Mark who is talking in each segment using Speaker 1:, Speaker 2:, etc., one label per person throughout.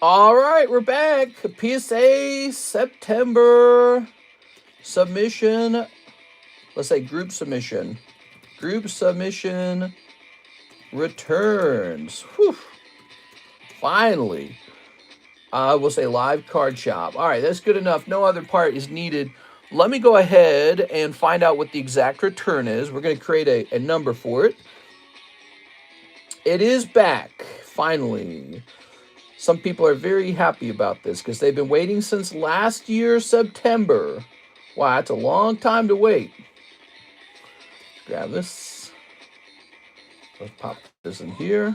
Speaker 1: All right, we're back. PSA September submission. Let's say group submission. Group submission returns. Whew. Finally. I will say live card shop. All right, that's good enough. No other part is needed. Let me go ahead and find out what the exact return is. We're going to create a number for it. It is back, finally. Some people are very happy about this because they've been waiting since last year, September. Wow, that's a long time to wait. Grab this. Let's pop this in here.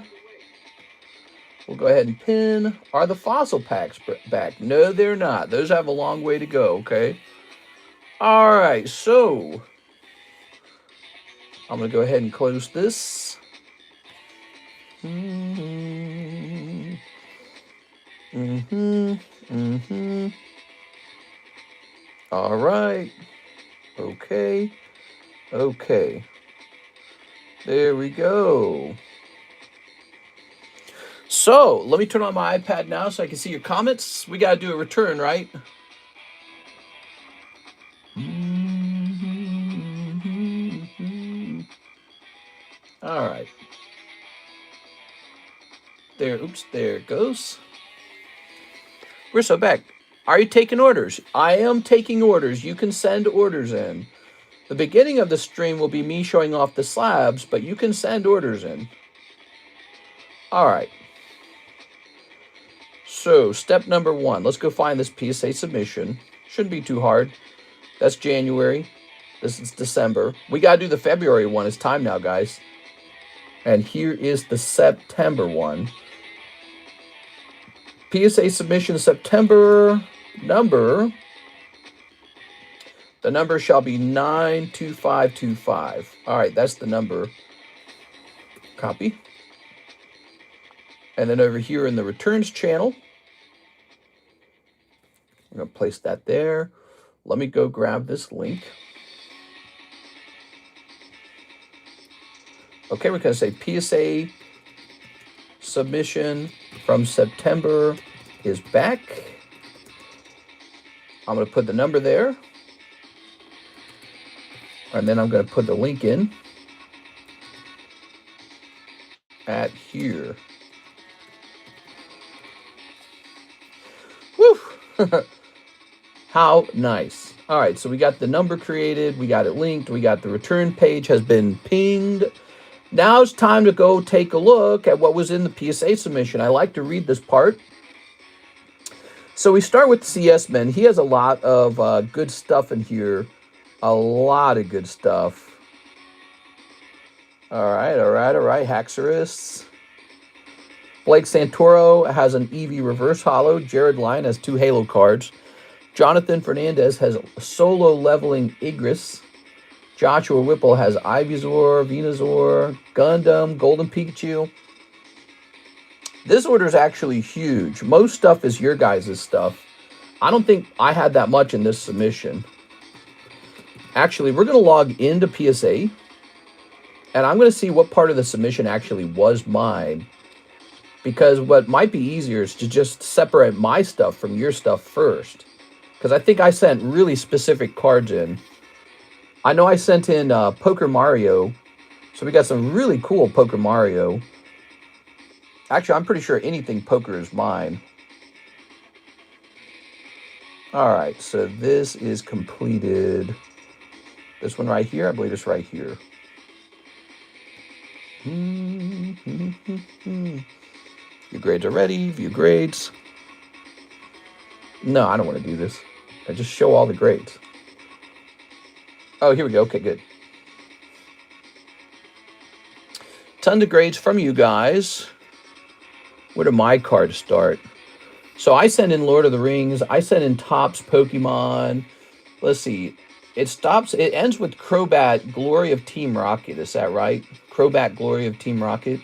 Speaker 1: We'll go ahead and pin. Are the fossil packs back? No, they're not. Those have a long way to go, okay? All right, so I'm going to go ahead and close this. All right. Okay. Okay. There we go. So, let me turn on my iPad now so I can see your comments. We got to do a return, right? All right. There, oops, there it goes. We're so back. Are you taking orders? I am taking orders. You can send orders in. The beginning of the stream will be me showing off the slabs, but you can send orders in. All right. So, step number 1. Let's go find this PSA submission. Shouldn't be too hard. That's January. This is December. We got to do the February one. It's time now, guys. And here is the September one. PSA submission September number. The number shall be 92525. All right, that's the number. Copy. And then over here in the returns channel, I'm going to place that there. Let me go grab this link. Okay, we're going to say PSA submission from September is back. I'm going to put the number there. And then I'm going to put the link in at here. Woo! How nice. All right, so we got the number created. We got it linked. We got the return page has been pinged. Now it's time to go take a look at what was in the PSA submission. I like to read this part. So we start with CS Men. He has a lot of good stuff in here. A lot of good stuff. All right. Haxorus. Blake Santoro has an EV reverse holo. Jared Lyon has 2 Halo cards. Jonathan Fernandez has solo leveling Igris. Joshua Whipple has Ivysaur, Venusaur, Gundam, Golden Pikachu. This order is actually huge. Most stuff is your guys' stuff. I don't think I had that much in this submission. Actually, we're going to log into PSA, and I'm going to see what part of the submission actually was mine. Because what might be easier is to just separate my stuff from your stuff first. Because I think I sent really specific cards in. I know I sent in Poker Mario. So we got some really cool Poker Mario. Actually, I'm pretty sure anything poker is mine. All right, so this is completed. This one right here, I believe it's right here. View grades are ready. View grades. No, I don't want to do this. I just show all the grades. Oh, here we go. Okay, good. Tons of grades from you guys. Where do my cards start? So I sent in Lord of the Rings. I sent in Topps Pokemon. Let's see. It ends with Crobat Glory of Team Rocket. Is that right? Crobat Glory of Team Rocket.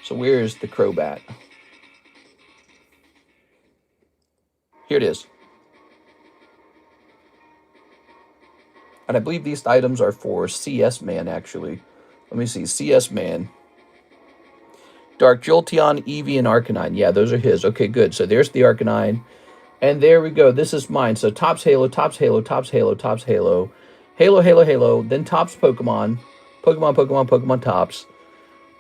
Speaker 1: So where is the Crobat? Here it is. And I believe these items are for CS Man, actually. Let me see. CS Man. Dark Jolteon, Eevee, and Arcanine. Yeah, those are his. Okay, good. So there's the Arcanine. And there we go. This is mine. So Topps Halo, Topps Halo, Topps Halo, Topps Halo, Halo, Halo, Halo, then Topps Pokemon, Pokemon Topps,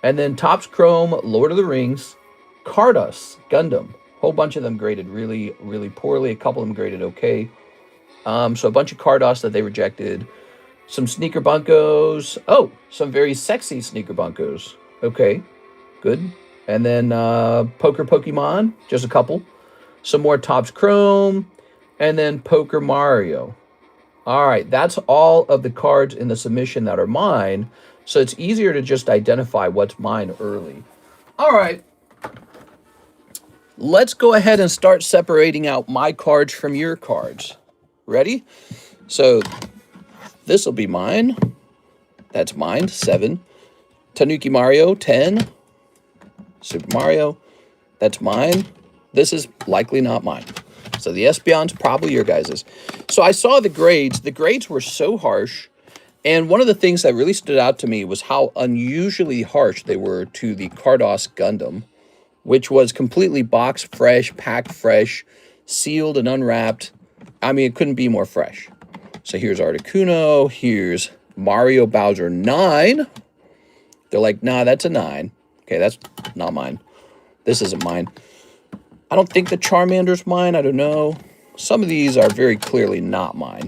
Speaker 1: and then Topps Chrome, Lord of the Rings, Cardos, Gundam. Whole bunch of them graded really, really poorly. A couple of them graded okay. So a bunch of Cardos that they rejected. Some Sneaker Bunkos. Oh, some very sexy Sneaker Bunkos. Okay, good. And then Poker Pokemon, just a couple. Some more Topps Chrome, and then Poker Mario. All right, that's all of the cards in the submission that are mine, so it's easier to just identify what's mine early. All right, let's go ahead and start separating out my cards from your cards. Ready? So this will be mine. That's mine, 7. Tanuki Mario, 10. Super Mario, that's mine. This is likely not mine. So the Espeon's probably your guys's. So I saw the grades. The grades were so harsh. And one of the things that really stood out to me was how unusually harsh they were to the Cardos Gundam, which was completely boxed fresh, packed fresh, sealed and unwrapped. I mean, it couldn't be more fresh. So here's Articuno. Here's Mario Bowser 9. They're like, nah, that's a 9. Okay, that's not mine. This isn't mine. I don't think the Charmander's mine. I don't know. Some of these are very clearly not mine.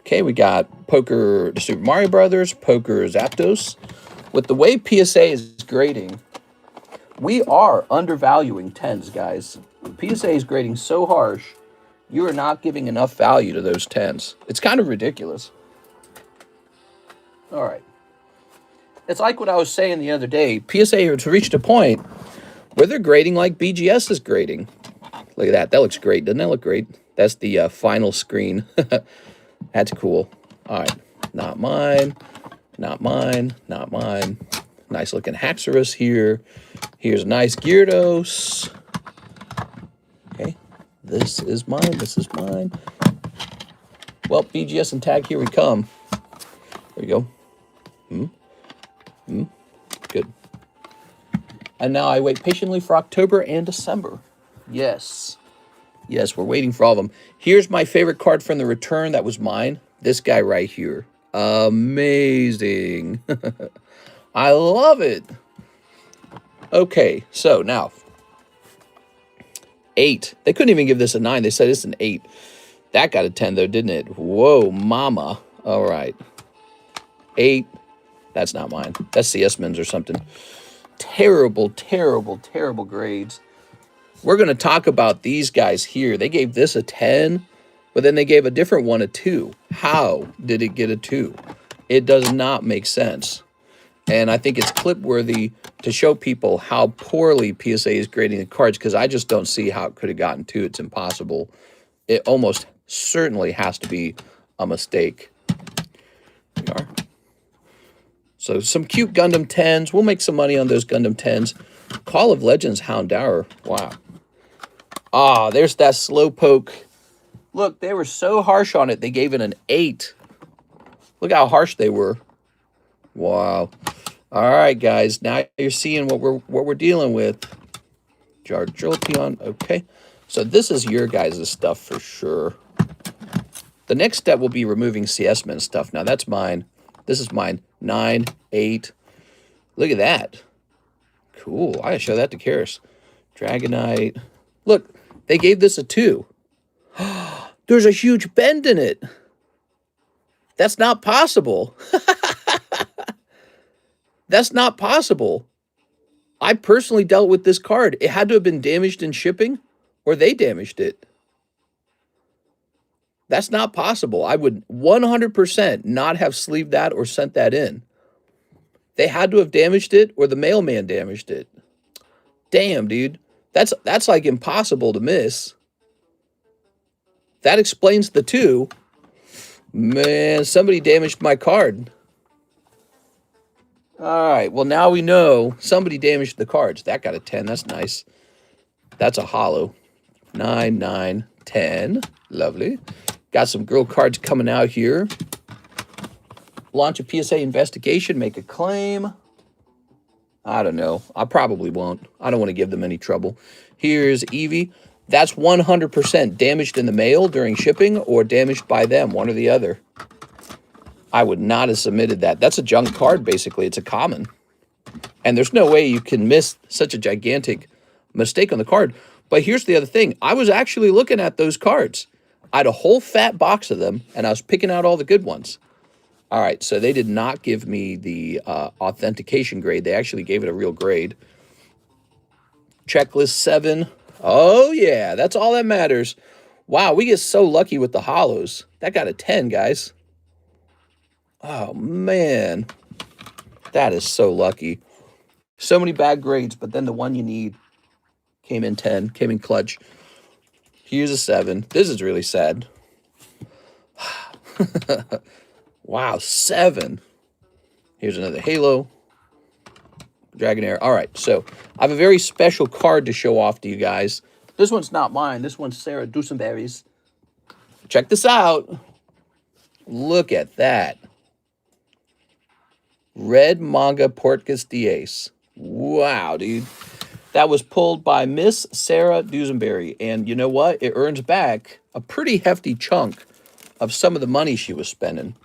Speaker 1: Okay, we got Poker, the Super Mario Brothers, Poker Zapdos. With the way PSA is grading, we are undervaluing 10s, guys. PSA is grading so harsh, you are not giving enough value to those 10s. It's kind of ridiculous. All right. It's like what I was saying the other day. PSA has reached a point where they're grading like BGS is grading. Look at that. That looks great. Doesn't that look great? That's the final screen. That's cool. All right. Not mine. Not mine. Not mine. Nice looking Haxorus here. Here's a nice Gyarados. Okay. This is mine. This is mine. Well, BGS and tag, here we come. There we go. Good. And now I wait patiently for October and December. Yes. Yes, we're waiting for all of them. Here's my favorite card from the return that was mine. This guy right here. Amazing. I love it. Okay, so now. 8. They couldn't even give this a 9. They said it's an 8. That got a 10, though, didn't it? Whoa, mama. All right. 8. That's not mine. That's CS-Men's or something. Terrible, terrible, terrible grades. We're going to talk about these guys here. They gave this a 10, but then they gave a different one a 2. How did it get a 2? It does not make sense. And I think it's clip-worthy to show people how poorly PSA is grading the cards, because I just don't see how it could have gotten 2. It's impossible. It almost certainly has to be a mistake. Here we are. So some cute Gundam 10s. We'll make some money on those Gundam 10s. Call of Legends Houndour. Wow. Ah, there's that Slowpoke. Look, they were so harsh on it, they gave it an 8. Look how harsh they were. Wow. All right, guys. Now you're seeing what we're dealing with. Jolteon. Okay. So this is your guys' stuff for sure. The next step will be removing CS-Men stuff. Now that's mine. This is mine. 9, 8. Look at that. Cool. I gotta show that to Karis. Dragonite. Look, they gave this a 2. There's a huge bend in it. That's not possible. That's not possible. I personally dealt with this card. It had to have been damaged in shipping, or they damaged it. That's not possible. I would 100% not have sleeved that or sent that in. They had to have damaged it, or the mailman damaged it. Damn, dude. That's like impossible to miss. That explains the 2. Man, somebody damaged my card. All right, well, now we know somebody damaged the cards. That got a 10. That's nice. That's a holo. 9, 9, 10. Lovely. Got some girl cards coming out here. Launch a PSA investigation. Make a claim. I don't know. I probably won't. I don't want to give them any trouble. Here's Eevee. That's 100% damaged in the mail during shipping or damaged by them, one or the other. I would not have submitted that. That's a junk card, basically. It's a common. And there's no way you can miss such a gigantic mistake on the card. But here's the other thing. I was actually looking at those cards. I had a whole fat box of them, and I was picking out all the good ones. All right, so they did not give me the authentication grade. They actually gave it a real grade. Checklist 7. Oh, yeah, that's all that matters. Wow, we get so lucky with the hollows. That got a 10, guys. Oh, man. That is so lucky. So many bad grades, but then the one you need came in 10, came in clutch. Here's a 7. This is really sad. Wow, 7. Here's another Halo. Dragonair. All right, so I have a very special card to show off to you guys. This one's not mine. This one's Sarah Dusenberry's. Check this out. Look at that. Red Manga Portgas Diaz. Wow, dude. That was pulled by Miss Sarah Dusenberry. And you know what? It earns back a pretty hefty chunk of some of the money she was spending.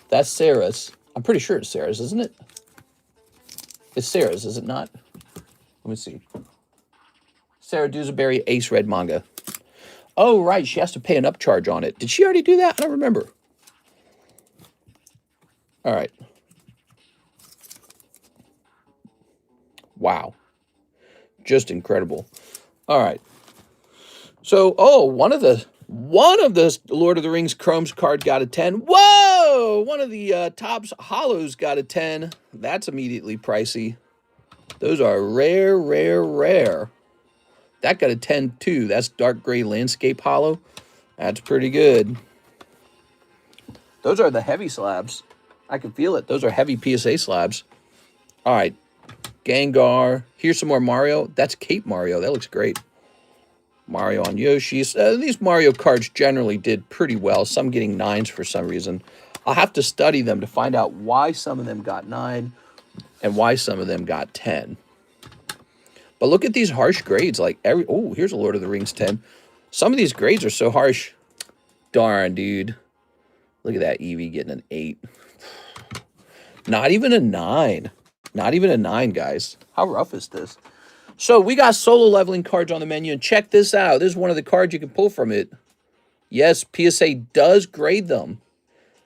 Speaker 1: That's Sarah's. I'm pretty sure it's Sarah's, isn't it? It's Sarah's, is it not? Let me see. Sarah Dusenberry Ace Red Manga. Oh, right. She has to pay an upcharge on it. Did she already do that? I don't remember. All right. Wow. Just incredible. All right. So, oh, one of the Lord of the Rings Chrome's card got a 10. Whoa! One of the Topps Hollows got a 10. That's immediately pricey. Those are rare, rare, rare. That got a 10 too. That's Dark Gray Landscape Hollow. That's pretty good. Those are the heavy slabs. I can feel it. Those are heavy PSA slabs. All right. Gengar. Here's some more Mario. That's Cape Mario. That looks great. Mario on Yoshi's. These Mario cards generally did pretty well. Some getting 9s for some reason. I'll have to study them to find out why some of them got 9 and why some of them got 10. But look at these harsh grades. Like oh, here's a Lord of the Rings 10. Some of these grades are so harsh. Darn, dude. Look at that Eevee getting an 8. Not even a 9. Not even a 9, guys. How rough is this? So we got solo leveling cards on the menu, and check this out. This is one of the cards you can pull from it. Yes, PSA does grade them.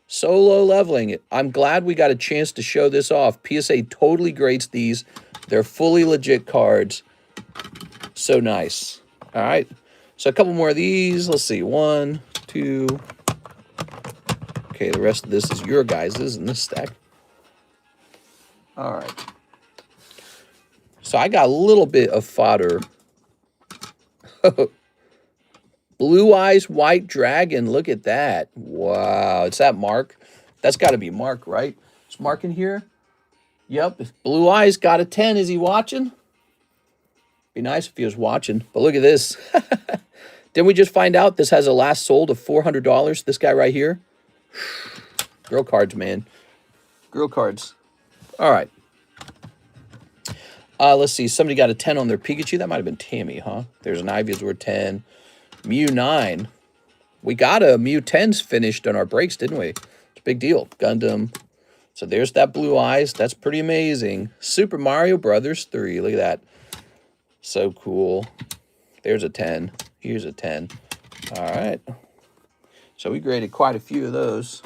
Speaker 1: Solo leveling. I'm glad we got a chance to show this off. PSA totally grades these. They're fully legit cards. So nice. All right. So a couple more of these. Let's see. 1, 2. Okay, the rest of this is your guys's in this stack. All right. So I got a little bit of fodder. Blue Eyes White Dragon. Look at that. Wow. It's that Mark. That's got to be Mark, right? Is Mark in here? Yep. Blue Eyes got a 10. Is he watching? Be nice if he was watching. But look at this. Didn't we just find out this has a last sold of $400? This guy right here. Girl cards, man. Girl cards. All right. Let's see. Somebody got a 10 on their Pikachu. That might have been Tammy, huh? There's an Ivysaur 10. Mew 9. We got a Mew 10s finished on our breaks, didn't we? It's a big deal. Gundam. So there's that Blue Eyes. That's pretty amazing. Super Mario Brothers 3. Look at that. So cool. There's a 10. Here's a 10. All right. So we graded quite a few of those.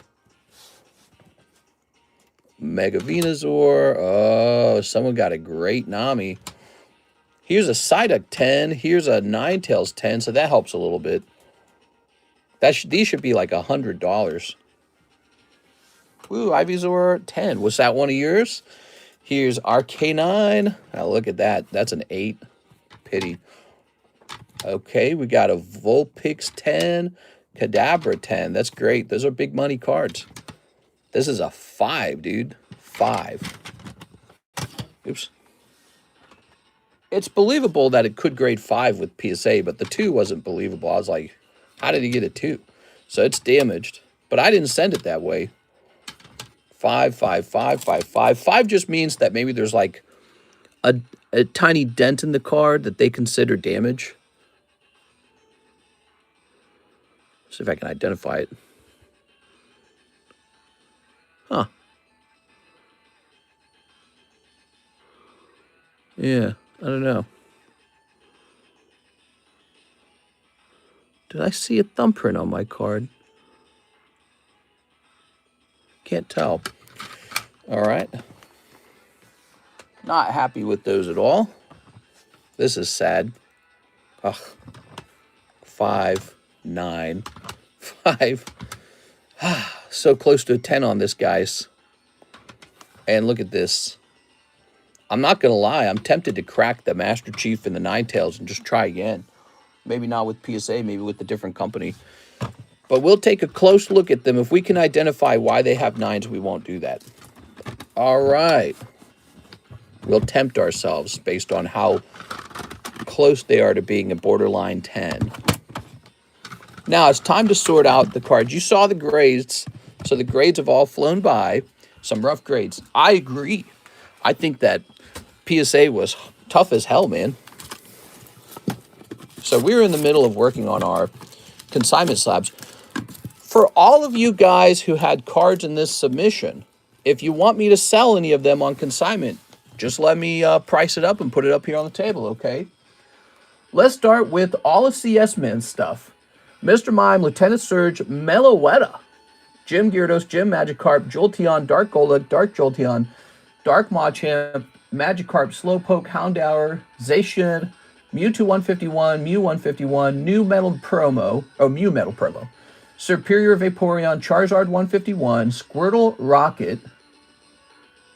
Speaker 1: Mega Venusaur. Oh, someone got a great Nami. Here's a Psyduck 10. Here's a Ninetales 10, so that helps a little bit. These should be like $100. Ooh, Ivysaur 10. Was that one of yours? Here's Arcanine. Now look at that. That's an 8. Pity. Okay, we got a Vulpix 10. Kadabra 10. That's great. Those are big money cards. This is a 5, dude. 5. Oops. It's believable that it could grade 5 with PSA, but the 2 wasn't believable. I was like, how did he get a 2? So it's damaged. But I didn't send it that way. 5, 5, 5, 5, 5. 5 just means that maybe there's like a tiny dent in the card that they consider damage. See if I can identify it. Huh. Yeah, I don't know. Did I see a thumbprint on my card? Can't tell. All right. Not happy with those at all. This is sad. Ugh. 5, 9, 5. So close to a 10 on this, guys. And look at this. I'm not going to lie. I'm tempted to crack the Master Chief and the Ninetales and just try again. Maybe not with PSA, maybe with a different company. But we'll take a close look at them. If we can identify why they have 9s, we won't do that. All right. We'll tempt ourselves based on how close they are to being a borderline 10. Now, it's time to sort out the cards. You saw the grades. So the grades have all flown by. Some rough grades. I agree. I think that PSA was tough as hell, man. So we're in the middle of working on our consignment slabs. For all of you guys who had cards in this submission, if you want me to sell any of them on consignment, just let me price it up and put it up here on the table, okay? Let's start with all of CS Men's stuff. Mr. Mime, Lieutenant Surge, Meloetta, Jim Gyarados, Jim Magikarp, Jolteon, Dark Golduck, Dark Jolteon, Dark Machamp, Magikarp, Slowpoke, Houndour, Zacian, Mewtwo 151, Mew 151, Mew Metal Promo, Superior Vaporeon, Charizard 151, Squirtle Rocket,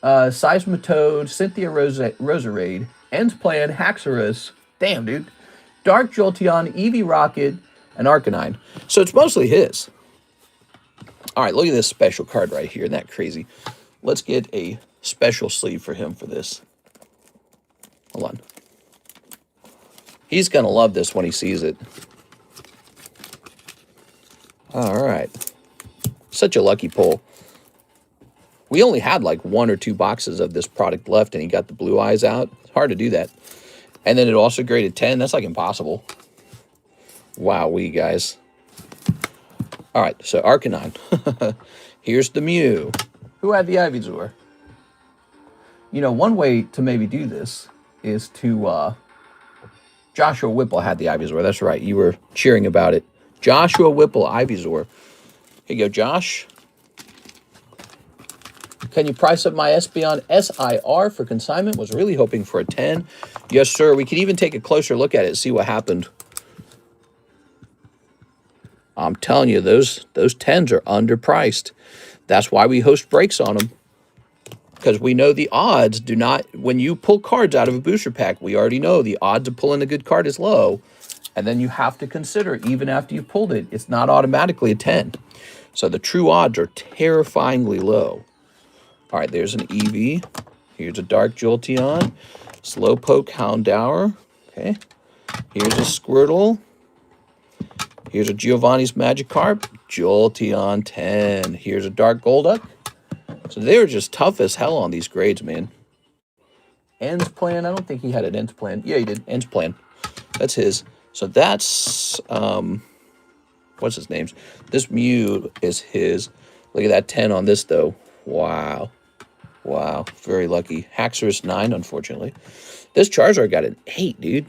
Speaker 1: Seismitoad, Cynthia Roserade, Endsplan, Haxorus, damn dude, Dark Jolteon, Eevee Rocket, and Arcanine. So it's mostly his. All right, look at this special card right here. Isn't that crazy? Let's get a special sleeve for him for this. Hold on. He's going to love this when he sees it. All right. Such a lucky pull. We only had like 1 or 2 boxes of this product left, and he got the blue eyes out. It's hard to do that. And then it also graded 10. That's like impossible. Wowee, guys. All right, so Arcanine. Here's the Mew. Who had the Ivysaur? You know, one way to maybe do this is to... Joshua Whipple had the Ivysaur. That's right. You were cheering about it. Joshua Whipple, Ivysaur. Here you go, Josh. Can you price up my Espeon SIR for consignment? Was really hoping for a 10. Yes, sir. We could even take a closer look at it and see what happened. I'm telling you, those 10s are underpriced. That's why we host breaks on them. Because we know the odds do not... When you pull cards out of a booster pack, we already know the odds of pulling a good card is low. And then you have to consider, even after you pulled it, it's not automatically a 10. So the true odds are terrifyingly low. All right, there's an Eevee. Here's a Dark Jolteon. Slowpoke, Houndour. Okay. Here's a Squirtle. Here's a Giovanni's Magikarp. Jolteon 10. Here's a Dark Golduck. So they were just tough as hell on these grades, man. Ends plan. I don't think he had an ends plan. Yeah, he did. Ends plan. That's his. So that's, what's his name? This Mew is his. Look at that 10 on this, though. Wow. Wow. Very lucky. Haxorus 9, unfortunately. This Charizard got an 8, dude.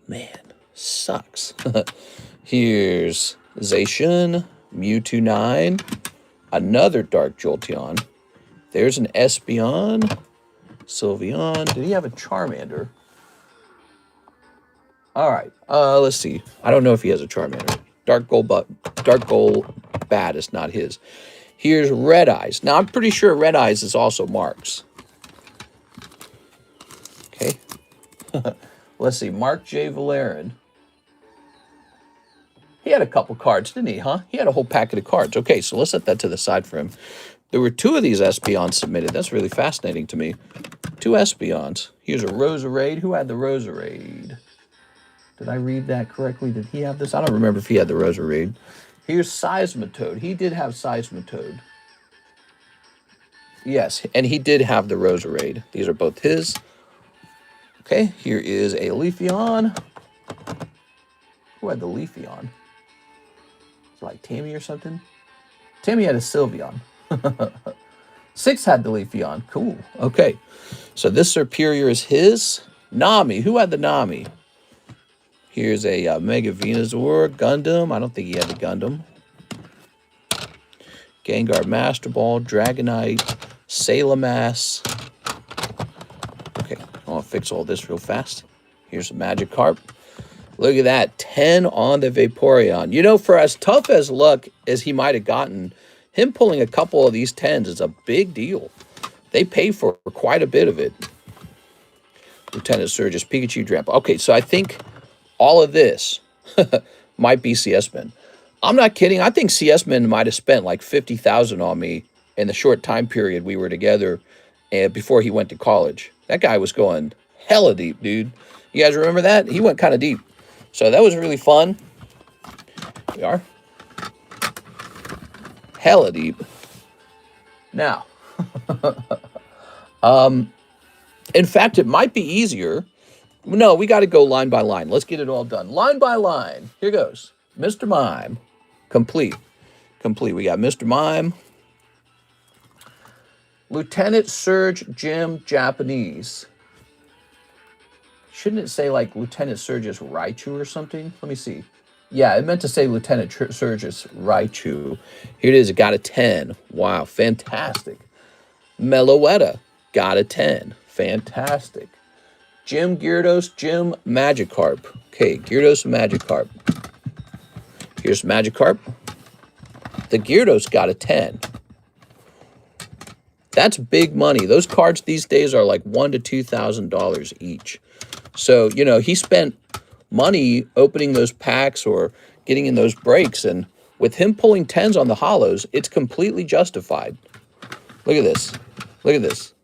Speaker 1: Man, sucks. Here's Zacian, Mewtwo 9, another Dark Jolteon. There's an Espeon, Sylveon. Did he have a Charmander? All right. Let's see. I don't know if he has a Charmander. Dark Gold Bat is not his. Here's Red Eyes. Now, I'm pretty sure Red Eyes is also Mark's. Okay. Let's see. Mark J. Valerian. He had a couple cards, didn't he, huh? He had a whole packet of cards. Okay, so let's set that to the side for him. There were 2 of these Espeons submitted. That's really fascinating to me. 2 Espeons. Here's a Roserade. Who had the Roserade? Did I read that correctly? Did he have this? I don't remember if he had the Roserade. Here's Seismitoad. He did have Seismitoad. Yes, and he did have the Roserade. These are both his. Okay, here is a Leafeon. Who had the Leafeon? Is it like Tammy or something? Tammy had a Sylveon. 6 had the Leafeon. Cool. Okay, so this Serperior is his. Nami. Who had the Nami? Here's a Mega Venusaur. Gundam. I don't think he had the Gundam. Gengar Master Ball. Dragonite. Salamass. Okay, I want to fix all this real fast. Here's a Magikarp. Look at that, 10 on the Vaporeon. You know, for as tough as luck as he might have gotten, him pulling a couple of these 10s is a big deal. They pay for quite a bit of it. Lieutenant Surge's Pikachu Drampa. Okay, so I think all of this might be CS-Men. I'm not kidding. I think CS-Men might have spent like $50,000 on me in the short time period we were together and before he went to college. That guy was going hella deep, dude. You guys remember that? He went kind of deep. So that was really fun. We are. Hella deep. Now, in fact, it might be easier. No, we got to go line by line. Let's get it all done. Line by line. Here goes. Mr. Mime. Complete. Complete. We got Mr. Mime. Lieutenant Surge Gym Japanese. Shouldn't it say like Lieutenant Surge's Raichu or something? Let me see. Yeah, it meant to say Lieutenant Surge's Raichu. Here it is. It got a 10. Wow, fantastic. Meloetta got a 10. Fantastic. Jim Gyarados, Jim Magikarp. Okay, Gyarados Magikarp. Here's Magikarp. The Gyarados got a 10. That's big money. Those cards these days are like $1,000 to $2,000 each. So, you know, he spent money opening those packs or getting in those breaks. And with him pulling 10s on the hollows, it's completely justified. Look at this. Look at this.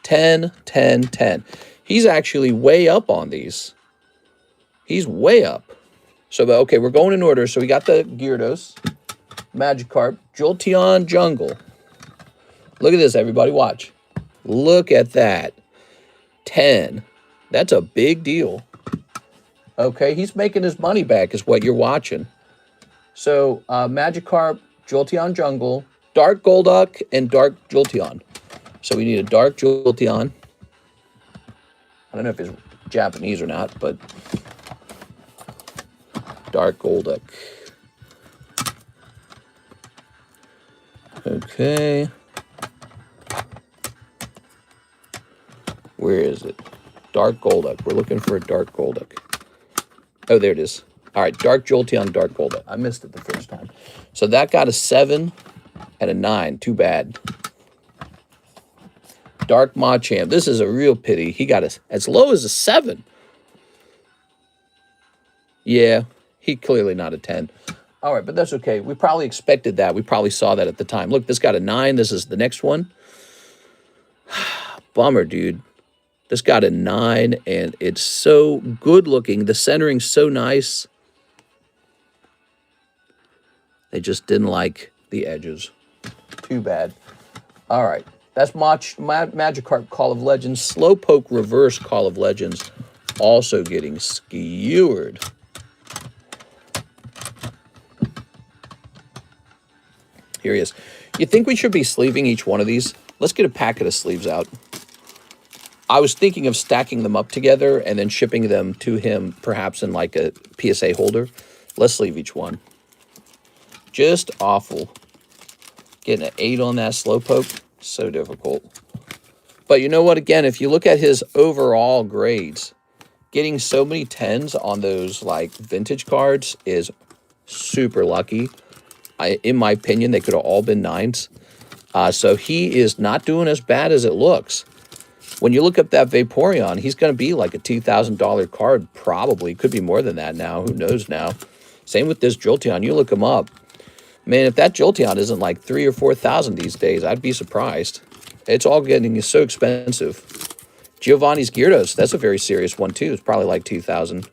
Speaker 1: 10, 10, 10. He's actually way up on these. He's way up. So, okay, we're going in order. So we got the Gyarados, Magikarp, Jolteon Jungle. Look at this, everybody. Watch. Look at that. 10. That's a big deal. Okay, he's making his money back is what you're watching. So, Magikarp, Jolteon Jungle, Dark Golduck, and Dark Jolteon. So we need a Dark Jolteon. I don't know if it's Japanese or not, but Dark Golduck. Okay. Where is it? Dark Golduck. We're looking for a Dark Golduck. Oh, there it is. All right, Dark Jolteon, Dark Golduck. I missed it the first time. So that got a 7 and a 9. Too bad. Dark Machamp. This is a real pity. He got as low as a 7. Yeah, he clearly not a 10. All right, but that's okay. We probably expected that. We probably saw that at the time. Look, this got a 9. This is the next one. Bummer, dude. This got a 9, and it's so good looking. The centering's so nice. They just didn't like the edges. Too bad. All right. That's Magikarp Call of Legends. Slowpoke Reverse Call of Legends also getting skewered. Here he is. You think we should be sleeving each one of these? Let's get a packet of sleeves out. I was thinking of stacking them up together and then shipping them to him, perhaps in like a PSA holder. Let's sleeve each one. Just awful. Getting an 8 on that Slowpoke, so difficult. But you know what? Again, if you look at his overall grades, getting so many 10s on those like vintage cards is super lucky. In my opinion, they could have all been 9s. So he is not doing as bad as it looks. When you look up that Vaporeon, he's going to be like a $2,000 card, probably. Could be more than that now. Who knows now? Same with this Jolteon. You look him up. Man, if that Jolteon isn't like 3,000 or 4,000 these days, I'd be surprised. It's all getting so expensive. Giovanni's Gyarados, that's a very serious one too. It's probably like 2,000.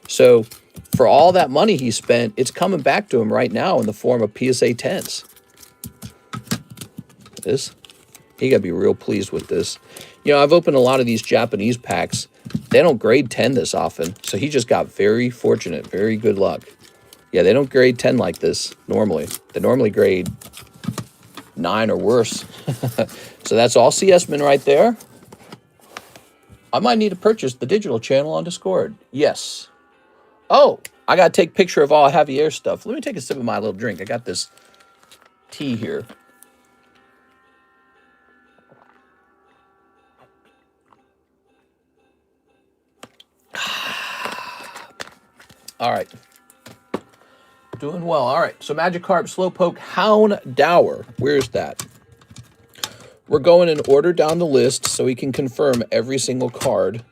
Speaker 1: So for all that money he spent, it's coming back to him right now in the form of PSA 10s. This. He got to be real pleased with this. You know, I've opened a lot of these Japanese packs. They don't grade 10 this often. So he just got very fortunate, very good luck. Yeah, they don't grade 10 like this normally. They normally grade 9 or worse. So that's all CS-men right there. I might need to purchase the digital channel on Discord. Yes. Oh, I got to take a picture of all Javier stuff. Let me take a sip of my little drink. I got this tea here. All right. Doing well. All right. So Magikarp, Slowpoke, Houndour. Where's that? We're going in order down the list so we can confirm every single card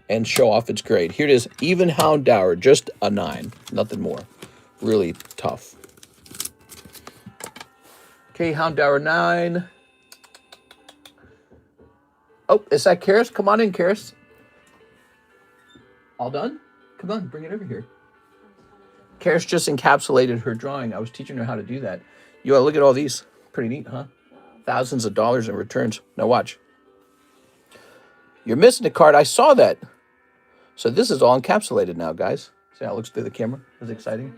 Speaker 1: and show off its grade. Here it is. Even Houndour, just a 9. Nothing more. Really tough. Okay, Houndour 9. Oh, is that Karis? Come on in, Karis. All done? Come on, bring it over here. Karis just encapsulated her drawing. I was teaching her how to do that. You want to look at all these. Pretty neat, huh? Thousands of dollars in returns. Now watch. You're missing a card. I saw that. So this is all encapsulated now, guys. See how it looks through the camera? That's exciting.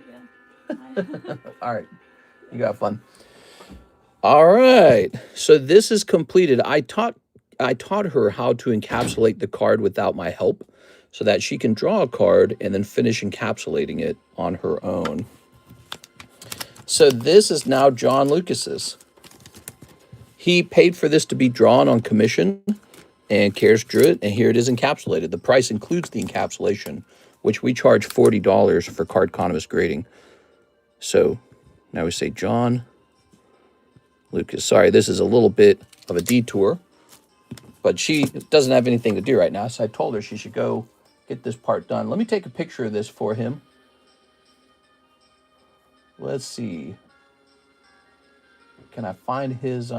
Speaker 1: All right. You got fun. All right. So this is completed. I taught her how to encapsulate the card without my help so that she can draw a card and then finish encapsulating it on her own. So this is now John Lucas's. He paid for this to be drawn on commission, and Karis drew it, and here it is encapsulated. The price includes the encapsulation, which we charge $40 for Cardconomist grading. So now we say John Lucas. Sorry, this is a little bit of a detour, but she doesn't have anything to do right now, so I told her she should go get this part done. Let me take a picture of this for him. Let's see. Can I find his,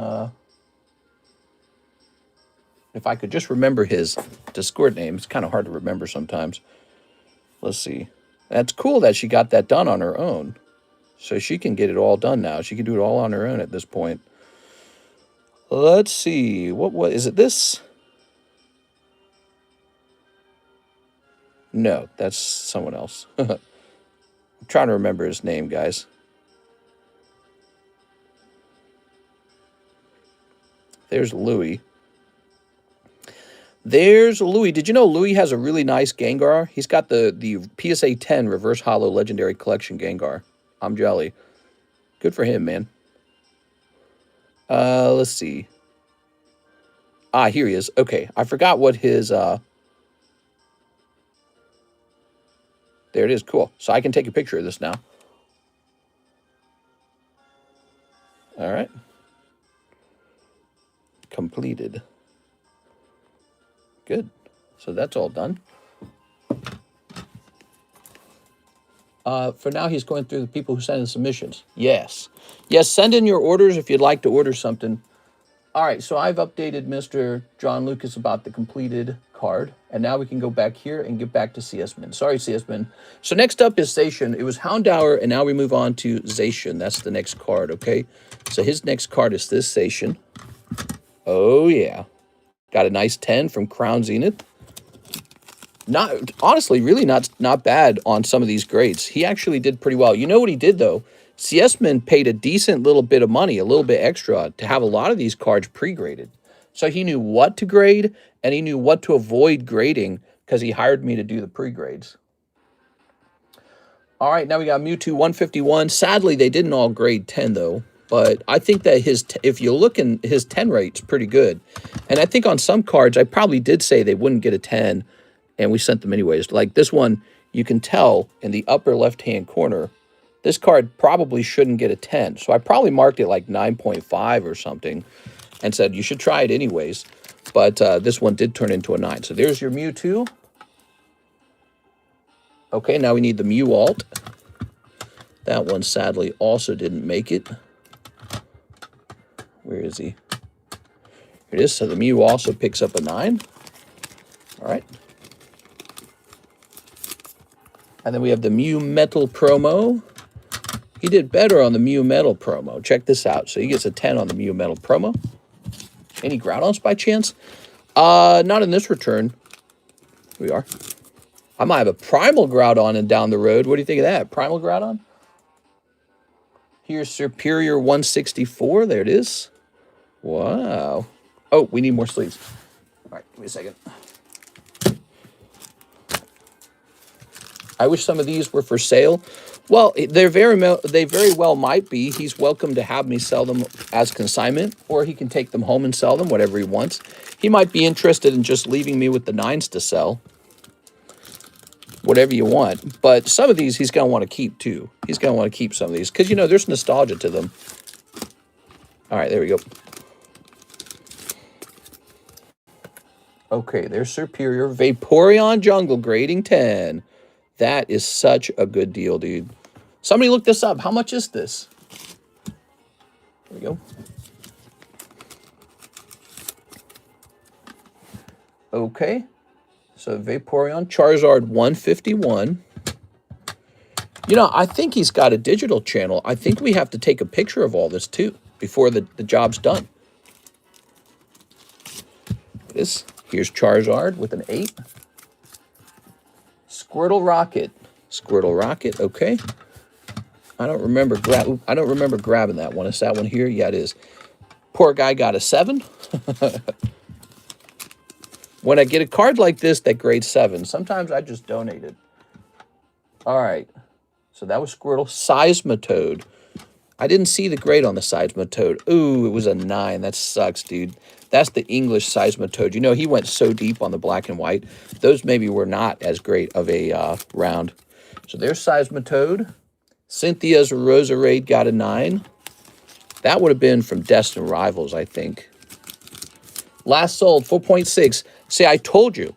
Speaker 1: if I could just remember his Discord name. It's kind of hard to remember sometimes. Let's see. That's cool that she got that done on her own. So she can get it all done now. She can do it all on her own at this point. Let's see. What is it this? No, that's someone else. I'm trying to remember his name, guys. There's Louis. There's Louis. Did you know Louis has a really nice Gengar? He's got the PSA 10 Reverse Holo Legendary Collection Gengar. I'm jelly. Good for him, man. Let's see. Ah, here he is. Okay, I forgot what his... There it is. Cool. So I can take a picture of this now. All right. Completed. Good. So that's all done. For now, he's going through the people who sent in submissions. Yes. Yes, send in your orders if you'd like to order something. All right, so I've updated Mr. John Lucas about the completed card. And now we can go back here and get back to CS-Men. Sorry, CS-Men. So next up is Zacian. It was Houndour, and now we move on to Zacian. That's the next card, okay? So his next card is this Zacian. Oh, yeah. Got a nice 10 from Crown Zenith. Not honestly, really not bad on some of these grades. He actually did pretty well. You know what he did, though? CS-Men paid a decent little bit of money, a little bit extra, to have a lot of these cards pre-graded. So he knew what to grade, and he knew what to avoid grading, because he hired me to do the pre-grades. All right, now we got Mewtwo 151. Sadly, they didn't all grade 10, though. But I think that if you look in his 10 rate's pretty good. And I think on some cards, I probably did say they wouldn't get a 10, and we sent them anyways. Like this one, you can tell in the upper left-hand corner, this card probably shouldn't get a 10. So I probably marked it like 9.5 or something and said you should try it anyways. But this one did turn into a 9. So there's your Mewtwo. Okay, now we need the Mew Alt. That one sadly also didn't make it. Where is he? Here it is. So the Mew also picks up a 9. All right. And then we have the Mew Metal promo. He did better on the Mew Metal promo. Check this out. So he gets a 10 on the Mew Metal promo. Any Groudons by chance? Not in this return. Here we are. I might have a Primal Groudon and down the road. What do you think of that? Primal Groudon? Here's Superior 164. There it is. Wow. Oh, we need more sleeves. All right, give me a second. I wish some of these were for sale. Well, they very well might be. He's welcome to have me sell them as consignment, or he can take them home and sell them, whatever he wants. He might be interested in just leaving me with the 9s to sell. Whatever you want. But some of these he's going to want to keep, too. He's going to want to keep some of these, because, you know, there's nostalgia to them. All right, there we go. Okay, there's Superior. Vaporeon Jungle, grading 10. That is such a good deal, dude. Somebody look this up. How much is this? There we go. Okay. So Vaporeon, Charizard 151. You know, I think he's got a digital channel. I think we have to take a picture of all this, too, before the job's done. Here's Charizard with an 8. Squirtle Rocket. Squirtle Rocket, okay. I don't remember grabbing that one. Is that one here? Yeah, it is. Poor guy got a 7. When I get a card like this that grades 7, sometimes I just donate it. All right. So that was Squirtle. Seismitoad. I didn't see the grade on the Seismitoad. Ooh, it was a 9. That sucks, dude. That's the English Seismitoad. You know, he went so deep on the black and white. Those maybe were not as great of a round. So there's Seismitoad. Cynthia's Roserade got a 9. That would have been from Destined Rivals, I think. Last sold, 4.6. See, I told you.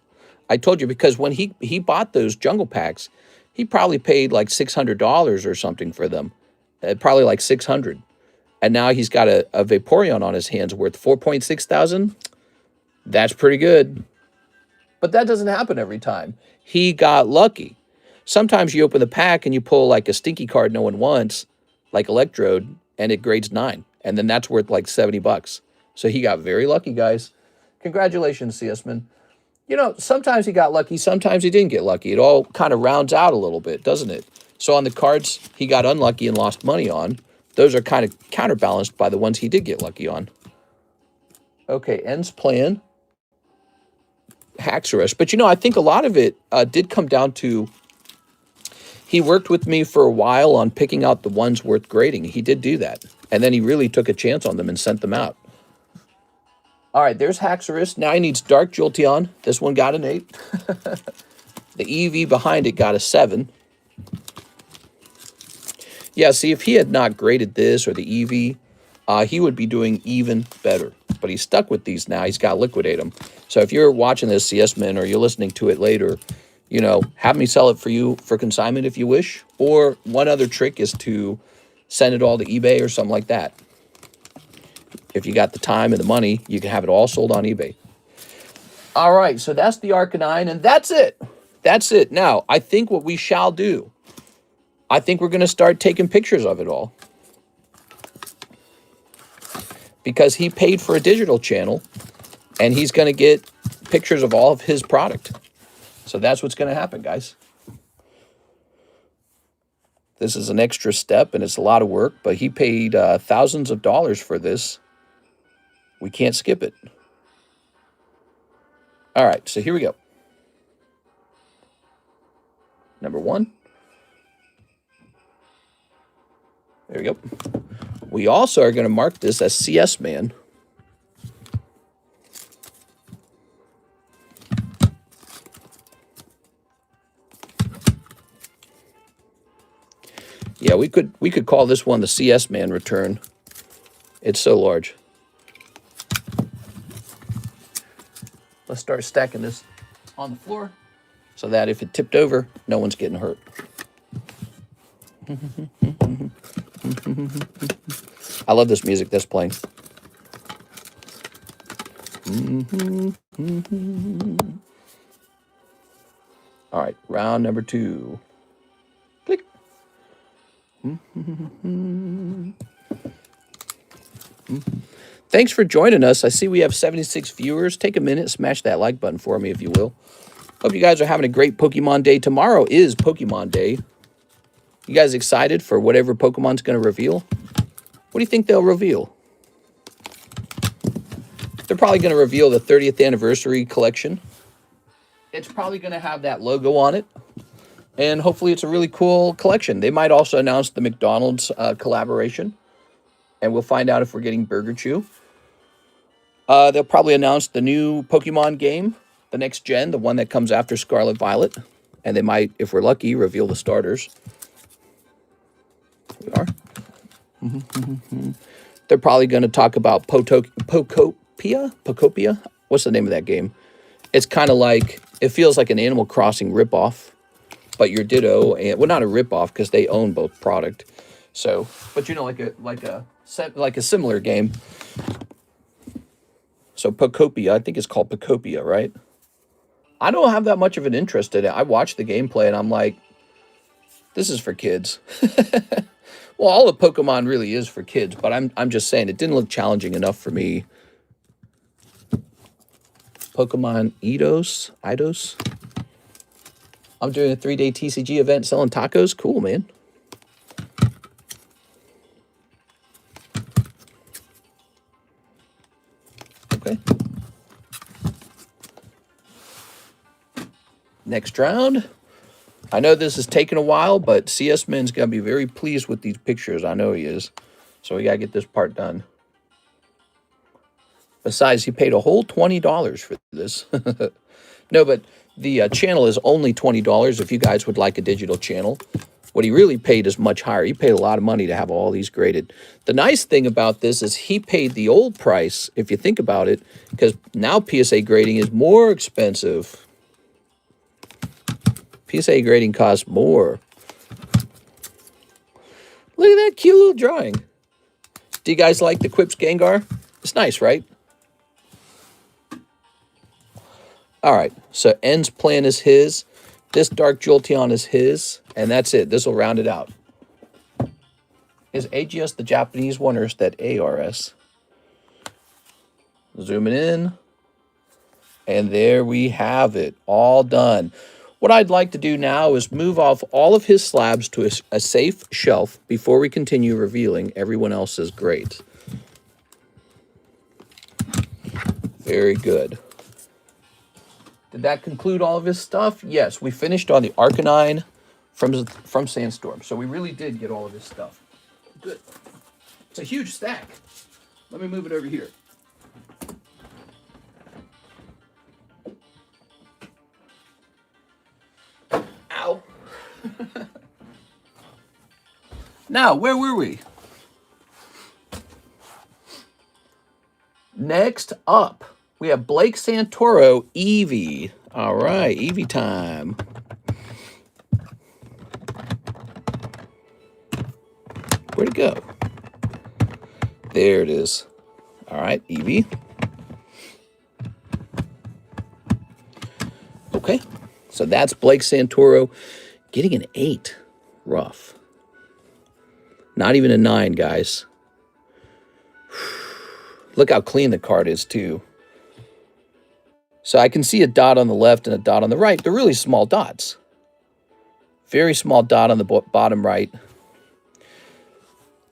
Speaker 1: I told you because when he bought those jungle packs, he probably paid like $600 or something for them. Probably like $600. And now he's got a Vaporeon on his hands worth 4.6 thousand. That's pretty good. But that doesn't happen every time. He got lucky. Sometimes you open the pack and you pull like a stinky card no one wants, like Electrode, and it grades 9. And then that's worth like $70. So he got very lucky, guys. Congratulations, CS-Man. You know, sometimes he got lucky, sometimes he didn't get lucky. It all kind of rounds out a little bit, doesn't it? So on the cards he got unlucky and lost money on, those are kind of counterbalanced by the ones he did get lucky on. Okay, Ends Plan. Haxorus. But, you know, I think a lot of it did come down to he worked with me for a while on picking out the ones worth grading. He did do that. And then he really took a chance on them and sent them out. All right, there's Haxorus. Now he needs Dark Jolteon. This one got an 8. The EV behind it got a 7. Yeah, see, if he had not graded this or the EV, he would be doing even better. But he's stuck with these now. He's got to liquidate them. So if you're watching this, CS-Man, or you're listening to it later, you know, have me sell it for you for consignment if you wish. Or one other trick is to send it all to eBay or something like that. If you got the time and the money, you can have it all sold on eBay. All right, so that's the Arcanine, and that's it. That's it. Now, I think what we shall do, I think we're going to start taking pictures of it all. Because he paid for a digital channel, and he's going to get pictures of all of his product. So that's what's going to happen, guys. This is an extra step, and it's a lot of work, but he paid thousands of dollars for this. We can't skip it. All right, so here we go. Number 1. There we go. We also are going to mark this as CS-Man. Yeah, we could call this one the CS-Man return. It's so large. Let's start stacking this on the floor so that if it tipped over, no one's getting hurt. I love this music that's playing. All right, round number 2. Click. Thanks for joining us. I see we have 76 viewers. Take a minute, smash that like button for me if you will. Hope you guys are having a great Pokemon day. Tomorrow is Pokemon Day. You guys excited for whatever Pokemon's going to reveal? What do you think they'll reveal? They're probably going to reveal the 30th anniversary collection. It's probably going to have that logo on it. And hopefully it's a really cool collection. They might also announce the McDonald's collaboration. And we'll find out if we're getting Burger Chew. They'll probably announce the new Pokemon game, the next gen, the one that comes after Scarlet Violet. And they might, if we're lucky, reveal the starters. We are. They're probably going to talk about Pokopia? What's the name of that game? It's kind of like, it feels like an Animal Crossing ripoff, but you're Ditto, and well, not a ripoff because they own both product. So, but you know, like a similar game. So Pokopia, I think it's called Pokopia, right? I don't have that much of an interest in it. I watched the gameplay and I'm like, this is for kids. Well, all of Pokemon really is for kids, but I'm just saying it didn't look challenging enough for me. Pokemon Eidos. I'm doing a 3-day TCG event selling tacos. Cool, man. Okay. Next round. I know this is taking a while, but CS Min's going to be very pleased with these pictures. I know he is. So we got to get this part done. Besides, he paid a whole $20 for this. No, but the channel is only $20 if you guys would like a digital channel. What he really paid is much higher. He paid a lot of money to have all these graded. The nice thing about this is he paid the old price, if you think about it, because now PSA grading is more expensive. PSA grading costs more. Look at that cute little drawing. Do you guys like the Quips Gengar? It's nice, right? All right, so N's plan is his. This Dark Jolteon is his, and that's it. This will round it out. Is AGS the Japanese one, or is that ARS? Zooming in. And there we have it, all done. What I'd like to do now is move off all of his slabs to a safe shelf before we continue revealing everyone else's grades. Very good. Did that conclude all of his stuff? Yes, we finished on the Arcanine from Sandstorm. So we really did get all of his stuff. Good. It's a huge stack. Let me move it over here. Ow. Now, where were we? Next up, we have Blake Santoro, Eevee. All right, Eevee time. Where'd it go? There it is. All right, Eevee. Okay, so that's Blake Santoro getting an 8. Rough. Not even a 9, guys. Look how clean the card is, too. So I can see a dot on the left and a dot on the right. They're really small dots. Very small dot on the bottom right.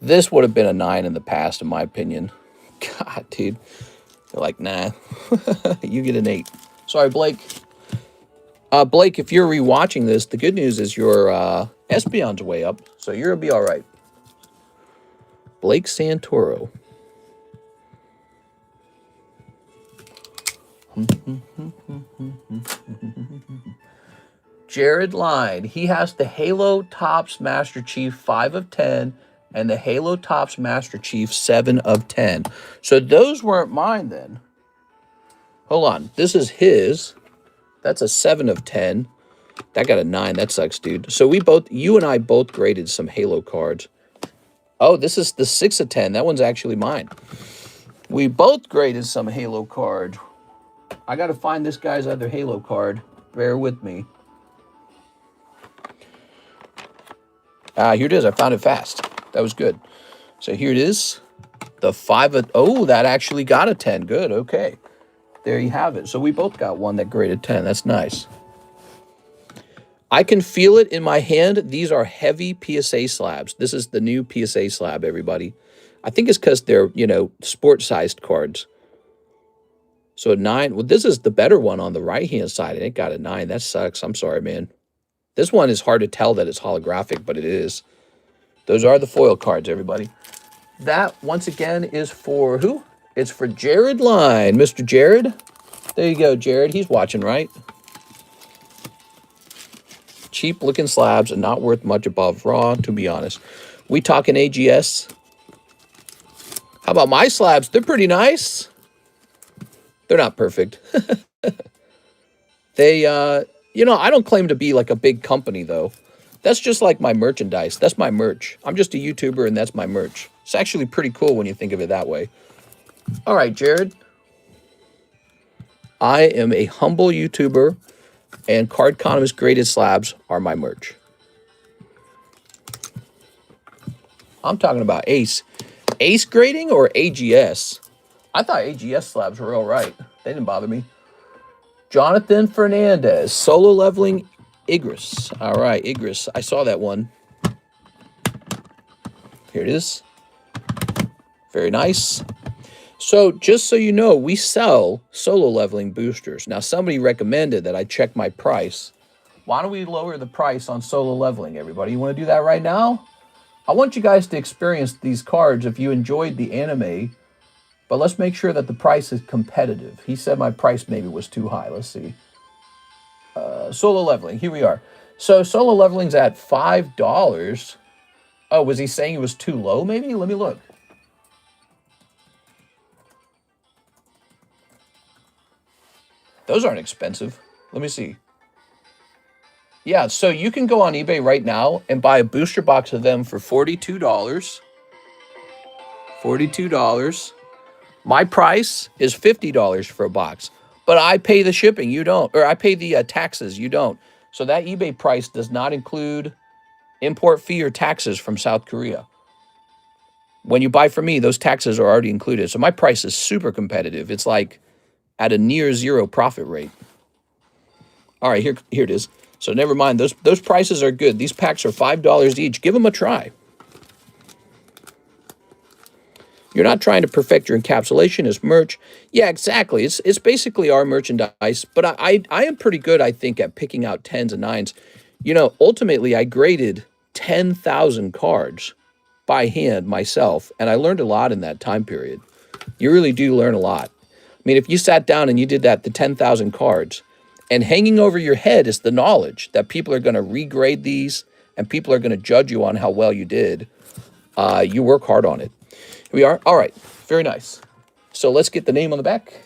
Speaker 1: This would have been a 9 in the past, in my opinion. God, dude. They're like, nah. You get an 8. Sorry, Blake. Blake, if you're rewatching this, the good news is your Espeon's way up, so you're going to be all right. Blake Santoro. Jared Line. He has the Halo Topps Master Chief 5 of 10 and the Halo Topps Master Chief 7 of 10. So those weren't mine then. Hold on. This is his. That's a 7 of 10. That got a 9. That sucks, dude. So you and I both graded some Halo cards. Oh, this is the 6 of 10. That one's actually mine. We both graded some Halo cards. I got to find this guy's other Halo card. Bear with me. Here it is. I found it fast. That was good. So here it is. The 5, oh, that actually got a 10. Good, okay. There you have it. So we both got one that graded 10. That's nice. I can feel it in my hand. These are heavy PSA slabs. This is the new PSA slab, everybody. I think it's because they're, you know, sport-sized cards. So a 9. Well, this is the better one on the right-hand side, and it got a 9. That sucks. I'm sorry, man. This one is hard to tell that it's holographic, but it is. Those are the foil cards, everybody. That, once again, is for who? It's for Jared Line. Mr. Jared. There you go, Jared. He's watching, right? Cheap-looking slabs and not worth much above raw, to be honest. We talking AGS? How about my slabs? They're pretty nice. They're not perfect. They, you know, I don't claim to be like a big company, though. That's just like my merchandise. That's my merch. I'm just a YouTuber, and that's my merch. It's actually pretty cool when you think of it that way. All right, Jared. I am a humble YouTuber, and Cardconomist graded slabs are my merch. I'm talking about Ace. Ace grading or AGS? I thought AGS slabs were all right. They didn't bother me. Jonathan Fernandez, solo leveling Igris. All right, Igris. I saw that one. Here it is. Very nice. So just so you know, we sell solo leveling boosters. Now, somebody recommended that I check my price. Why don't we lower the price on solo leveling, everybody? You want to do that right now? I want you guys to experience these cards if you enjoyed the anime, but let's make sure that the price is competitive. He said my price maybe was too high. Let's see. Solo leveling. Here we are. So solo leveling's at $5. Oh, was he saying it was too low maybe? Let me look. Those aren't expensive. Let me see. Yeah, so you can go on eBay right now and buy a booster box of them for $42. $42. My price is $50 for a box, but I pay the shipping. You don't. Or I pay the taxes. You don't. So that eBay price does not include import fee or taxes from South Korea. When you buy from me, those taxes are already included. So my price is super competitive. It's like at a near zero profit rate. All right, here it is. So never mind, those prices are good. These packs are $5 each. Give them a try. You're not trying to perfect your encapsulation as merch. Yeah, exactly. It's basically our merchandise. But I am pretty good, I think, at picking out 10s and 9s. You know, ultimately, I graded 10,000 cards by hand myself, and I learned a lot in that time period. You really do learn a lot. I mean, if you sat down and you did that, the 10,000 cards, and hanging over your head is the knowledge that people are going to regrade these and people are going to judge you on how well you did. You work hard on it. Here we are. All right. Very nice. So let's get the name on the back.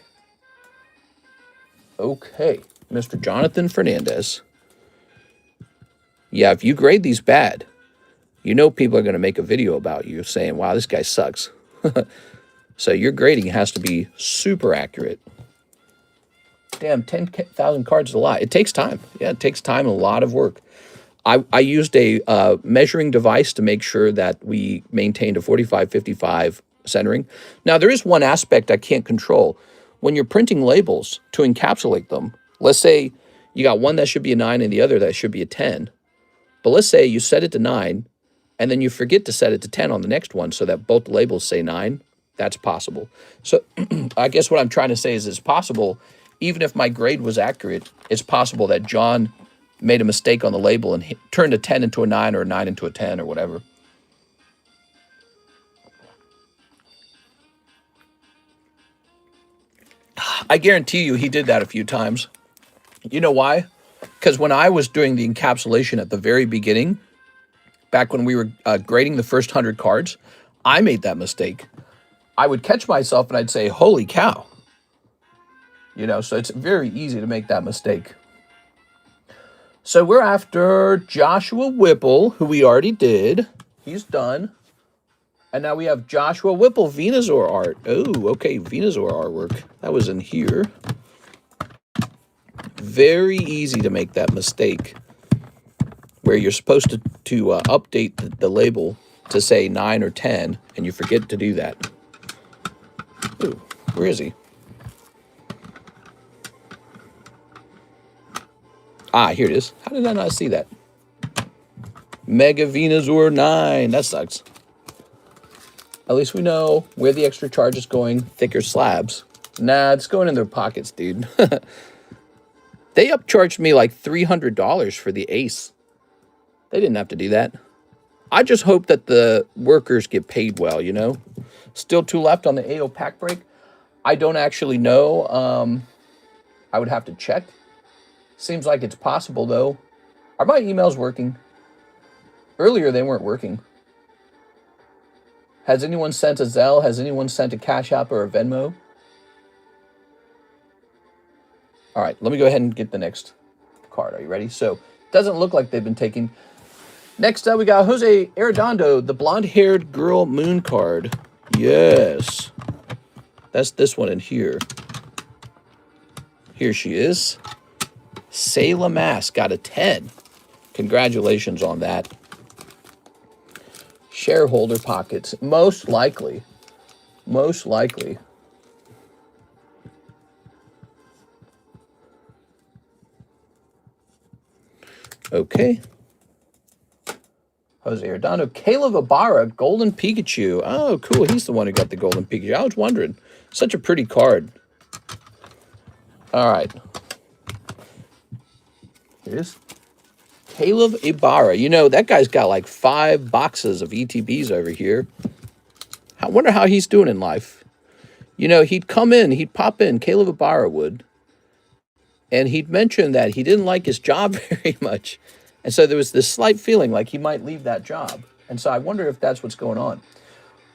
Speaker 1: Okay. Mr. Jonathan Fernandez. Yeah, if you grade these bad, you know people are going to make a video about you saying, wow, this guy sucks. So your grading has to be super accurate. Damn, 10,000 cards is a lot. It takes time. Yeah, it takes time and a lot of work. I used a measuring device to make sure that we maintained a 45-55 centering. Now, there is one aspect I can't control. When you're printing labels to encapsulate them, let's say you got one that should be a 9 and the other that should be a 10. But let's say you set it to 9, and then you forget to set it to 10 on the next one so that both labels say 9. That's possible. So I guess what I'm trying to say is it's possible. Even if my grade was accurate, it's possible that John made a mistake on the label and turned a 10 into a 9 or a 9 into a 10 or whatever. I guarantee you he did that a few times. You know why? Because when I was doing the encapsulation at the very beginning, back when we were grading the first 100 cards, I made that mistake. I would catch myself and I'd say, holy cow. You know, so it's very easy to make that mistake. So we're after Joshua Whipple, who we already did. He's done. And now we have Joshua Whipple, Venusaur art. Oh, okay, Venusaur artwork. That was in here. Very easy to make that mistake where you're supposed to update the label to say 9 or 10, and you forget to do that. Where is he? Ah, here it is. How did I not see that? Mega Venusaur 9. That sucks. At least we know where the extra charge is going. Thicker slabs. Nah, it's going in their pockets, dude. They upcharged me like $300 for the ace. They didn't have to do that. I just hope that the workers get paid well, you know? Still 2 left on the AO pack break. I don't actually know. I would have to check. Seems like it's possible, though. Are my emails working? Earlier, they weren't working. Has anyone sent a ZELLE? Has anyone sent a CASHAPP or a VENMO? All right, let me go ahead and get the next card. Are you ready? So, doesn't look like they've been taking. Next up, we got Jose Arredondo, the blonde-haired girl moon card. Yes. That's this one in here. Here she is. Sayla Mass got a 10. Congratulations on that. Shareholder pockets. Most likely. Most likely. Okay. Jose Arredondo. Caleb Ibarra, Golden Pikachu. Oh, cool. He's the one who got the Golden Pikachu. I was wondering. Such a pretty card. All right. Here's Caleb Ibarra. You know, that guy's got like 5 boxes of ETBs over here. I wonder how he's doing in life. You know, he'd come in, he'd pop in, Caleb Ibarra would, and he'd mention that he didn't like his job very much. And so there was this slight feeling like he might leave that job. And so I wonder if that's what's going on.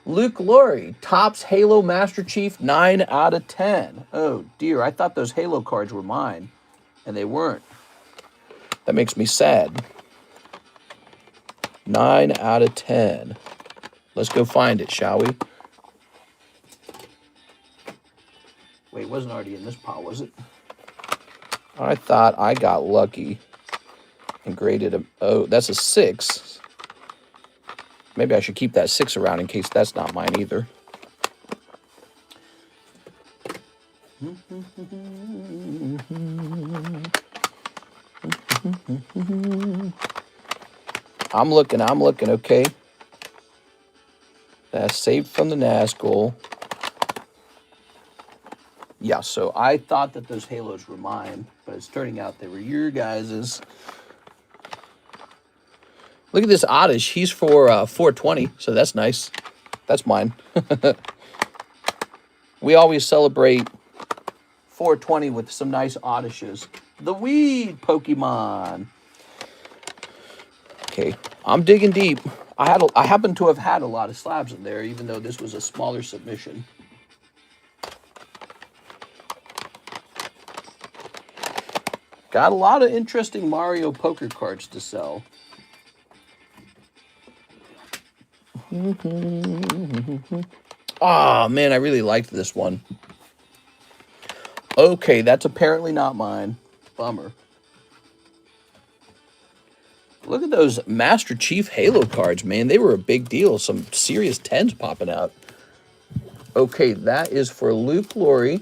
Speaker 1: Luke Laurie, Topps Halo Master Chief, 9 out of 10. Oh, dear. I thought those Halo cards were mine, and they weren't. That makes me sad. 9 out of 10. Let's go find it, shall we? Wait, it wasn't already in this pile, was it? I thought I got lucky and graded a... Oh, that's a 6. Maybe I should keep that 6 around in case that's not mine either. I'm looking, okay. That's saved from the Nazgul. Yeah, so I thought that those Halos were mine, but it's turning out they were your guys's. Look at this Oddish. He's for 420, so that's nice. That's mine. We always celebrate 420 with some nice Oddishes. The Weed Pokemon. Okay, I'm digging deep. I happen to have had a lot of slabs in there, even though this was a smaller submission. Got a lot of interesting Mario poker cards to sell. Oh, man, I really liked this one. Okay, that's apparently not mine. Bummer. Look at those Master Chief Halo cards, man. They were a big deal. Some serious 10s popping out. Okay, that is for Luke Laurie.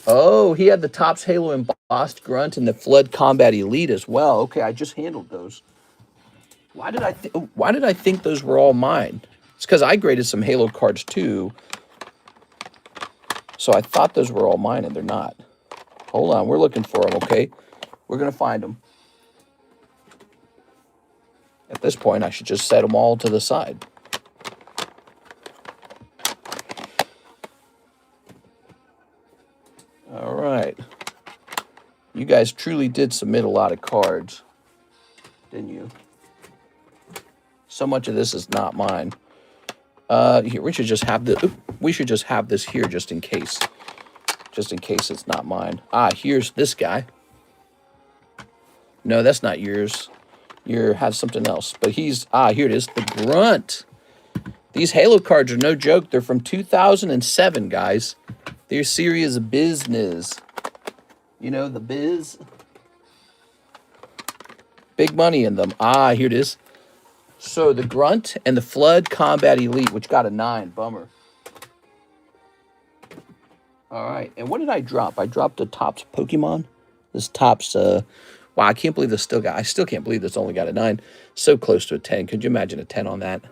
Speaker 1: Oh, he had the Topps Halo Embossed Grunt and the Flood Combat Elite as well. Okay, I just handled those. Why did I think those were all mine? It's because I graded some Halo cards too. So I thought those were all mine, and they're not. Hold on, we're looking for them, okay? We're going to find them. At this point, I should just set them all to the side. All right. You guys truly did submit a lot of cards, didn't you? So much of this is not mine. Here, we should just have this here just in case. Just in case it's not mine. Ah, here's this guy. No, that's not yours. You have something else. But he's... Ah, here it is. The Grunt. These Halo cards are no joke. They're from 2007, guys. They're serious business. You know, the biz. Big money in them. Ah, here it is. So, the Grunt and the Flood Combat Elite, which got a 9. Bummer. All right, and what did I drop? I dropped the Topps Pokemon. This Topps, wow, I can't believe this still got, I still can't believe this only got a 9. So close to a 10. Could you imagine a 10 on that?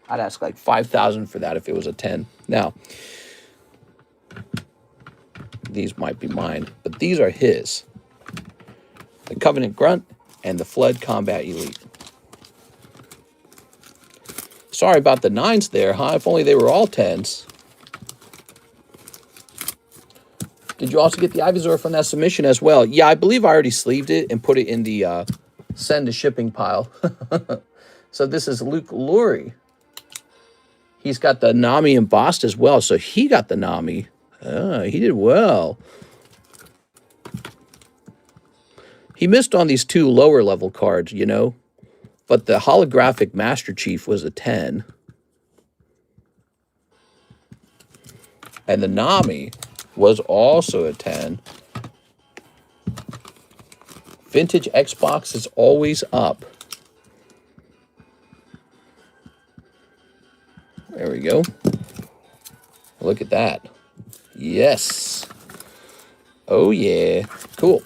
Speaker 1: I'd ask like 5,000 for that if it was a 10. Now, these might be mine, but these are his. The Covenant Grunt and the Flood Combat Elite. Sorry about the 9s there, huh? If only they were all 10s. Did you also get the Ivysaur from that submission as well? Yeah, I believe I already sleeved it and put it in the send to shipping pile. So this is Luke Lurie. He's got the Nami embossed as well, so he got the Nami. He did well. He missed on these 2 lower level cards, you know, but the holographic Master Chief was a 10. And the Nami was also a 10. Vintage Xbox is always up. There we go. Look at that. Yes. Oh, yeah. Cool.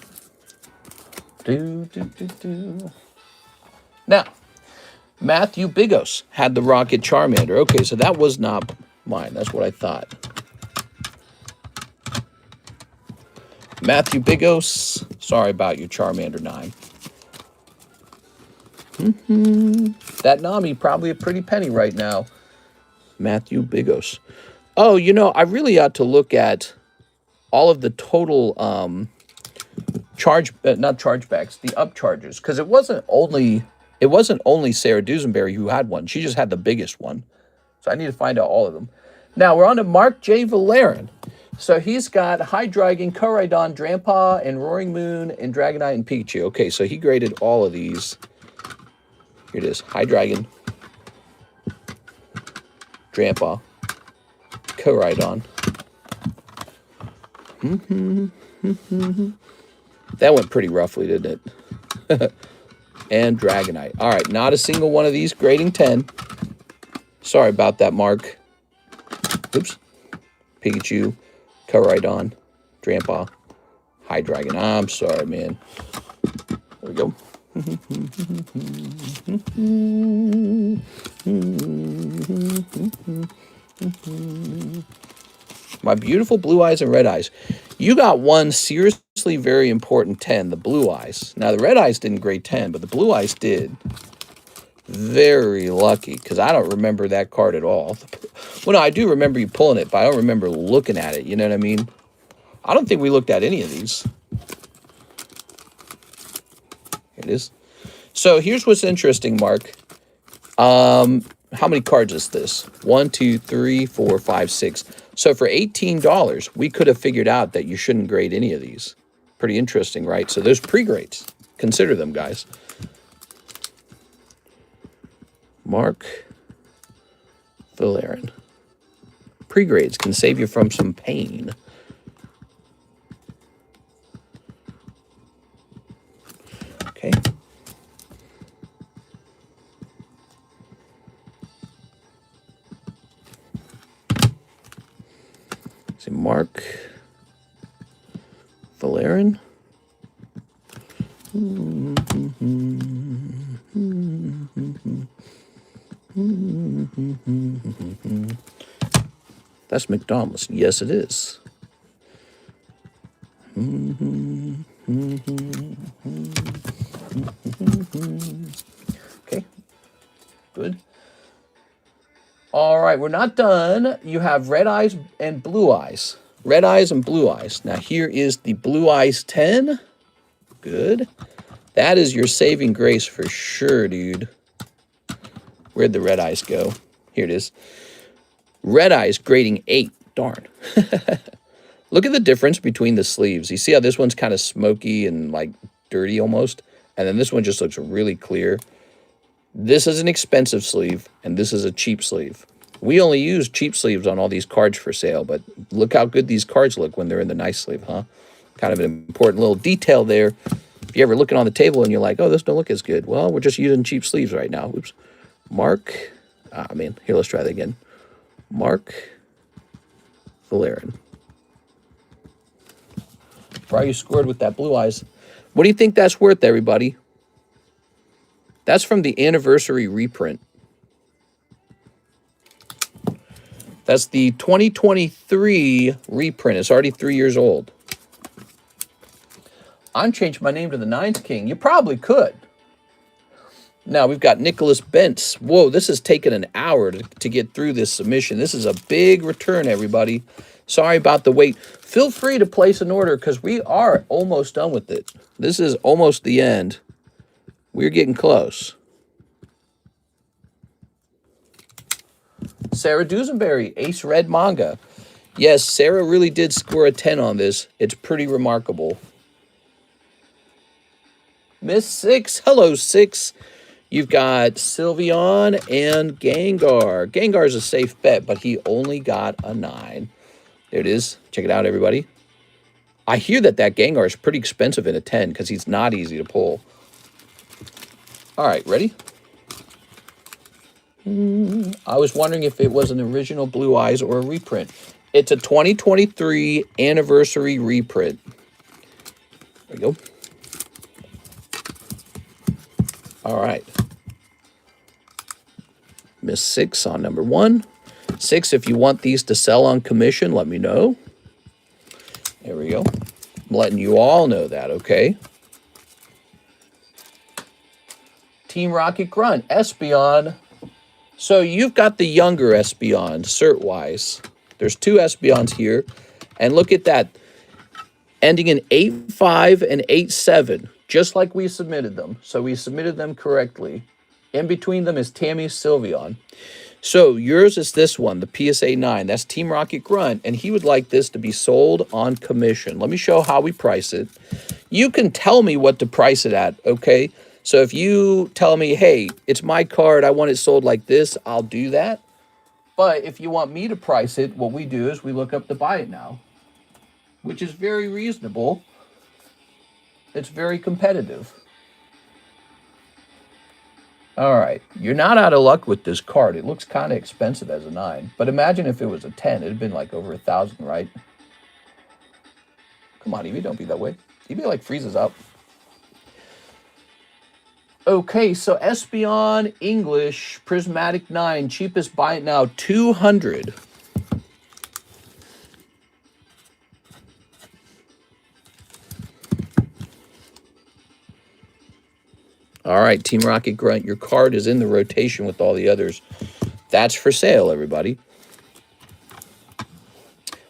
Speaker 1: Now, Matthew Bigos had the Rocket Charmander. Okay, so that was not mine. That's what I thought. Matthew Bigos, sorry about your Charmander 9. That Nami probably a pretty penny right now. Matthew Bigos. Oh, you know, I really ought to look at all of the total not chargebacks, the upcharges, because it wasn't only Sarah Dusenberry who had one. She just had the biggest one. So I need to find out all of them. Now we're on to Mark J. Valerian. So he's got Hydreigon, Koraidon, Drampa, and Roaring Moon, and Dragonite, and Pikachu. Okay, so he graded all of these. Here it is. Hydreigon, Drampa, Koraidon. That went pretty roughly, didn't it? And Dragonite. All right, not a single one of these grading 10. Sorry about that, Mark. Oops. Pikachu, Koraidon, Drampa, Hydreigon. I'm sorry, man. There we go. My beautiful blue eyes and red eyes. You got one seriously very important 10, the blue eyes. Now, the red eyes didn't grade 10, but the blue eyes did. Very lucky, because I don't remember that card at all. Well, no, I do remember you pulling it, but I don't remember looking at it. You know what I mean? I don't think we looked at any of these. Here it is. So here's what's interesting, Mark. How many cards is this? 1, 2, 3, 4, 5, 6. So for $18, we could have figured out that you shouldn't grade any of these. Pretty interesting, right? So those pre-grades. Consider them, guys. Mark Valerian. Pre-grades can save you from some pain. Okay. See, Mark Valerian. That's McDonald's. Yes, it is. Okay. Good. All right, we're not done. You have red eyes and blue eyes. Red eyes and blue eyes. Now, here is the blue eyes 10. Good. That is your saving grace for sure, dude. Where'd the red eyes go? Here it is. Red eyes grading 8. Darn. Look at the difference between the sleeves. You see how this one's kind of smoky and like dirty almost? And then this one just looks really clear. This is an expensive sleeve, and this is a cheap sleeve. We only use cheap sleeves on all these cards for sale, but look how good these cards look when they're in the nice sleeve, huh? Kind of an important little detail there. If you're ever looking on the table and you're like, oh, this don't look as good. Well, we're just using cheap sleeves right now. Oops. Mark. Here, let's try that again. Mark Valerian. Probably scored with that Blue Eyes. What do you think that's worth, everybody? That's from the anniversary reprint. That's the 2023 reprint. It's already 3 years old. I'm changing my name to the Nines King. You probably could. Now we've got Nicholas Bentz. Whoa, this has taken an hour to get through this submission. This is a big return, everybody. Sorry about the wait. Feel free to place an order because we are almost done with it. This is almost the end. We're getting close. Sarah Dusenberry, Ace Red Manga. Yes, Sarah really did score a 10 on this. It's pretty remarkable. Miss Six, hello Six. You've got Sylveon and Gengar. Gengar's a safe bet, but he only got a 9. There it is. Check it out, everybody. I hear that Gengar is pretty expensive in a 10 because he's not easy to pull. All right, ready? I was wondering if it was an original Blue Eyes or a reprint. It's a 2023 anniversary reprint. There we go. All right. Miss Six on number 1. Six, if you want these to sell on commission, let me know. There we go. I'm letting you all know that, okay? Team Rocket Grunt, Espeon. So you've got the younger Espeon, cert-wise. There's 2 Espeons here. And look at that. Ending in 8.5 and 8.7, just like we submitted them. So we submitted them correctly. In between them is Tammy's Sylveon. So yours is this one, the PSA 9. That's Team Rocket Grunt, and he would like this to be sold on commission. Let me show how we price it. You can tell me what to price it at, okay? So if you tell me, hey, it's my card, I want it sold like this, I'll do that. But if you want me to price it, what we do is we look up the buy it now, which is very reasonable. It's very competitive. All right, you're not out of luck with this card. It looks kind of expensive as a 9, but imagine if it was a 10. It'd been like over 1,000, right? Come on, Eevee, don't be that way. Eevee like freezes up. Okay, so Espeon English Prismatic 9, cheapest buy it now, 200. All right, Team Rocket Grunt, your card is in the rotation with all the others. That's for sale, everybody.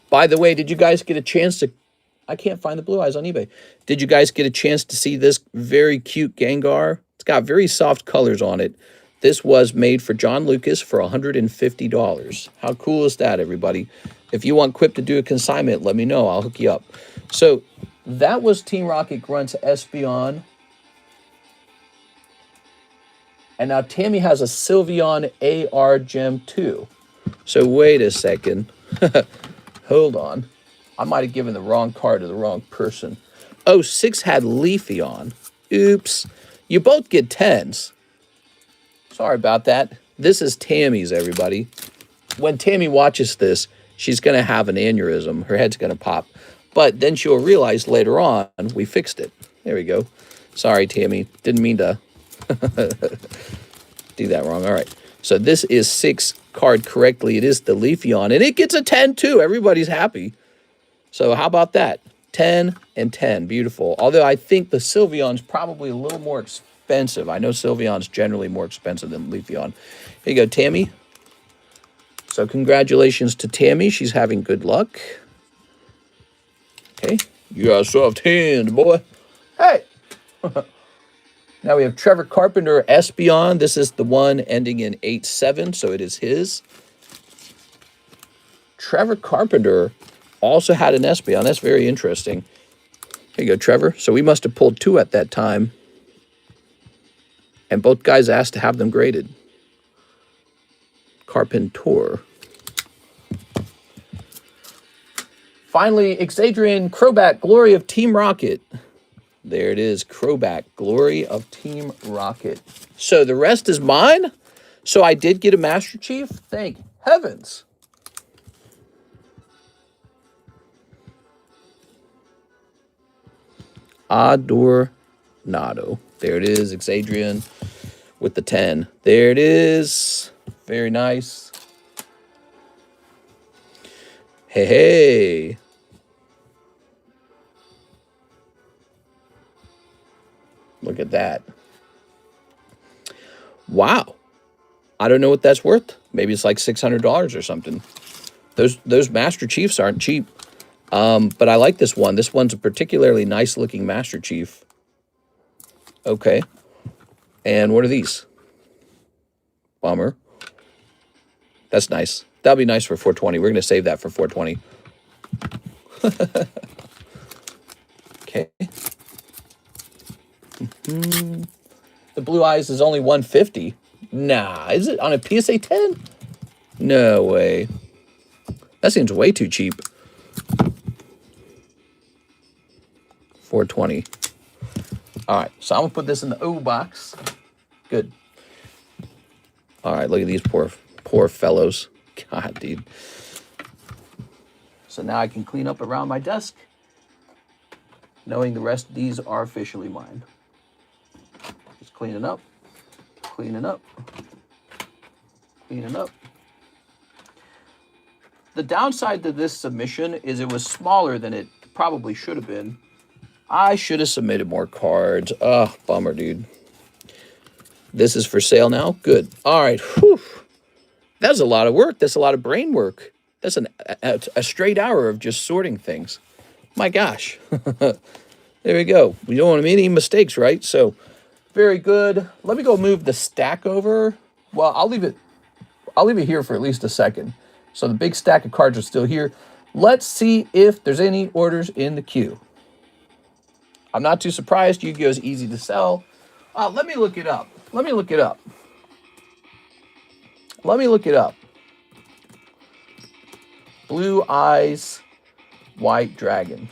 Speaker 1: By the way, did you guys get a chance to... I can't find the Blue Eyes on eBay. Did you guys get a chance to see this very cute Gengar? It's got very soft colors on it. This was made for John Lucas for $150. How cool is that, everybody? If you want Quip to do a consignment, let me know. I'll hook you up. So that was Team Rocket Grunt's Espeon. And now Tammy has a Sylveon AR Gem 2. So wait a second. Hold on. I might have given the wrong card to the wrong person. Oh, 6 had Leafeon. Oops. You both get 10s. Sorry about that. This is Tammy's, everybody. When Tammy watches this, she's going to have an aneurysm. Her head's going to pop. But then she'll realize later on, we fixed it. There we go. Sorry, Tammy. Didn't mean to... do that wrong. All right. So this is 6 card correctly. It is the Leafeon, and it gets a 10 too. Everybody's happy. So how about that? 10 and 10. Beautiful. Although I think the Sylveon's probably a little more expensive. I know Sylveon's generally more expensive than Leafeon. Here you go, Tammy. So congratulations to Tammy. She's having good luck. Okay. You got a soft hand, boy. Hey. Now we have Trevor Carpenter, Espeon. This is the one ending in 8.7, so it is his. Trevor Carpenter also had an Espeon. That's very interesting. Here you go, Trevor. So we must have pulled 2 at that time. And both guys asked to have them graded. Carpentor. Finally, Xadrian Crobat, Glory of Team Rocket. There it is, Crobat, Glory of Team Rocket. So the rest is mine. So I did get a Master Chief. Thank heavens. Adornado. There it is, Exadrian with the 10. There it is. Very nice. Hey, hey. Look at that. Wow. I don't know what that's worth. Maybe it's like $600 or something. Those Master Chiefs aren't cheap. But I like this one. This one's a particularly nice looking Master Chief. Okay. And what are these? Bummer. That's nice. That'll be nice for 420. We're going to save that for 420. Okay. The Blue Eyes is only 150. Nah, is it on a PSA 10? No way. That seems way too cheap. 420. All right, so I'm gonna put this in the O box. Good. All right, look at these poor fellows. God, dude. So now I can clean up around my desk, knowing the rest of these are officially mine. Just cleaning up, cleaning up, cleaning up. The downside to this submission is it was smaller than it probably should have been. I should have submitted more cards. Oh, bummer, dude. This is for sale now? Good. All right. Whew. That's a lot of work. That's a lot of brain work. That's a straight hour of just sorting things. My gosh. There we go. We don't want to make any mistakes, right? So, very good. Let me go move the stack over. Well, I'll leave it here for at least a second. So the big stack of cards are still here. Let's see if there's any orders in the queue. I'm not too surprised. Yu-Gi-Oh! Is easy to sell. Let me look it up. Let me look it up. Let me look it up. Blue Eyes, White Dragon.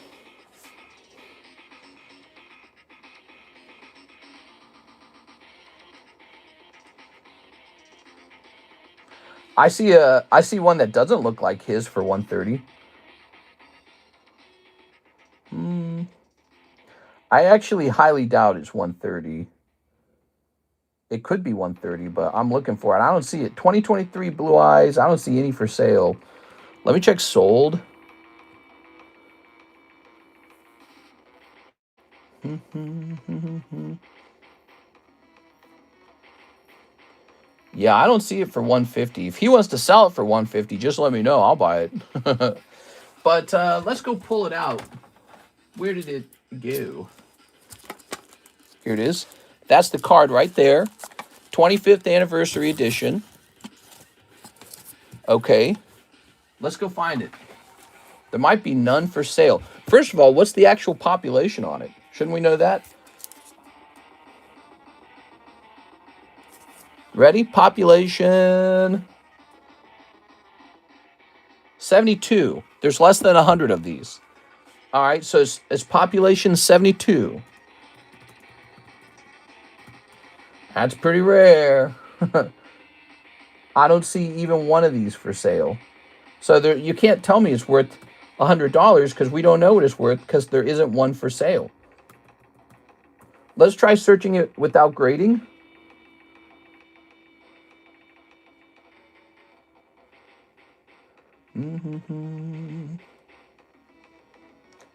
Speaker 1: I see one that doesn't look like his for 130. I actually highly doubt it's 130. It could be 130, but I'm looking for it. I don't see it. 2023 Blue Eyes. I don't see any for sale. Let me check sold. Yeah, I don't see it for 150. If he wants to sell it for 150, just let me know. I'll buy it. But let's go pull it out. Where did it go? Here it is. That's the card right there. 25th anniversary edition. Okay. Let's go find it. There might be none for sale. First of all, what's the actual population on it? Shouldn't we know that? Ready? Population 72. There's less than 100 of these. All right, so it's population 72. That's pretty rare. I don't see even one of these for sale. So you can't tell me it's worth $100 because we don't know what it's worth because there isn't one for sale. Let's try searching it without grading.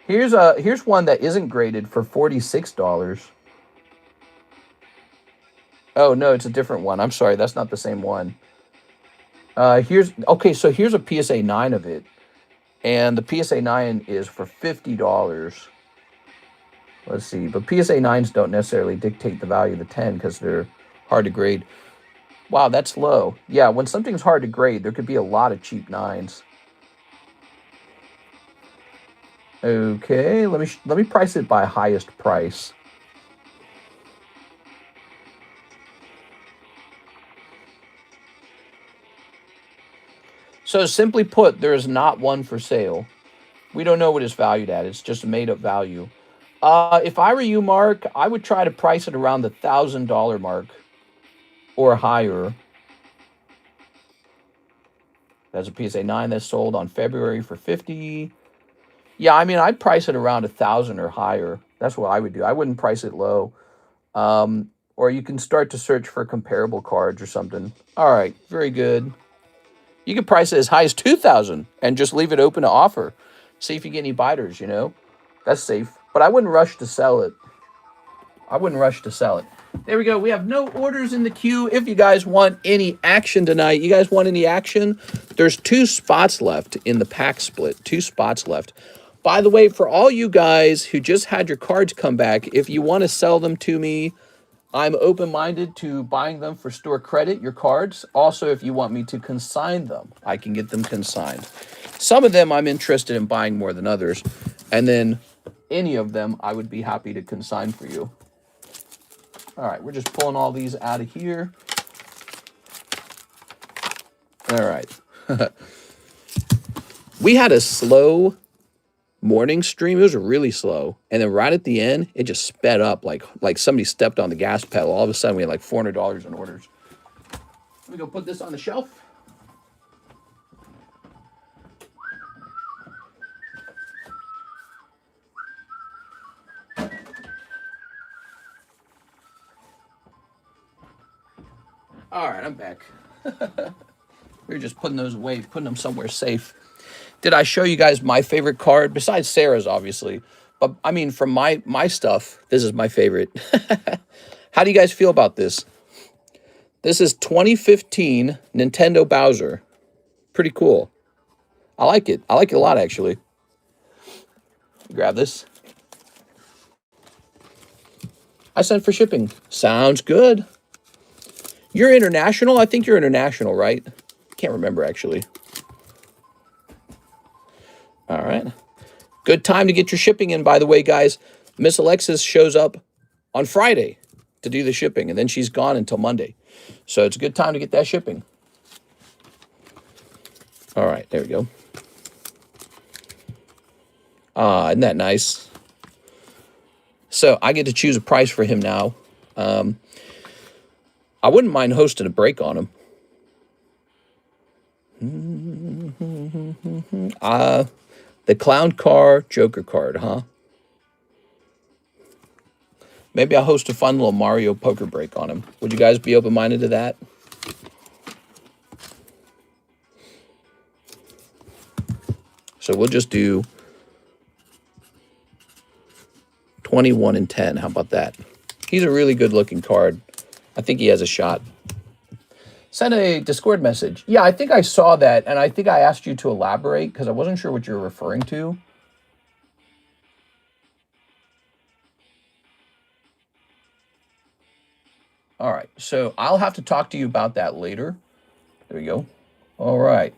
Speaker 1: Here's one that isn't graded for $46. Oh no, it's a different one. I'm sorry, that's not the same one. So here's a PSA 9 of it, and the PSA 9 is for $50. Let's see, but PSA 9s don't necessarily dictate the value of the 10 because they're hard to grade. Wow, that's low. Yeah, when something's hard to grade, there could be a lot of cheap 9s. Okay, let me price it by highest price. So simply put, there is not one for sale. We don't know what it's valued at. It's just a made-up value. If I were you, Mark, I would try to price it around the $1,000 mark or higher. That's a PSA 9 that's sold on February for $50. Yeah, I mean, I'd price it around 1,000 or higher. That's what I would do. I wouldn't price it low. Or you can start to search for comparable cards or something. All right, very good. You can price it as high as 2,000 and just leave it open to offer. See if you get any biters, you know. That's safe. But I wouldn't rush to sell it. I wouldn't rush to sell it. There we go. We have no orders in the queue. If you guys want any action tonight, you guys want any action? There's 2 spots left in the pack split. 2 spots left. By the way, for all you guys who just had your cards come back, if you want to sell them to me, I'm open-minded to buying them for store credit, your cards. Also, if you want me to consign them, I can get them consigned. Some of them I'm interested in buying more than others. And then any of them I would be happy to consign for you. All right, we're just pulling all these out of here. All right. We had a slow morning stream. It was really slow. And then right at the end, it just sped up like somebody stepped on the gas pedal. All of a sudden, we had like $400 in orders. Let me go put this on the shelf. All right, I'm back. We were just putting those away, putting them somewhere safe. Did I show you guys my favorite card? Besides Sarah's, obviously. But, I mean, from my stuff, this is my favorite. How do you guys feel about this? This is 2015 Nintendo Bowser. Pretty cool. I like it. I like it a lot, actually. Grab this. I sent for shipping. Sounds good. You're international? I think you're international, right? Can't remember, actually. All right. Good time to get your shipping in, by the way, guys. Miss Alexis shows up on Friday to do the shipping, and then she's gone until Monday. So it's a good time to get that shipping. All right, there we go. Isn't that nice? So I get to choose a price for him now. I wouldn't mind hosting a break on him. The clown car, Joker card, huh? Maybe I'll host a fun little Mario poker break on him. Would you guys be open-minded to that? So we'll just do 21 and 10. How about that? He's a really good-looking card. I think he has a shot. Send a Discord message. Yeah, I think I saw that, and I think I asked you to elaborate because I wasn't sure what you were referring to. All right, so I'll have to talk to you about that later. There we go. All right.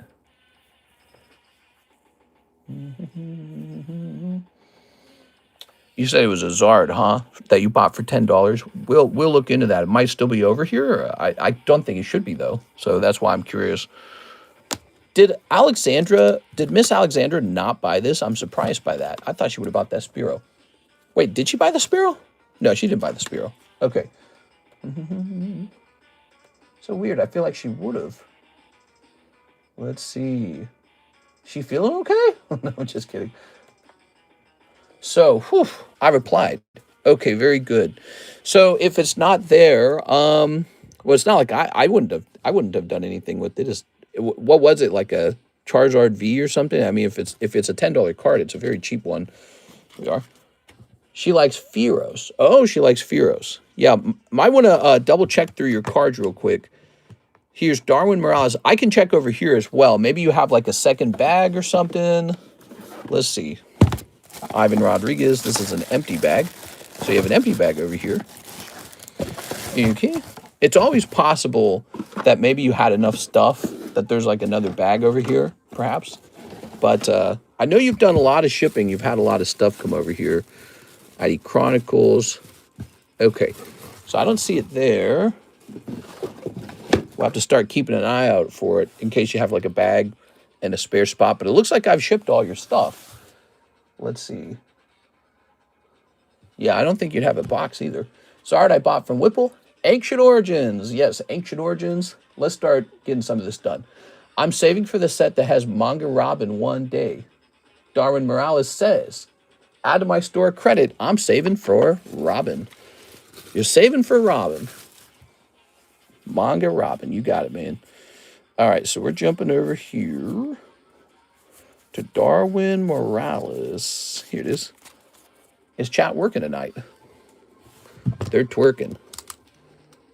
Speaker 1: You said it was a Zard, huh? That you bought for $10. We'll look into that. It might still be over here. I don't think it should be, though. So that's why I'm curious. Did Miss Alexandra not buy this? I'm surprised by that. I thought she would have bought that Spearow. Wait, did she buy the Spearow? No, she didn't buy the Spearow. Okay. So weird. I feel like she would have. Let's see. She feeling okay? No, just kidding. So, I replied. Okay, very good. So if it's not there, well, it's not like I wouldn't have done anything with it. What was it, like a Charizard V or something? I mean, if it's a $10 card, it's a very cheap one. Here we are. She likes Fearos. Oh, she likes Fearos. Yeah, might want to double check through your cards real quick. Here's Darwin Morales. I can check over here as well. Maybe you have like a second bag or something. Let's see. Ivan Rodriguez. This is an empty bag. So you have an empty bag over here. Okay. It's always possible that maybe you had enough stuff that there's like another bag over here, perhaps. But I know you've done a lot of shipping. You've had a lot of stuff come over here. ID Chronicles. Okay. So I don't see it there. We'll have to start keeping an eye out for it in case you have like a bag and a spare spot. But it looks like I've shipped all your stuff. Let's see. Yeah, I don't think you'd have a box either. So art I bought from Whipple. Ancient Origins. Yes, Ancient Origins. Let's start getting some of this done. I'm saving for the set that has Manga Robin one day. Darwin Morales says, add to my store credit. I'm saving for Robin. You're saving for Robin. Manga Robin. You got it, man. All right, so we're jumping over here to Darwin Morales. Here it is. Is chat working tonight? They're twerking.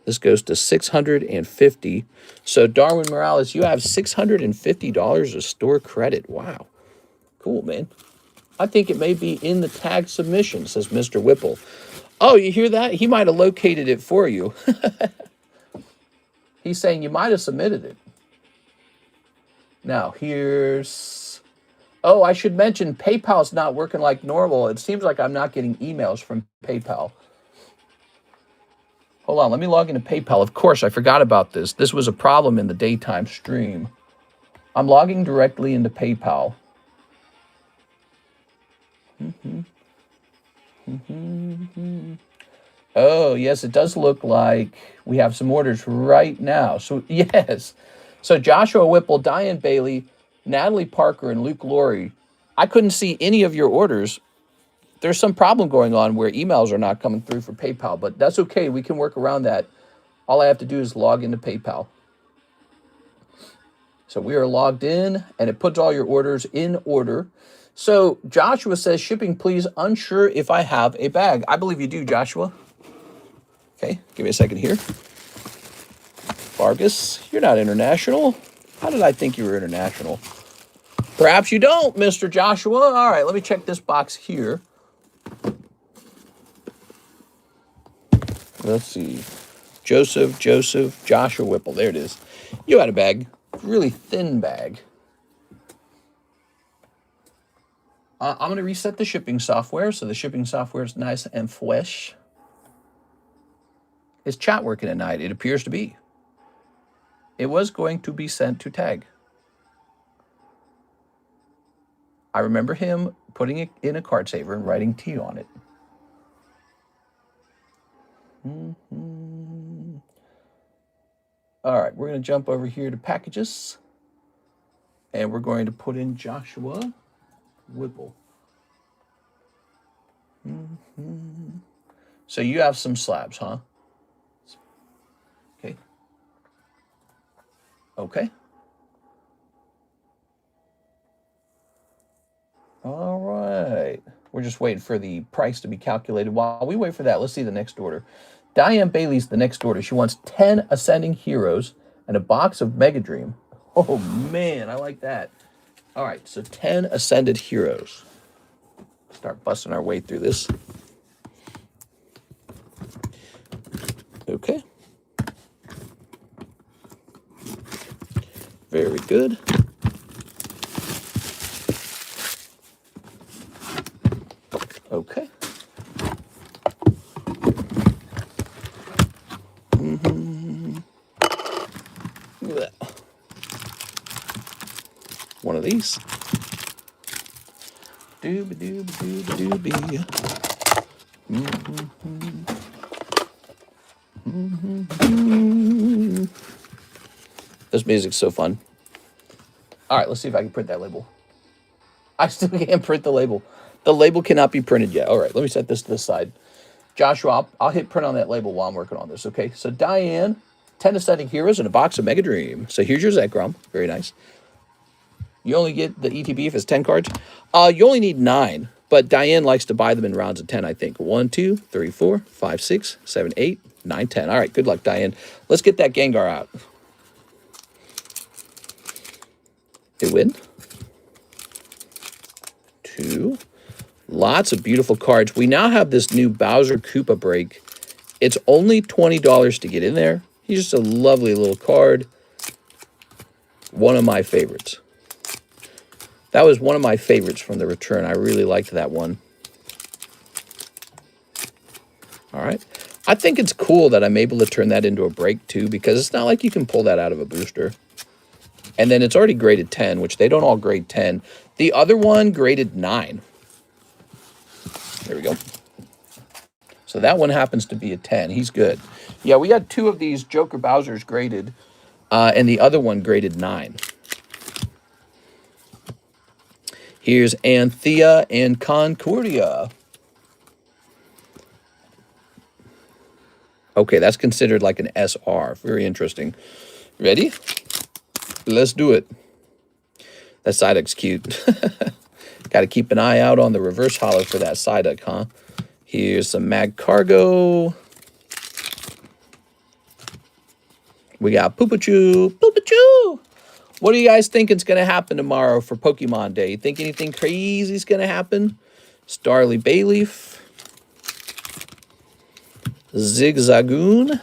Speaker 1: This goes to $650. So Darwin Morales, you have $650 of store credit. Wow. Cool, man. I think it may be in the tag submission, says Mr. Whipple. Oh, you hear that? He might have located it for you. He's saying you might have submitted it. Now, here's... Oh, I should mention PayPal's not working like normal. It seems like I'm not getting emails from PayPal. Hold on, let me log into PayPal. Of course, I forgot about this. This was a problem in the daytime stream. I'm logging directly into PayPal. Oh, yes, it does look like we have some orders right now. So, yes. So, Joshua Whipple, Diane Bailey, Natalie Parker, and Luke Laurie. I couldn't see any of your orders. There's some problem going on where emails are not coming through for PayPal, but that's okay. We can work around that. All I have to do is log into PayPal. So we are logged in, and it puts all your orders in order. So Joshua says, shipping, please. Unsure if I have a bag. I believe you do, Joshua. Okay, give me a second here. Vargas, you're not international. How did I think you were international? Perhaps you don't, Mr. Joshua. All right, let me check this box here. Let's see. Joseph, Joshua Whipple. There it is. You had a bag. Really thin bag. I'm going to reset the shipping software, so the shipping software is nice and fresh. Is chat working tonight? It appears to be. It was going to be sent to tag. I remember him putting it in a card saver and writing T on it. All right, we're going to jump over here to packages. And we're going to put in Joshua Whipple. So you have some slabs, huh? Okay. Okay. All right. We're just waiting for the price to be calculated. While we wait for that, let's see the next order. Diane Bailey's the next order. She wants 10 Ascending Heroes and a box of Mega Dream. Oh, man, I like that. All right, so 10 Ascended Heroes. Start busting our way through this. Okay. Very good. Okay. One of these. This music's so fun. All right, let's see if I can print that label. I still can't print the label. The label cannot be printed yet. All right, let me set this to the side. Joshua, I'll hit print on that label while I'm working on this, okay? So Diane, 10 Ascending Heroes and a box of Mega Dream. So here's your Zekrom. Very nice. You only get the ETB if it's 10 cards. You only need 9, but Diane likes to buy them in rounds of 10, I think. 1, 2, 3, 4, 5, 6, 7, 8, 9, 10. All right, good luck, Diane. Let's get that Gengar out. They win. 2. Lots of beautiful cards. We now have this new Bowser Koopa break. It's only $20 to get in there. He's just a lovely little card. One of my favorites. That was one of my favorites from the return. I really liked that one. All right. I think it's cool that I'm able to turn that into a break too, because it's not like you can pull that out of a booster. And then it's already graded 10, which they don't all grade 10. The other one graded 9. There we go. So that one happens to be a 10. He's good. Yeah, we had 2 of these Joker Bowsers graded, and the other one graded 9. Here's Anthea and Concordia. Okay, that's considered like an SR. Very interesting. Ready? Let's do it. That Psyduck's cute. Got to keep an eye out on the reverse holo for that Psyduck, huh? Here's some Mag Cargo. We got Poopachu. Poopachu! What do you guys think is going to happen tomorrow for Pokemon Day? You think anything crazy is going to happen? Starly Bayleaf. Zigzagoon.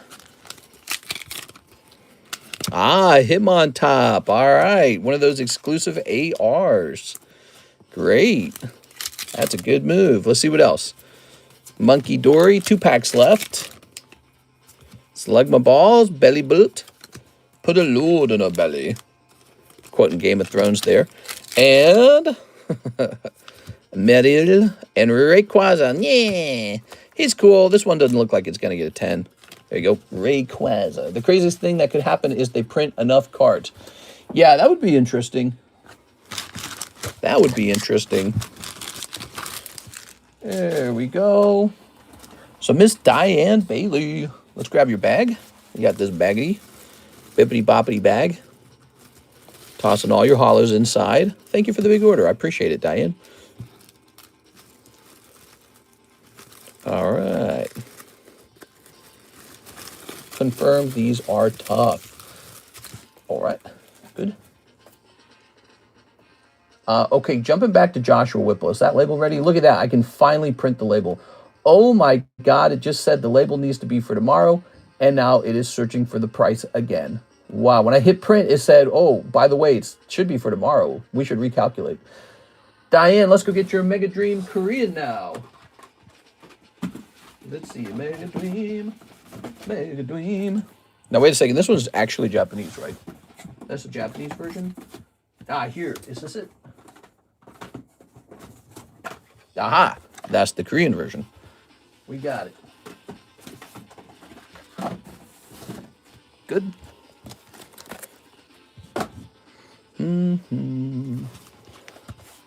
Speaker 1: Ah, Hitmontop. All right. One of those exclusive ARs. Great. That's a good move. Let's see what else. Monkey Dory. 2 packs left. Slugma Balls. Belly Boot. Put a load in a belly. Quoting Game of Thrones there. And Meryl and Rayquaza. Yeah. He's cool. This one doesn't look like it's going to get a 10. There you go. Rayquaza. The craziest thing that could happen is they print enough cards. Yeah, that would be interesting. That would be interesting. There we go. So Miss Diane Bailey. Let's grab your bag. You got this baggy. Bippity boppity bag. Tossing all your holos inside. Thank you for the big order. I appreciate it, Diane. All right. Confirm these are tough. All right. Good. Okay, jumping back to Joshua Whipple. Is that label ready? Look at that. I can finally print the label. Oh my God, it just said the label needs to be for tomorrow, and now it is searching for the price again. Wow, when I hit print, it said, oh, by the way, it should be for tomorrow. We should recalculate. Diane, let's go get your Mega Dream Korean now. Let's see, Mega Dream, Mega Dream. Now, wait a second. This one's actually Japanese, right? That's the Japanese version? Ah, here. Is this it? Aha! That's the Korean version. We got it. Good.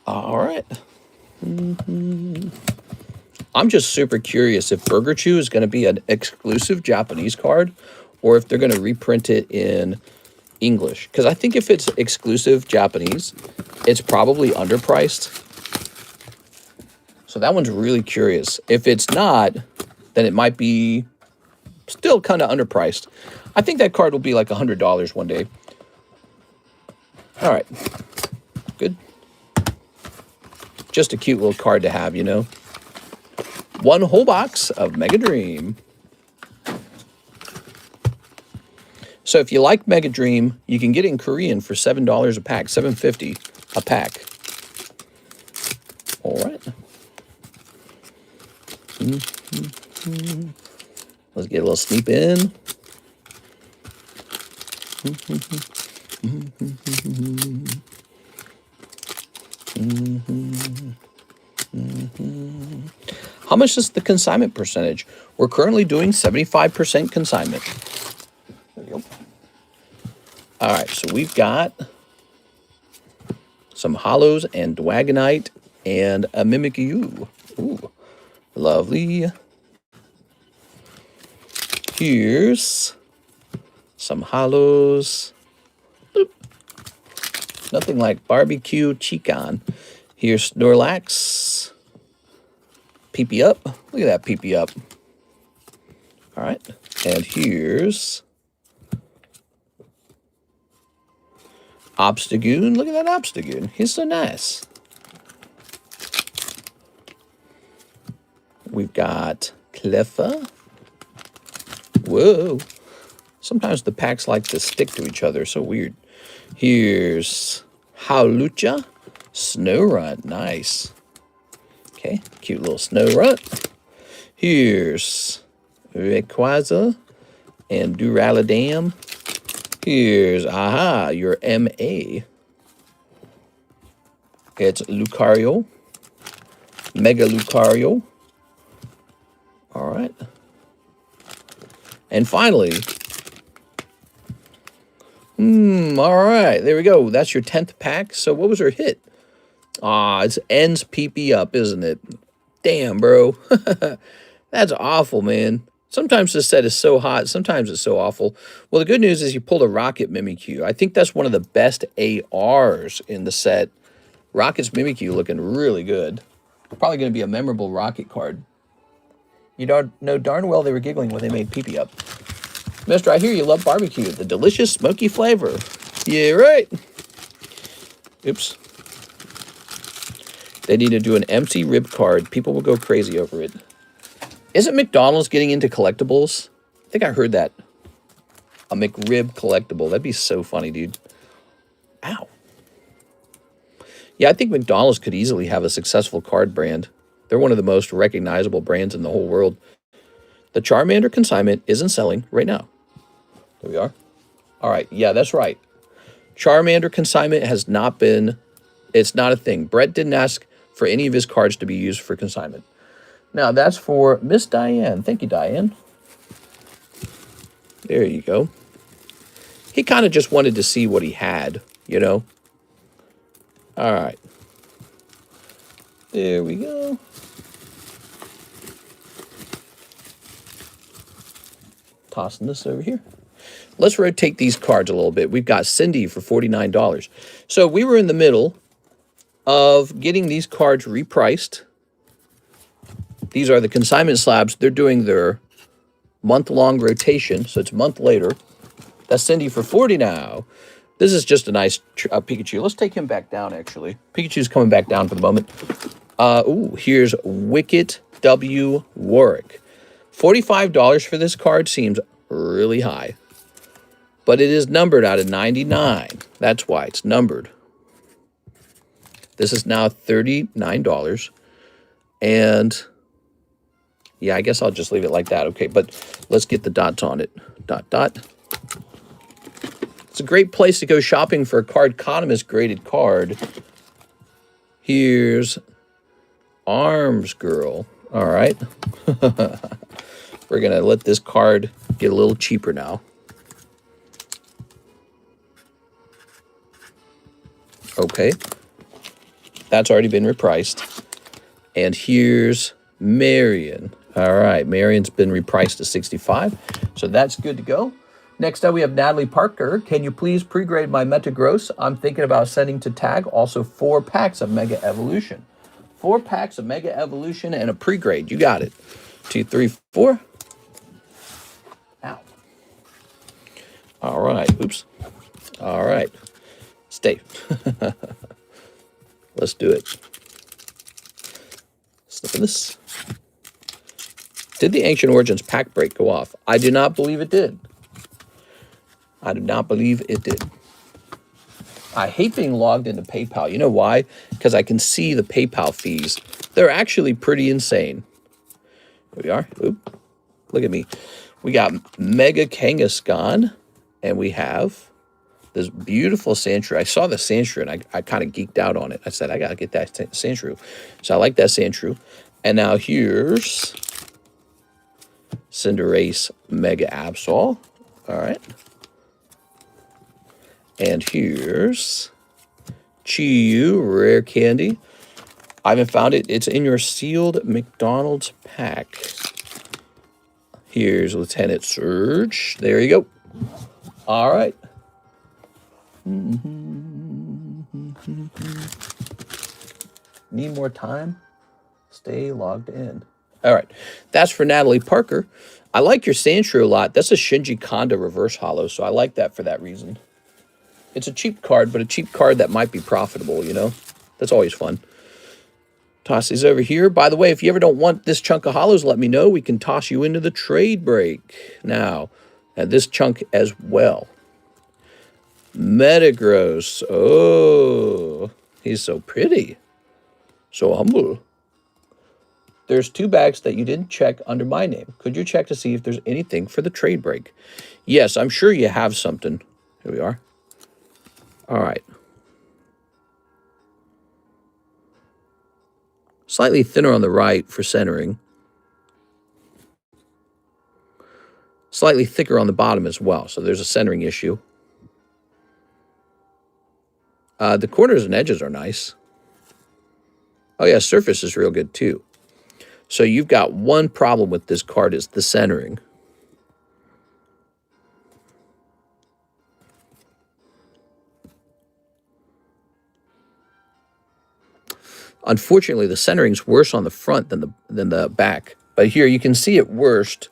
Speaker 1: All right. I'm just super curious if Burger Chew is going to be an exclusive Japanese card or if they're going to reprint it in English. Because I think if it's exclusive Japanese, it's probably underpriced. So that one's really curious. If it's not, then it might be still kind of underpriced. I think that card will be like $100 one day. All right. Good. Just a cute little card to have, you know. One whole box of Mega Dream. So if you like Mega Dream, you can get it in Korean for $7 a pack, $7.50 a pack. All right. Let's get a little sneap in. How much is the consignment percentage? We're currently doing 75% consignment. There you go. All right, so we've got some Holos and Dwagonite and a Mimikyu. Ooh, lovely. Here's some Holos. Boop. Nothing like barbecue Chicon. Here's Snorlax. PP up. Look at that PP up. All right. And here's Obstagoon. Look at that Obstagoon. He's so nice. We've got Cleffa. Whoa. Sometimes the packs like to stick to each other. So weird. Here's Howlucha. Snorunt. Nice. Okay. Cute little Snorunt. Here's Rayquaza and Duraludon. Here's, aha, your MA. It's Lucario. Mega Lucario. All right. And finally, all right, there we go. That's your 10th pack. So what was her hit? Ah, it's ends PP up, isn't it? Damn, bro. That's awful, man. Sometimes this set is so hot, sometimes it's so awful. Well, the good news is you pulled a Rocket Mimikyu. I think that's one of the best ARs in the set. Rocket's Mimikyu looking really good. Probably going to be a memorable Rocket card. You don't know darn well they were giggling when they made PP up. Mister, I hear you love barbecue, the delicious smoky flavor. Yeah, right. Oops. They need to do an empty rib card. People will go crazy over it. Isn't McDonald's getting into collectibles? I think I heard that. A McRib collectible. That'd be so funny, dude. Ow. Yeah, I think McDonald's could easily have a successful card brand. They're one of the most recognizable brands in the whole world. The Charmander consignment isn't selling right now. There we are. All right. Yeah, that's right. Charmander consignment has not been... It's not a thing. Brett didn't ask for any of his cards to be used for consignment. Now, that's for Miss Diane. Thank you, Diane. There you go. He kind of just wanted to see what he had, you know? All right. There we go. Tossing this over here. Let's rotate these cards a little bit. We've got Cindy for $49. So we were in the middle of getting these cards repriced. These are the consignment slabs. They're doing their month-long rotation, so it's a month later. That's Cindy for $40 now. This is just a nice Pikachu. Let's take him back down, actually. Pikachu's coming back down for the moment. Ooh, here's Wicket W. Warwick. $45 for this card seems really high. But it is numbered out of 99. That's why it's numbered. This is now $39. And... yeah, I guess I'll just leave it like that. Okay, but let's get the dots on it. Dot, dot. It's a great place to go shopping for a Cardconomist graded card. Here's Arms Girl. All right. We're going to let this card get a little cheaper now. Okay. That's already been repriced. And here's Marion. All right, Marion's been repriced to $65, so that's good to go. Next up, we have Natalie Parker. Can you please pre-grade my Metagross? I'm thinking about sending to Tag. Also, 4 packs of Mega Evolution. 4 packs of Mega Evolution and a pre-grade. You got it. 2, 3, 4. Ow. All right. Oops. All right. Stay. Let's do it. Slip of this. Did the Ancient Origins pack break go off? I do not believe it did. I do not believe it did. I hate being logged into PayPal. You know why? Because I can see the PayPal fees. They're actually pretty insane. Here we are. Oop. Look at me. We got Mega Kangaskhan, and we have this beautiful Sandshrew. I saw the Sandshrew, and I kind of geeked out on it. I said, I got to get that Sandshrew. So I like that Sandshrew. And now here's Cinderace Mega Absol. All right. And here's Chi-Yu Rare Candy. I haven't found it. It's in your sealed McDonald's pack. Here's Lieutenant Surge. There you go. All right. Need more time? Stay logged in. All right. That's for Natalie Parker. I like your Sandshrew a lot. That's a Shinji Kanda reverse holo, so I like that for that reason. It's a cheap card, but a cheap card that might be profitable, you know? That's always fun. Toss these over here. By the way, if you ever don't want this chunk of holos, let me know. We can toss you into the trade break now. And this chunk as well. Metagross. Oh, he's so pretty. So humble. There's 2 bags that you didn't check under my name. Could you check to see if there's anything for the trade break? Yes, I'm sure you have something. Here we are. All right. Slightly thinner on the right for centering. Slightly thicker on the bottom as well, so there's a centering issue. The corners and edges are nice. Oh yeah, surface is real good too. So you've got one problem with this card is the centering. Unfortunately, the centering's worse on the front than the back. But here you can see it worst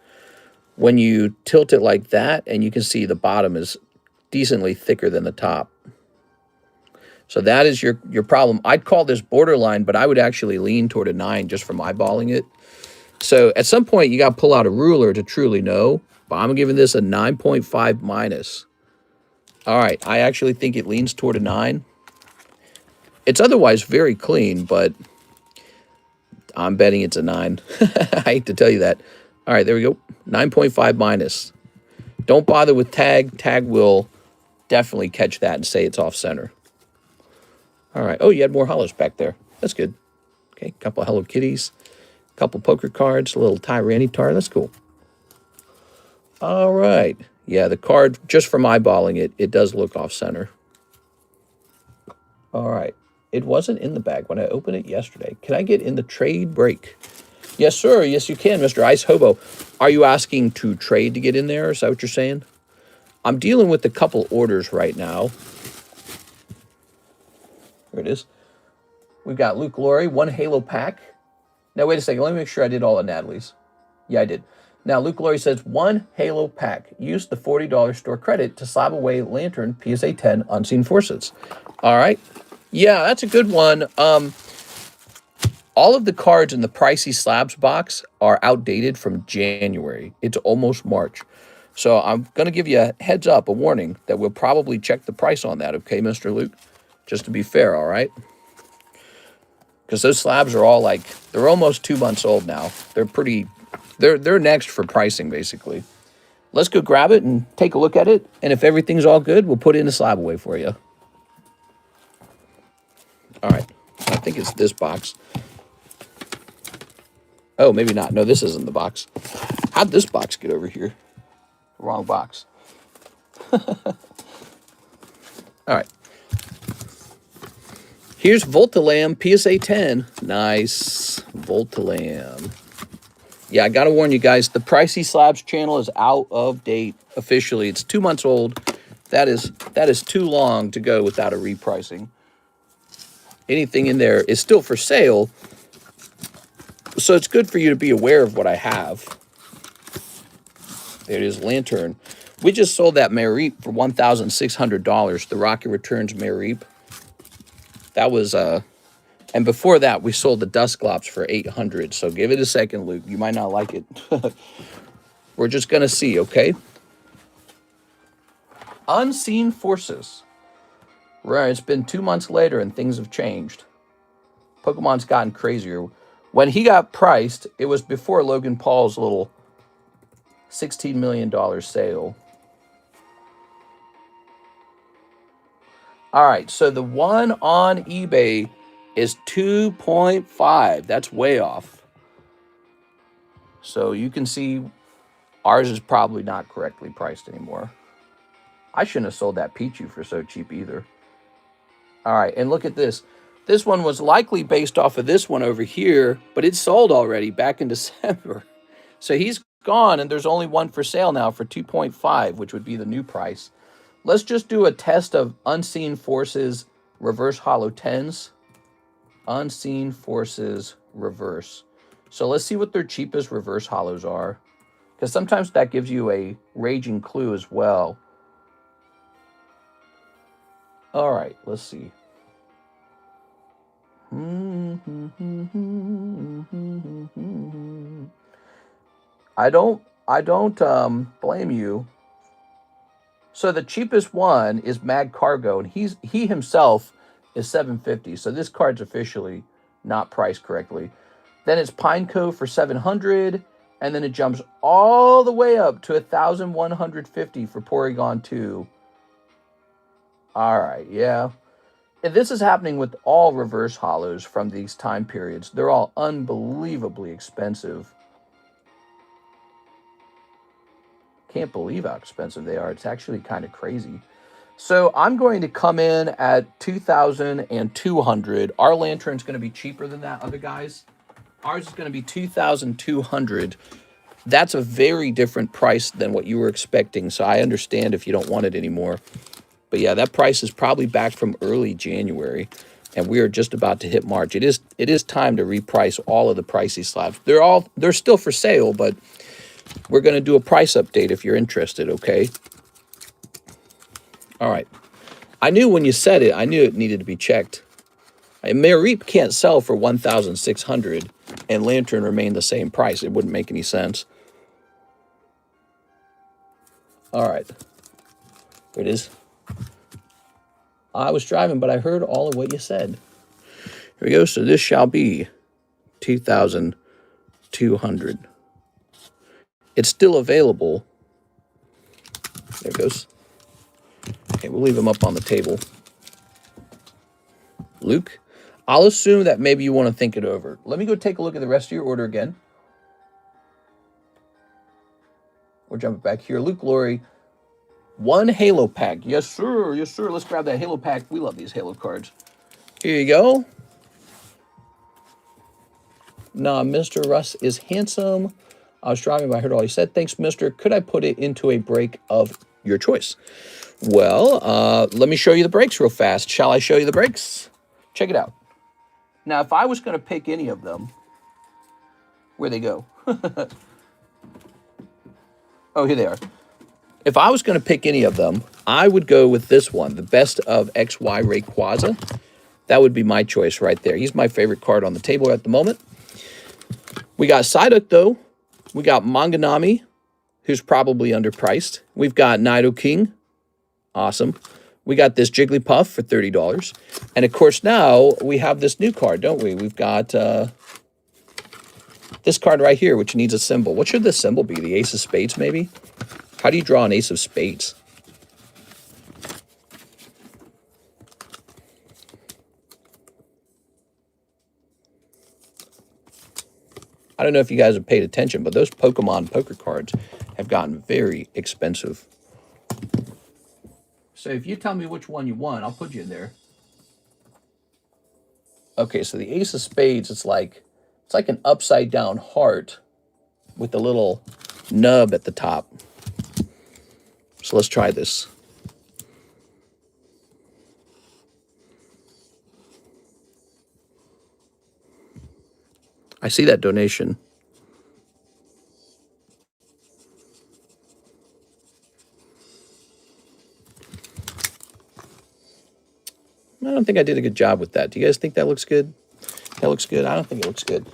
Speaker 1: when you tilt it like that, and you can see the bottom is decently thicker than the top. So that is your problem. I'd call this borderline, but I would actually lean toward a 9 just from eyeballing it. So at some point, you got to pull out a ruler to truly know. But I'm giving this a 9.5 minus. All right, I actually think it leans toward a 9. It's otherwise very clean, but I'm betting it's a 9. I hate to tell you that. All right, there we go. 9.5 minus. Don't bother with tag. Tag will definitely catch that and say it's off center. All right. Oh, you had more hollows back there. That's good. Okay, a couple of Hello Kitties, a couple poker cards, a little Tyranitar. That's cool. All right. Yeah, the card, just from eyeballing it, it does look off center. All right. It wasn't in the bag when I opened it yesterday. Can I get in the trade break? Yes, sir. Yes, you can, Mr. Ice Hobo. Are you asking to trade to get in there? Is that what you're saying? I'm dealing with a couple orders right now. Here it is. We've got Luke Glory, 1 Halo pack. Now, wait a second. Let me make sure I did all of Natalie's. Yeah, I did. Now, Luke Glory says, 1 Halo pack. Use the $40 store credit to slab away Lantern PSA 10 Unseen Forces. All right. Yeah, that's a good one. All of the cards in the pricey slabs box are outdated from January. It's almost March. So I'm going to give you a heads up, a warning, that we'll probably check the price on that, okay, Mr. Luke? Just to be fair, all right? Because those slabs are all like, they're almost 2 months old now. They're next for pricing, basically. Let's go grab it and take a look at it. And if everything's all good, we'll put it in the slab away for you. All right. I think it's this box. Oh, maybe not. No, this isn't the box. How'd this box get over here? Wrong box. All right. Here's Voltalam PSA 10. Nice. Voltalam. Yeah, I got to warn you guys, the Pricey Slabs channel is out of date officially. It's 2 months old. That is too long to go without a repricing. Anything in there is still for sale. So it's good for you to be aware of what I have. There it is, Lantern. We just sold that Mareep for $1,600. The Rocket Returns Mareep. That was, and before that, we sold the Dustclops for $800. So give it a second, Luke. You might not like it. We're just going to see, okay? Unseen Forces. Right, it's been 2 months later and things have changed. Pokemon's gotten crazier. When he got priced, it was before Logan Paul's little $16 million sale. All right, so the one on eBay is 2.5. That's way off. So you can see ours is probably not correctly priced anymore. I shouldn't have sold that Pichu for so cheap either. All right, and look at this. This one was likely based off of this one over here, but it sold already back in December. So he's gone, and there's only one for sale now for 2.5, which would be the new price. Let's just do a test of Unseen Forces Reverse Hollow 10s. Unseen Forces Reverse. So let's see what their cheapest reverse hollows are, because sometimes that gives you a raging clue as well. All right, let's see. I don't blame you. So the cheapest one is Mag Cargo, and he himself is $750. So this card's officially not priced correctly. Then it's Pineco for $700, and then it jumps all the way up to $1,150 for Porygon 2. All right, yeah. And this is happening with all reverse hollows from these time periods. They're all unbelievably expensive. Can't believe how expensive they are. It's actually kind of crazy. So I'm going to come in at 2,200. Our lantern's going to be cheaper than that other guy's. Ours is going to be 2,200. That's a very different price than what you were expecting. So I understand if you don't want it anymore. But yeah, that price is probably back from early January, and we are just about to hit March. It is time to reprice all of the pricey slabs. They're still for sale, but we're going to do a price update if you're interested, okay? All right. I knew when you said it, I knew it needed to be checked. Mareep can't sell for 1,600 and Lantern remain the same price. It wouldn't make any sense. All right. Here it is. I was driving, but I heard all of what you said. Here we go. So this shall be 2,200. It's still available. There it goes. Okay, we'll leave them up on the table. Luke, I'll assume that maybe you want to think it over. Let me go take a look at the rest of your order again. We're jumping back here. Luke Glory, 1 Halo pack. Yes, sir. Yes, sir. Let's grab that Halo pack. We love these Halo cards. Here you go. Nah, Mr. Russ is handsome. I was driving, but I heard all he said. Thanks, mister. Could I put it into a break of your choice? Well, let me show you the breaks real fast. Shall I show you the breaks? Check it out. Now, if I was going to pick any of them, where'd they go? Oh, here they are. If I was going to pick any of them, I would go with this one, the Best of XY Rayquaza. That would be my choice right there. He's my favorite card on the table at the moment. We got Psyduck, though. We got Manganami, who's probably underpriced. We've got Nidoking. Awesome. We got this Jigglypuff for $30. And, of course, now we have this new card, don't we? We've got this card right here, which needs a symbol. What should this symbol be? The Ace of Spades, maybe? How do you draw an Ace of Spades? I don't know if you guys have paid attention, but those Pokemon poker cards have gotten very expensive. So if you tell me which one you want, I'll put you in there. Okay, so the Ace of Spades, it's like an upside down heart with a little nub at the top. So let's try this. I see that donation. I don't think I did a good job with that. Do you guys think that looks good? That looks good. I don't think it looks good.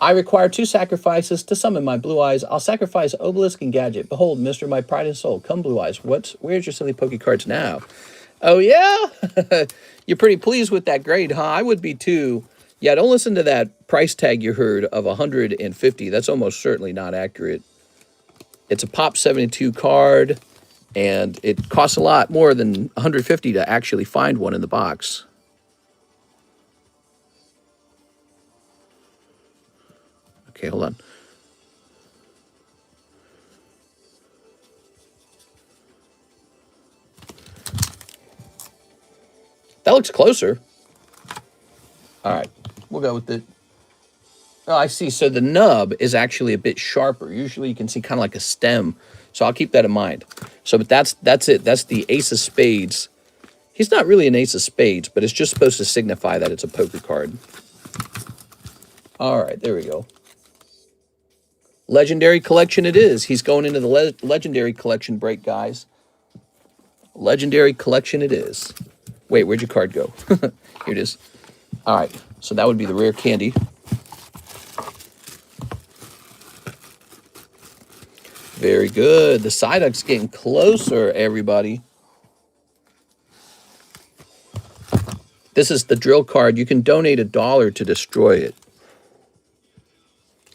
Speaker 1: I require 2 sacrifices to summon my Blue Eyes. I'll sacrifice Obelisk and Gadget. Behold, Mr. My Pride and Soul. Come, Blue Eyes. Where's your silly Poke cards now? Oh, yeah? You're pretty pleased with that grade, huh? I would be too. Yeah, don't listen to that price tag you heard of 150. That's almost certainly not accurate. It's a Pop 72 card, and it costs a lot more than 150 to actually find one in the box. Okay, hold on. That looks closer. All right, we'll go with it. Oh, I see. So the nub is actually a bit sharper. Usually you can see kind of like a stem. So I'll keep that in mind. So, but that's it. That's the Ace of Spades. He's not really an Ace of Spades, but it's just supposed to signify that it's a poker card. All right, there we go. Legendary Collection it is. He's going into the Legendary Collection break, guys. Legendary Collection it is. Wait, where'd your card go? Here it is. All right, so that would be the rare candy. Very good. The Psyduck's getting closer, everybody. This is the drill card. You can donate $1 to destroy it.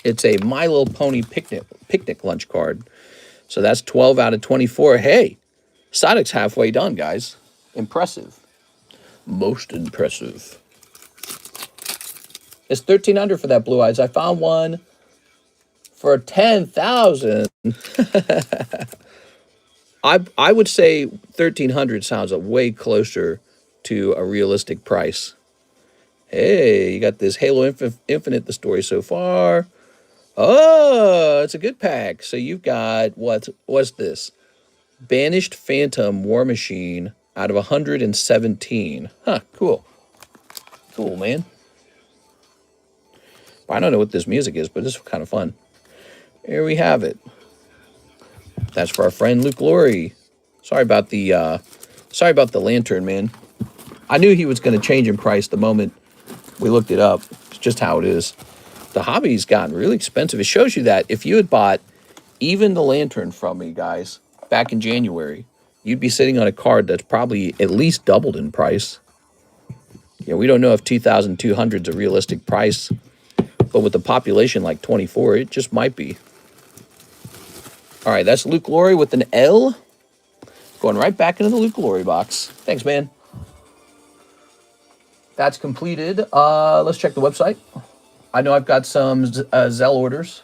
Speaker 1: It's a My Little Pony picnic lunch card. So that's 12 out of 24. Hey, Psyduck's halfway done, guys. Impressive. Most impressive. It's $1,300 for that Blue Eyes. I found one for $10,000. I would say 1,300 sounds a way closer to a realistic price. Hey, you got this Halo Infinite, the story so far. Oh, it's a good pack. So you've got what's this? Banished Phantom War Machine out of 117. Huh, cool. Cool, man. I don't know what this music is, but this is kind of fun. Here we have it. That's for our friend Luke Laurie. Sorry about the lantern, man. I knew he was going to change in price the moment we looked it up. It's just how it is. The hobby's gotten really expensive. It shows you that if you had bought even the lantern from me, guys, back in January, you'd be sitting on a card that's probably at least doubled in price. You know, we don't know if 2,200 is a realistic price, but with the population like 24, it just might be. All right, that's Luke Laurie with an L. Going right back into the Luke Laurie box. Thanks, man. That's completed. Let's check the website. I know I've got some ZELLE orders.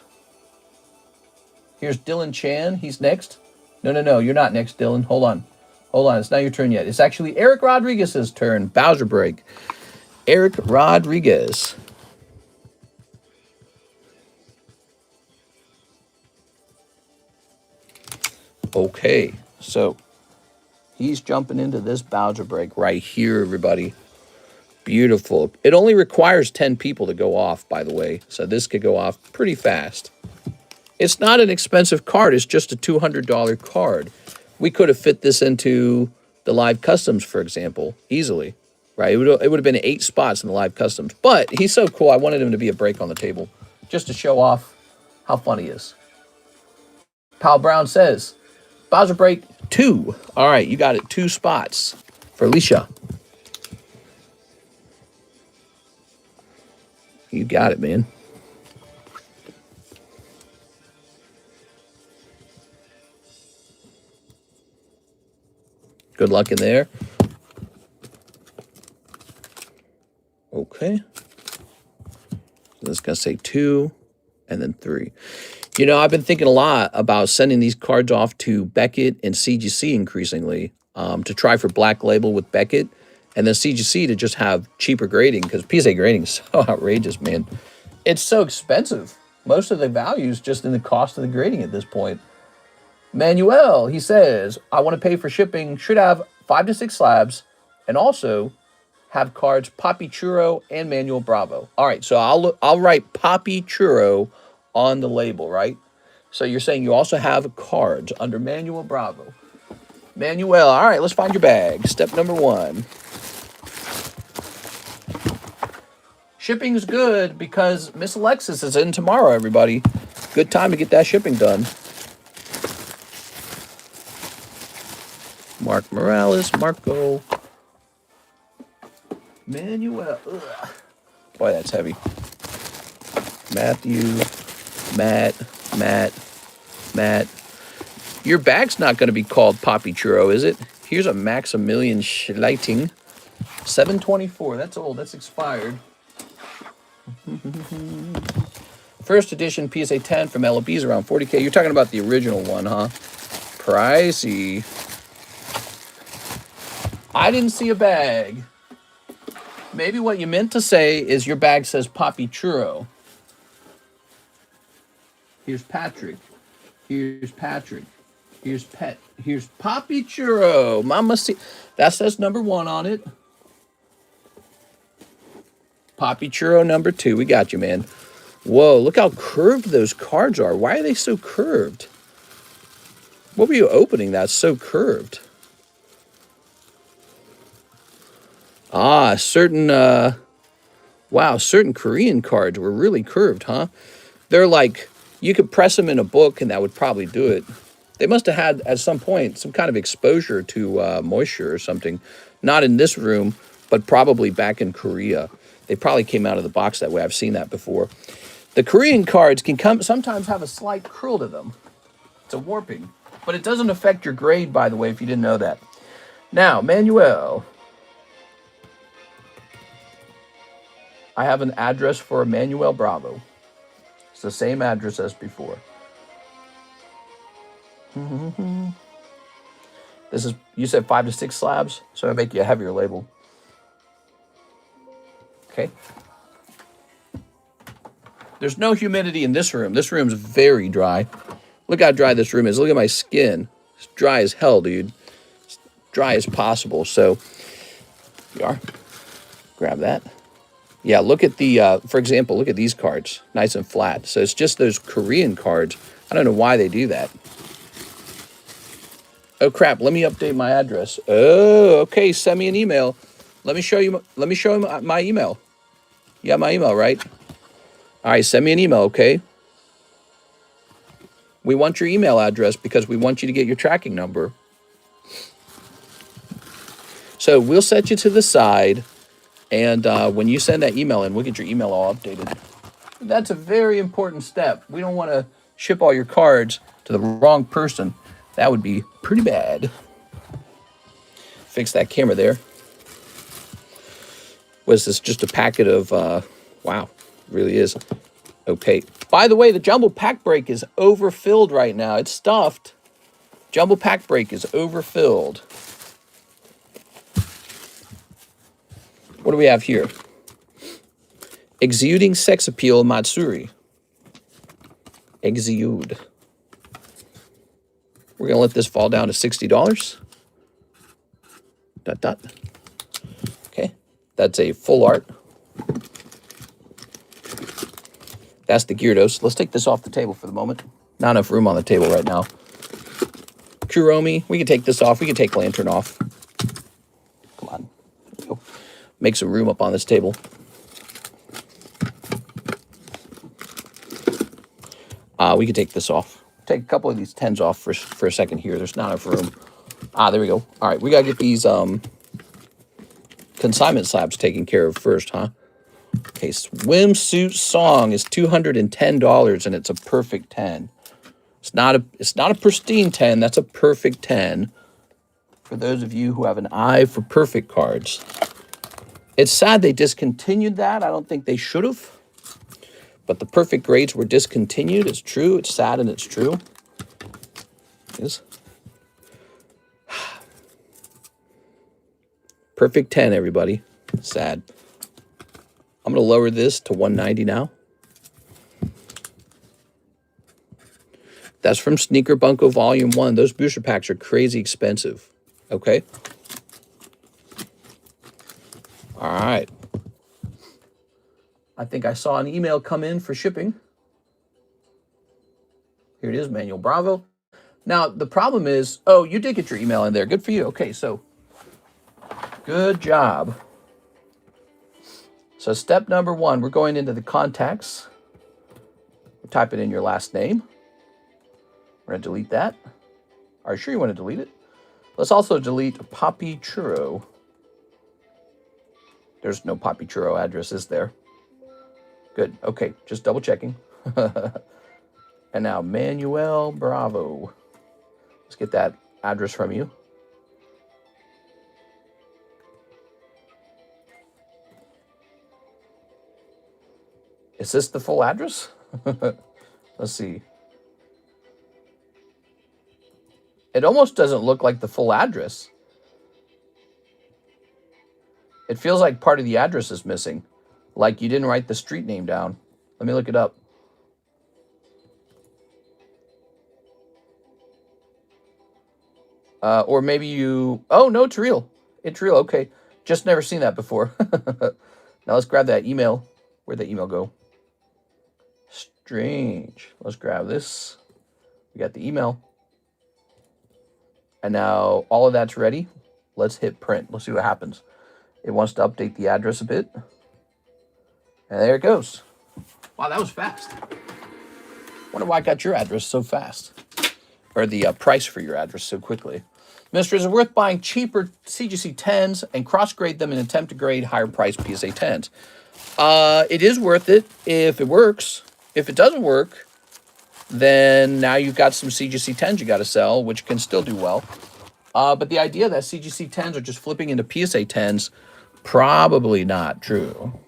Speaker 1: Here's Dylan Chan. He's next. No. You're not next, Dylan. Hold on. It's not your turn yet. It's actually Eric Rodriguez's turn. Bowser break. Eric Rodriguez. Okay, so he's jumping into this Bowser break right here, everybody. Beautiful. It only requires 10 people to go off, by the way, so this could go off pretty fast. It's not an expensive card. It's just a $200 card. We could have fit this into the live customs, for example, easily, right? It would have been 8 spots in the live customs, but he's so cool. I wanted him to be a break on the table just to show off how fun he is. Pal Brown says, Bowser break 2. All right, you got it. 2 spots for Alicia. You got it, man. Good luck in there. Okay. So this is going to say 2 and then 3. You know, I've been thinking a lot about sending these cards off to Beckett and CGC increasingly to try for Black Label with Beckett, and then CGC to just have cheaper grading, because PSA grading is so outrageous, man. It's so expensive. Most of the value is just in the cost of the grading at this point. Manuel, he says, I want to pay for shipping, should have 5 to 6 slabs, and also have cards Papi Churro and Manuel Bravo. All right, so I'll write Papi Churro on the label, right? So you're saying you also have cards under Manuel Bravo. Manuel, all right, let's find your bag. Step number 1. Shipping's good because Miss Alexis is in tomorrow, everybody. Good time to get that shipping done. Mark Morales, Marco. Manuel. Ugh. Boy, that's heavy. Matthew, Matt. Your bag's not going to be called Papi Churro, is it? Here's a Maximilian Schleiting. 724. That's old. That's expired. First edition PSA 10 from LOB's around 40K. You're talking about the original one, huh? Pricey. I didn't see a bag. Maybe what you meant to say is your bag says Papi Churro. Here's Patrick. Here's Patrick. Here's Pet. Here's Papi Churro. Mama see. That says number 1 on it. Papi Churro number 2. We got you, man. Whoa, look how curved those cards are. Why are they so curved? What were you opening that's so curved? Certain Korean cards were really curved, huh? They're like, you could press them in a book and that would probably do it. They must have had, at some point, some kind of exposure to moisture or something. Not in this room, but probably back in Korea. They probably came out of the box that way. I've seen that before. The Korean cards can sometimes have a slight curl to them. It's a warping. But it doesn't affect your grade, by the way, if you didn't know that. Now, Manuel. I have an address for Manuel Bravo. It's the same address as before. This is, you said 5 to 6 slabs, so I make you a heavier label. Okay. There's no humidity in this room. This room's very dry. Look how dry this room is. Look at my skin. It's dry as hell, dude. It's dry as possible. So, here you are. Grab that. Yeah, look at the, for example, look at these cards. Nice and flat. So it's just those Korean cards. I don't know why they do that. Oh, crap. Let me update my address. Oh, okay. Send me an email. Let me show you my email. You got my email, right? All right, send me an email, okay? We want your email address because we want you to get your tracking number. So we'll set you to the side, and when you send that email in, we'll get your email all updated. That's a very important step. We don't want to ship all your cards to the wrong person. That would be pretty bad. Fix that camera there. Was this just a packet of, wow, really is. Okay. By the way, the Jumbo Pack Break is overfilled right now. It's stuffed. Jumbo Pack Break is overfilled. What do we have here? Exuding Sex Appeal Matsuri. Exude. We're going to let this fall down to $60. Dot, dot. Okay. That's a full art. That's the Gyarados. Let's take this off the table for the moment. Not enough room on the table right now. Kuromi. We can take this off. We can take Lantern off. Come on. Go. Make some room up on this table. We can take this off. Take a couple of these 10s off for a second here. There's not enough room. There we go. All right, we got to get these consignment slabs taken care of first, huh? Okay, Swimsuit Song is $210, and it's a perfect 10. It's not a pristine 10. That's a perfect 10. For those of you who have an eye for perfect cards. It's sad they discontinued that. I don't think they should have. But the perfect grades were discontinued. It's true. It's sad and it's true. It is. Perfect 10, everybody. Sad. I'm going to lower this to $190 now. That's from Sneaker Bunko Volume 1. Those booster packs are crazy expensive. Okay? All right. I think I saw an email come in for shipping. Here it is, Manuel Bravo. Now, the problem is, oh, you did get your email in there. Good for you. Okay, so good job. So step number 1, we're going into the contacts. We're typing in your last name. We're going to delete that. Are you sure you want to delete it? Let's also delete Poppy Churro. There's no Poppy Churro address, is there? Good. Okay, just double checking. And now Manuel Bravo. Let's get that address from you. Is this the full address? Let's see. It almost doesn't look like the full address. It feels like part of the address is missing. Like you didn't write the street name down. Let me look it up. Or maybe you... Oh, no, it's real. It's real. Okay. Just never seen that before. Now let's grab that email. Where'd that email go? Strange. Let's grab this. We got the email. And now all of that's ready. Let's hit print. Let's see what happens. It wants to update the address a bit. And there it goes. Wow, that was fast. Wonder why I got your address so fast. Or the price for your address so quickly. Mister, is it worth buying cheaper CGC 10s and cross-grade them in an attempt to grade higher-priced PSA 10s? It is worth it if it works. If it doesn't work, then now you've got some CGC 10s you got to sell, which can still do well. But the idea that CGC 10s are just flipping into PSA 10s, probably not true.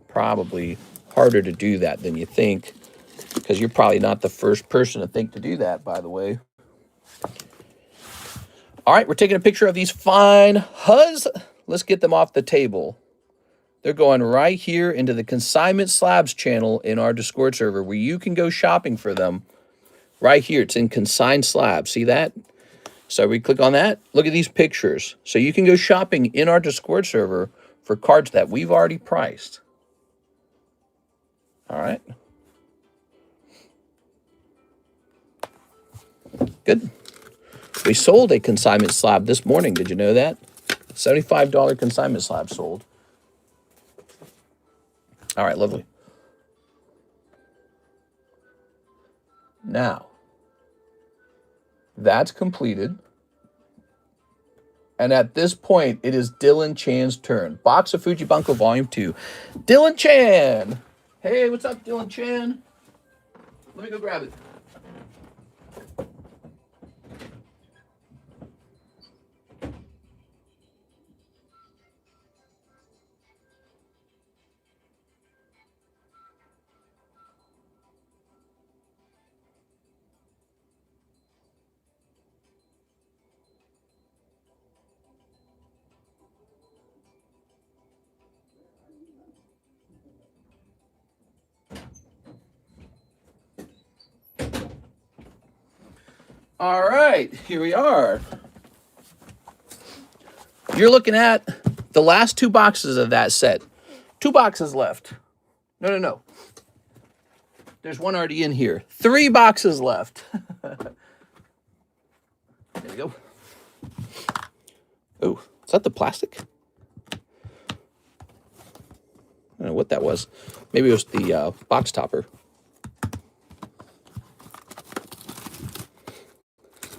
Speaker 1: Probably harder to do that than you think, because you're probably not the first person to think to do that, by the way. All right, we're taking a picture of these fine HUDs. Let's get them off the table. They're going right here into the Consignment Slabs channel in our Discord server where you can go shopping for them. Right here, it's in Consigned Slabs. See that? So we click on that. Look at these pictures. So you can go shopping in our Discord server for cards that we've already priced. All right. Good. We sold a consignment slab this morning. Did you know that? $75 consignment slab sold. All right, lovely. Now, that's completed. And at this point, it is Dylan Chan's turn. Box of Fujibanko Volume 2. Dylan Chan! Hey, what's up, Dylan Chan? Let me go grab it. All right, here we are. You're looking at the last 2 boxes of that set. 2 boxes left. No. There's one already in here. 3 boxes left. There we go. Oh, is that the plastic? I don't know what that was. Maybe it was the box topper.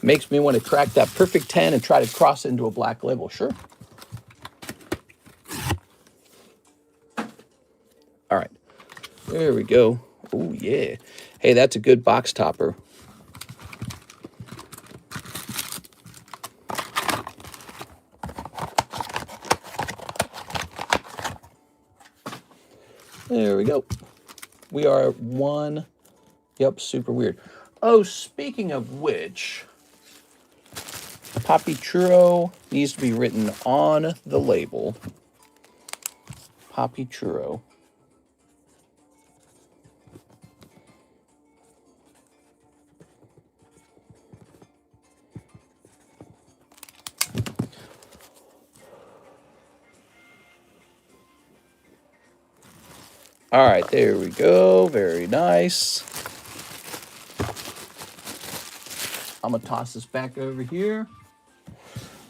Speaker 1: Makes me want to crack that perfect 10 and try to cross it into a black label. Sure. All right. There we go. Oh, yeah. Hey, that's a good box topper. There we go. We are at 1. Yep, super weird. Oh, speaking of which, Papi Churro needs to be written on the label. Papi Churro. All right, there we go. Very nice. I'm going to toss this back over here.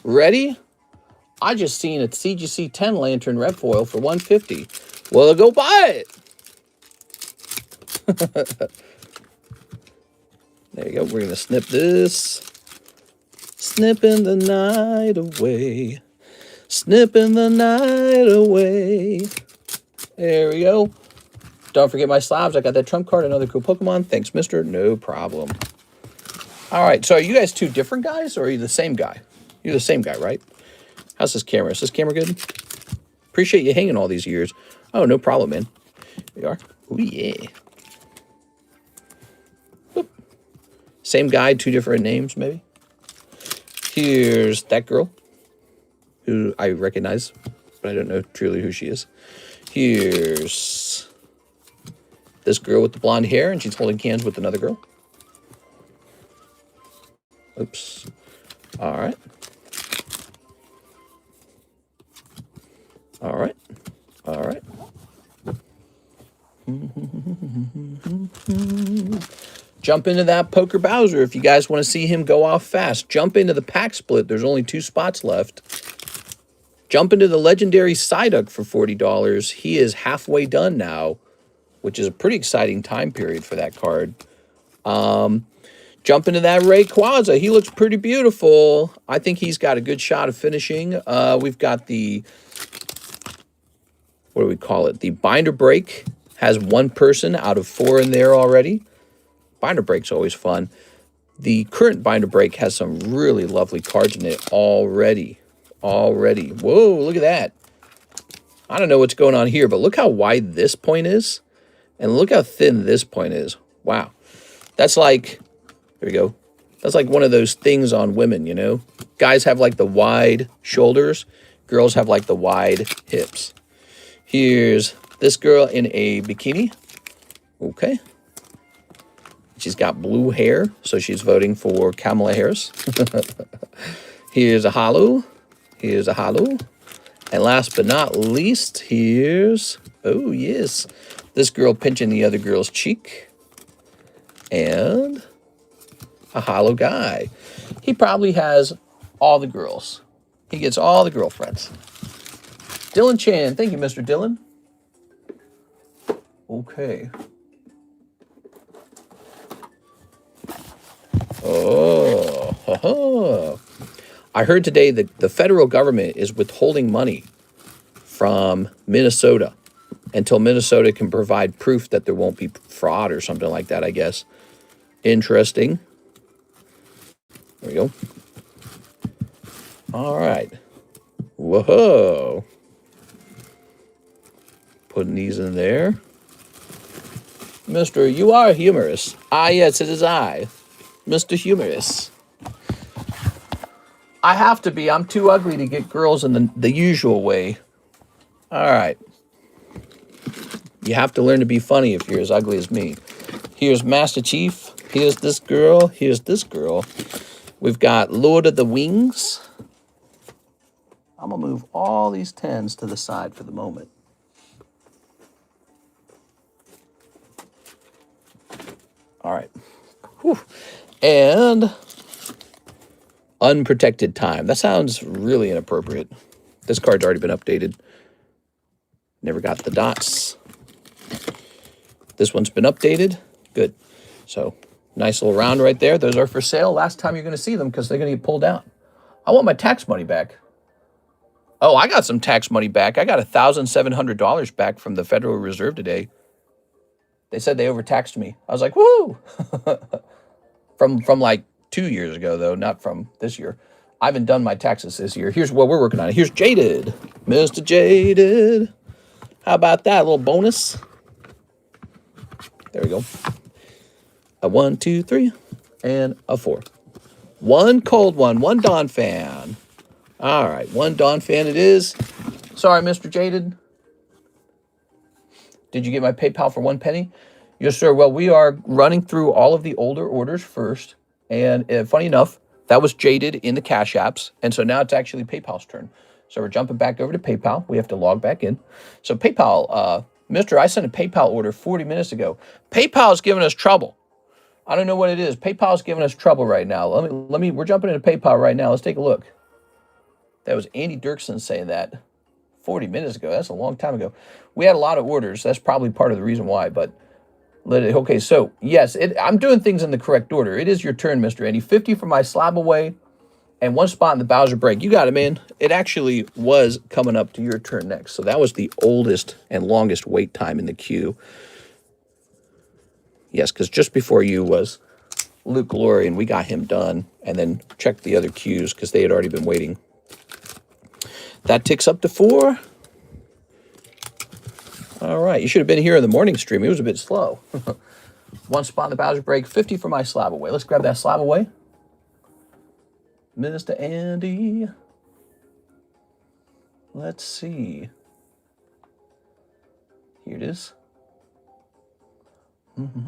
Speaker 1: Ready? I just seen a CGC 10 lantern red foil for $150. Well, go buy it. There you go. We're going to snip this. Snipping the night away. Snipping the night away. There we go. Don't forget my slabs. I got that trump card, another cool Pokemon. Thanks, mister. No problem. All right. So are you guys 2 different guys or are you the same guy? You're the same guy, right? How's this camera? Is this camera good? Appreciate you hanging all these years. Oh, no problem, man. Here we are. Oh, yeah. Boop. Same guy, 2 different names, maybe. Here's that girl who I recognize, but I don't know truly who she is. Here's this girl with the blonde hair, and she's holding hands with another girl. Oops. All right. All right. All right. Jump into that Poker Bowser if you guys want to see him go off fast. Jump into the pack split. There's only 2 spots left. Jump into the legendary Psyduck for $40. He is halfway done now, which is a pretty exciting time period for that card. Jump into that Rayquaza. He looks pretty beautiful. I think he's got a good shot of finishing. We've got the, what do we call it? The Binder Break has 1 person out of 4 in there already. Binder Break's always fun. The current Binder Break has some really lovely cards in it already. Whoa, look at that. I don't know what's going on here, but look how wide this point is. And look how thin this point is. Wow. That's like, there we go. That's like one of those things on women, you know. Guys have like the wide shoulders. Girls have like the wide hips. Here's this girl in a bikini. Okay. She's got blue hair, so she's voting for Kamala Harris. Here's a hollow. Here's a hollow. And last but not least, here's, oh yes, this girl pinching the other girl's cheek. And a hollow guy. He probably has all the girls. He gets all the girlfriends. Dylan Chan. Thank you, Mr. Dylan. Okay. Oh. I heard today that the federal government is withholding money from Minnesota until Minnesota can provide proof that there won't be fraud or something like that, I guess. Interesting. There we go. All right. Whoa. Putting these in there. Mr. You are humorous. Ah, yes, it is I. Mr. Humorous. I have to be. I'm too ugly to get girls in the usual way. All right. You have to learn to be funny if you're as ugly as me. Here's Master Chief. Here's this girl. Here's this girl. We've got Lord of the Wings. I'm going to move all these 10s to the side for the moment. All right. Whew. And unprotected time. That sounds really inappropriate. This card's already been updated. Never got the dots. This one's been updated. Good. So, nice little round right there. Those are for sale. Last time you're going to see them because they're going to get pulled out. I want my tax money back. Oh, I got some tax money back. I got $1,700 back from the Federal Reserve today. They said they overtaxed me. I was like, woo! From like 2 years ago, though, not from this year. I haven't done my taxes this year. Here's what we're working on. Here's Jaded. Mr. Jaded. How about that? A little bonus. There we go. A 1, 2, 3, and a 4. One cold one. One Dawn fan. All right. One Dawn fan it is. Sorry, Mr. Jaded. Did you get my PayPal for 1 penny? Yes, sir. Well, we are running through all of the older orders first. And funny enough, that was Jaded in the Cash Apps. And so now it's actually PayPal's turn. So we're jumping back over to PayPal. We have to log back in. So PayPal, Mister, I sent a PayPal order 40 minutes ago. PayPal's giving us trouble. I don't know what it is. PayPal's giving us trouble right now. We're jumping into PayPal right now. Let's take a look. That was Andy Dirksen saying that 40 minutes ago. That's a long time ago. We had a lot of orders. That's probably part of the reason why, but okay, so yes, I'm doing things in the correct order. It is your turn, Mr. Andy. 50 for my slab away and 1 spot in the Bowser break. You got it, man. It actually was coming up to your turn next. So that was the oldest and longest wait time in the queue. Yes, because just before you was Luke Glory, and we got him done and then checked the other queues because they had already been waiting. That ticks up to 4. All right, you should have been here in the morning stream. It was a bit slow. 1 spot in the Bowser break, 50 for my slab away. Let's grab that slab away. Mr. Andy. Let's see. Here it is. Andy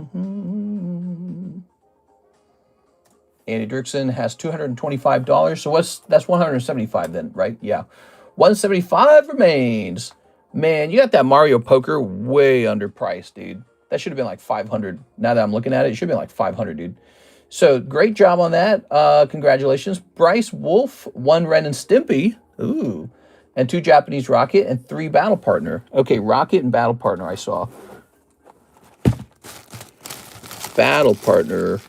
Speaker 1: Dirksen has $225. So that's $175 then, right? Yeah. $175 remains. Man, you got that Mario Poker way underpriced, dude. That should have been like $500. Now that I'm looking at it, it should have been like $500, dude. So great job on that. Congratulations. Bryce Wolf, 1 Ren and Stimpy. Ooh. And 2 Japanese Rocket and 3 Battle Partner. Okay, Rocket and Battle Partner I saw. Battle Partner.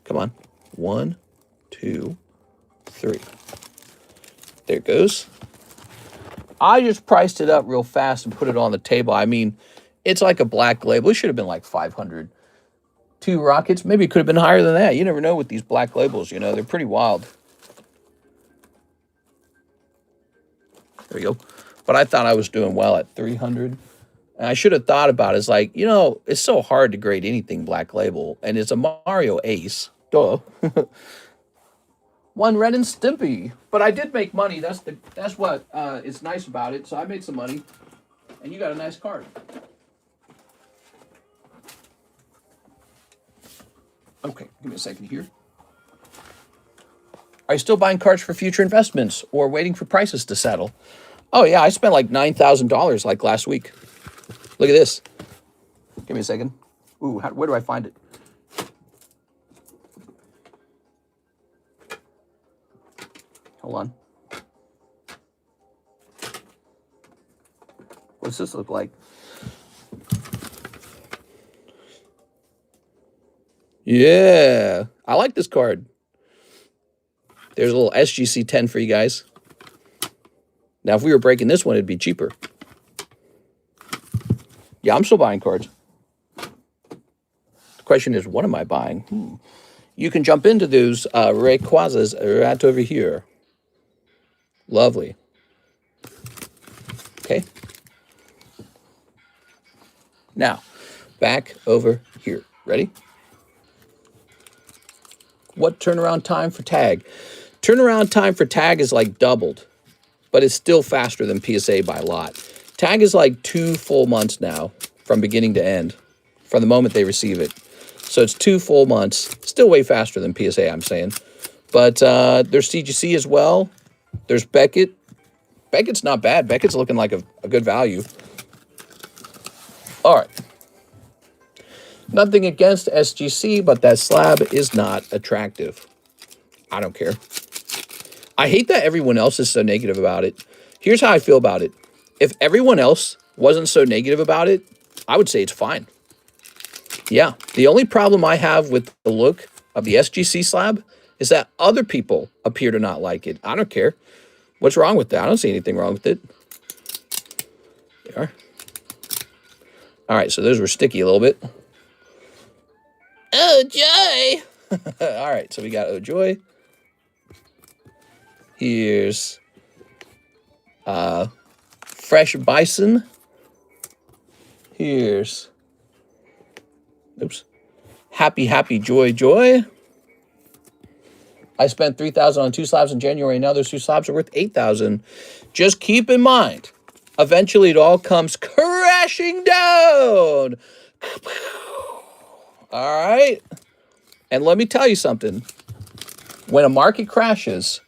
Speaker 1: Come on. 1, 2, 3. There it goes. I just priced it up real fast and put it on the table. I mean, it's like a black label. It should have been like 500. 2 Rockets. Maybe it could have been higher than that. You never know with these black labels, you know. They're pretty wild. There we go. But I thought I was doing well at 300. And I should have thought about it. It's like, you know, it's so hard to grade anything black label. And it's a Mario Ace. Duh. One Ren and Stimpy. But I did make money. That's what is nice about it. So I made some money. And you got a nice card. Okay, give me a second here. Are you still buying cards for future investments or waiting for prices to settle? Oh, yeah, I spent like $9,000 like last week. Look at this. Give me a second. Ooh, where do I find it? Hold on. What's this look like? Yeah, I like this card. There's a little SGC 10 for you guys. Now, if we were breaking this one, it'd be cheaper. Yeah, I'm still buying cards. The question is, what am I buying? You can jump into those Rayquazas right over here. Lovely. Okay. Now, back over here. Ready? What turnaround time for tag? Turnaround time for tag is like doubled, but it's still faster than PSA by a lot. Tag is like 2 full months now from beginning to end, from the moment they receive it. So it's 2 full months, still way faster than PSA, I'm saying. But there's CGC as well. There's Beckett. Beckett's not bad. Beckett's looking like a good value. All right. Nothing against SGC, but that slab is not attractive. I don't care. I hate that everyone else is so negative about it. Here's how I feel about it. If everyone else wasn't so negative about it, I would say it's fine. Yeah, the only problem I have with the look of the SGC slab is that other people appear to not like it. I don't care. What's wrong with that? I don't see anything wrong with it. There. All right, so those were sticky a little bit. Oh, joy. All right, so we got oh, joy. Here's fresh bison. Here's, oops, happy, joy. I spent $3,000 on 2 slabs in January. Now those 2 slabs are worth $8,000. Just keep in mind, eventually it all comes crashing down. All right. And let me tell you something. When a market crashes,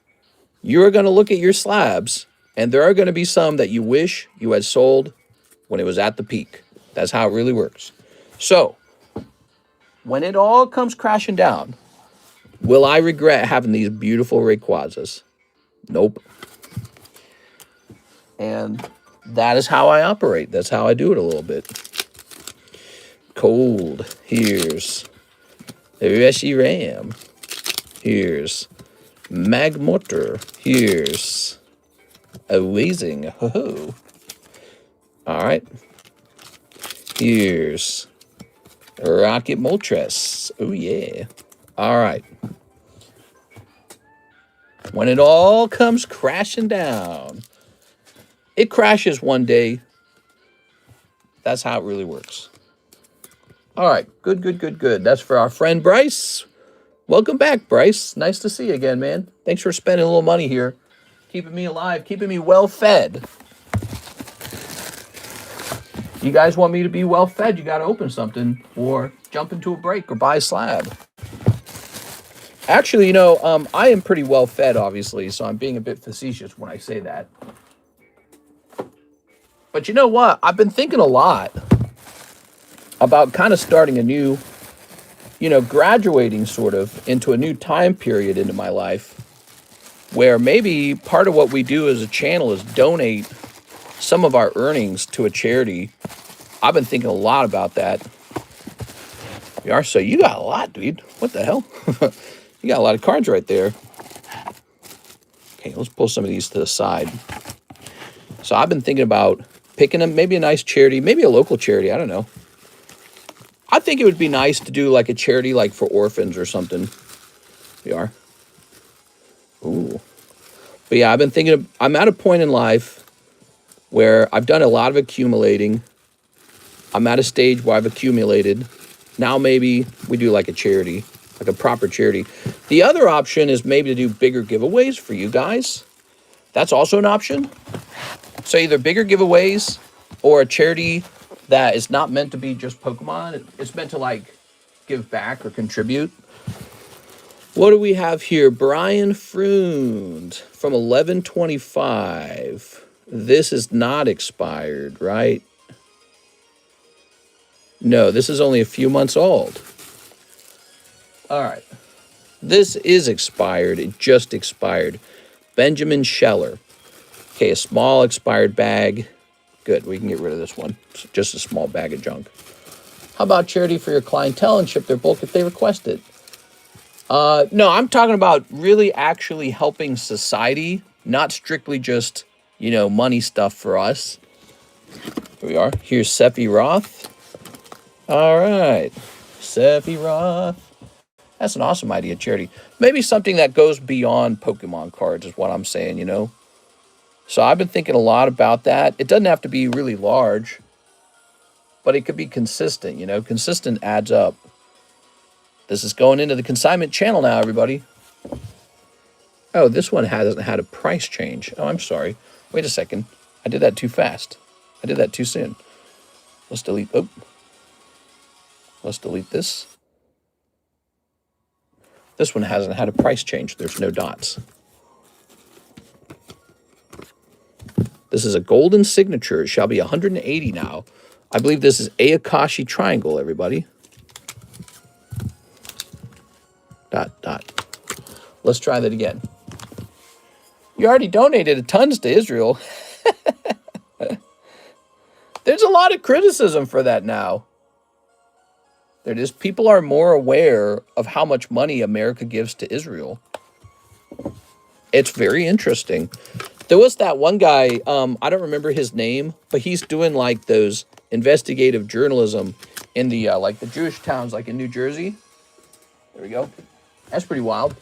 Speaker 1: you're going to look at your slabs, and there are going to be some that you wish you had sold when it was at the peak. That's how it really works. So, when it all comes crashing down, will I regret having these beautiful Rayquazas? Nope. And that is how I operate. That's how I do it a little bit. Cold. Here's Reshiram. Here's Magmortar. Here's Amazing. Ho-ho. All right. Here's Rocket Moltres. Oh, yeah. All right. When it all comes crashing down, it crashes one day. That's how it really works. All right. Good. That's for our friend Bryce. Welcome back, Bryce. Nice to see you again, man. Thanks for spending a little money here. Keeping me alive, keeping me well fed. You guys want me to be well fed, you got to open something or jump into a break or buy a slab. Actually, you know, I am pretty well fed, obviously, so I'm being a bit facetious when I say that. But you know what? I've been thinking a lot about kind of starting a new, graduating sort of into a new time period into my life where maybe part of what we do as a channel is donate some of our earnings to a charity. I've been thinking a lot about that. So you got a lot, dude. What the hell? You got a lot of cards right there. Okay, let's pull some of these to the side. So I've been thinking about picking them, maybe a nice charity, maybe a local charity. I don't know. I think it would be nice to do like a charity like for orphans or something. Ooh. But yeah, I've been thinking, I'm at a point in life where I've done a lot of accumulating. I'm at a stage where I've accumulated. Now maybe we do like a charity. like a proper charity. The other option is maybe to do bigger giveaways for you guys. That's also an option. So either bigger giveaways or a charity that is not meant to be just Pokemon. It's meant to like give back or contribute. What do we have here? Brian Freund from 11/25. This is not expired, right? No, this is only a few months old. All right. This is expired. It just expired. Benjamin Scheller. Okay, a small expired bag. Good, we can get rid of this one. It's just a small bag of junk. How about charity for your clientele and ship their bulk if they request it? No, I'm talking about really actually helping society, not strictly just, you know, money stuff for us. Here we are. Here's Seppi Roth. All right. Seppi Roth. That's an awesome idea, charity. Maybe something that goes beyond Pokemon cards is what I'm saying, you know? So I've been thinking a lot about that. It doesn't have to be really large, but it could be consistent, you know? Consistent adds up. This is going into the consignment channel now, everybody. Oh, this one hasn't had a price change. Oh, I'm sorry. Wait a second. I did that too fast. I did that too soon. Let's delete. Oh. Let's delete this. This one hasn't had a price change. There's no dots. This is a golden signature. It shall be 180 now. I believe this is Ayakashi Triangle, everybody. Dot, dot. Let's try that again. You already donated tons to Israel. There's a lot of criticism for that now. There it is. People are more aware of how much money America gives to Israel. It's very interesting. There was that one guy, I don't remember his name, but he's doing like those investigative journalism in the like the Jewish towns, like in New Jersey. There we go. That's pretty wild.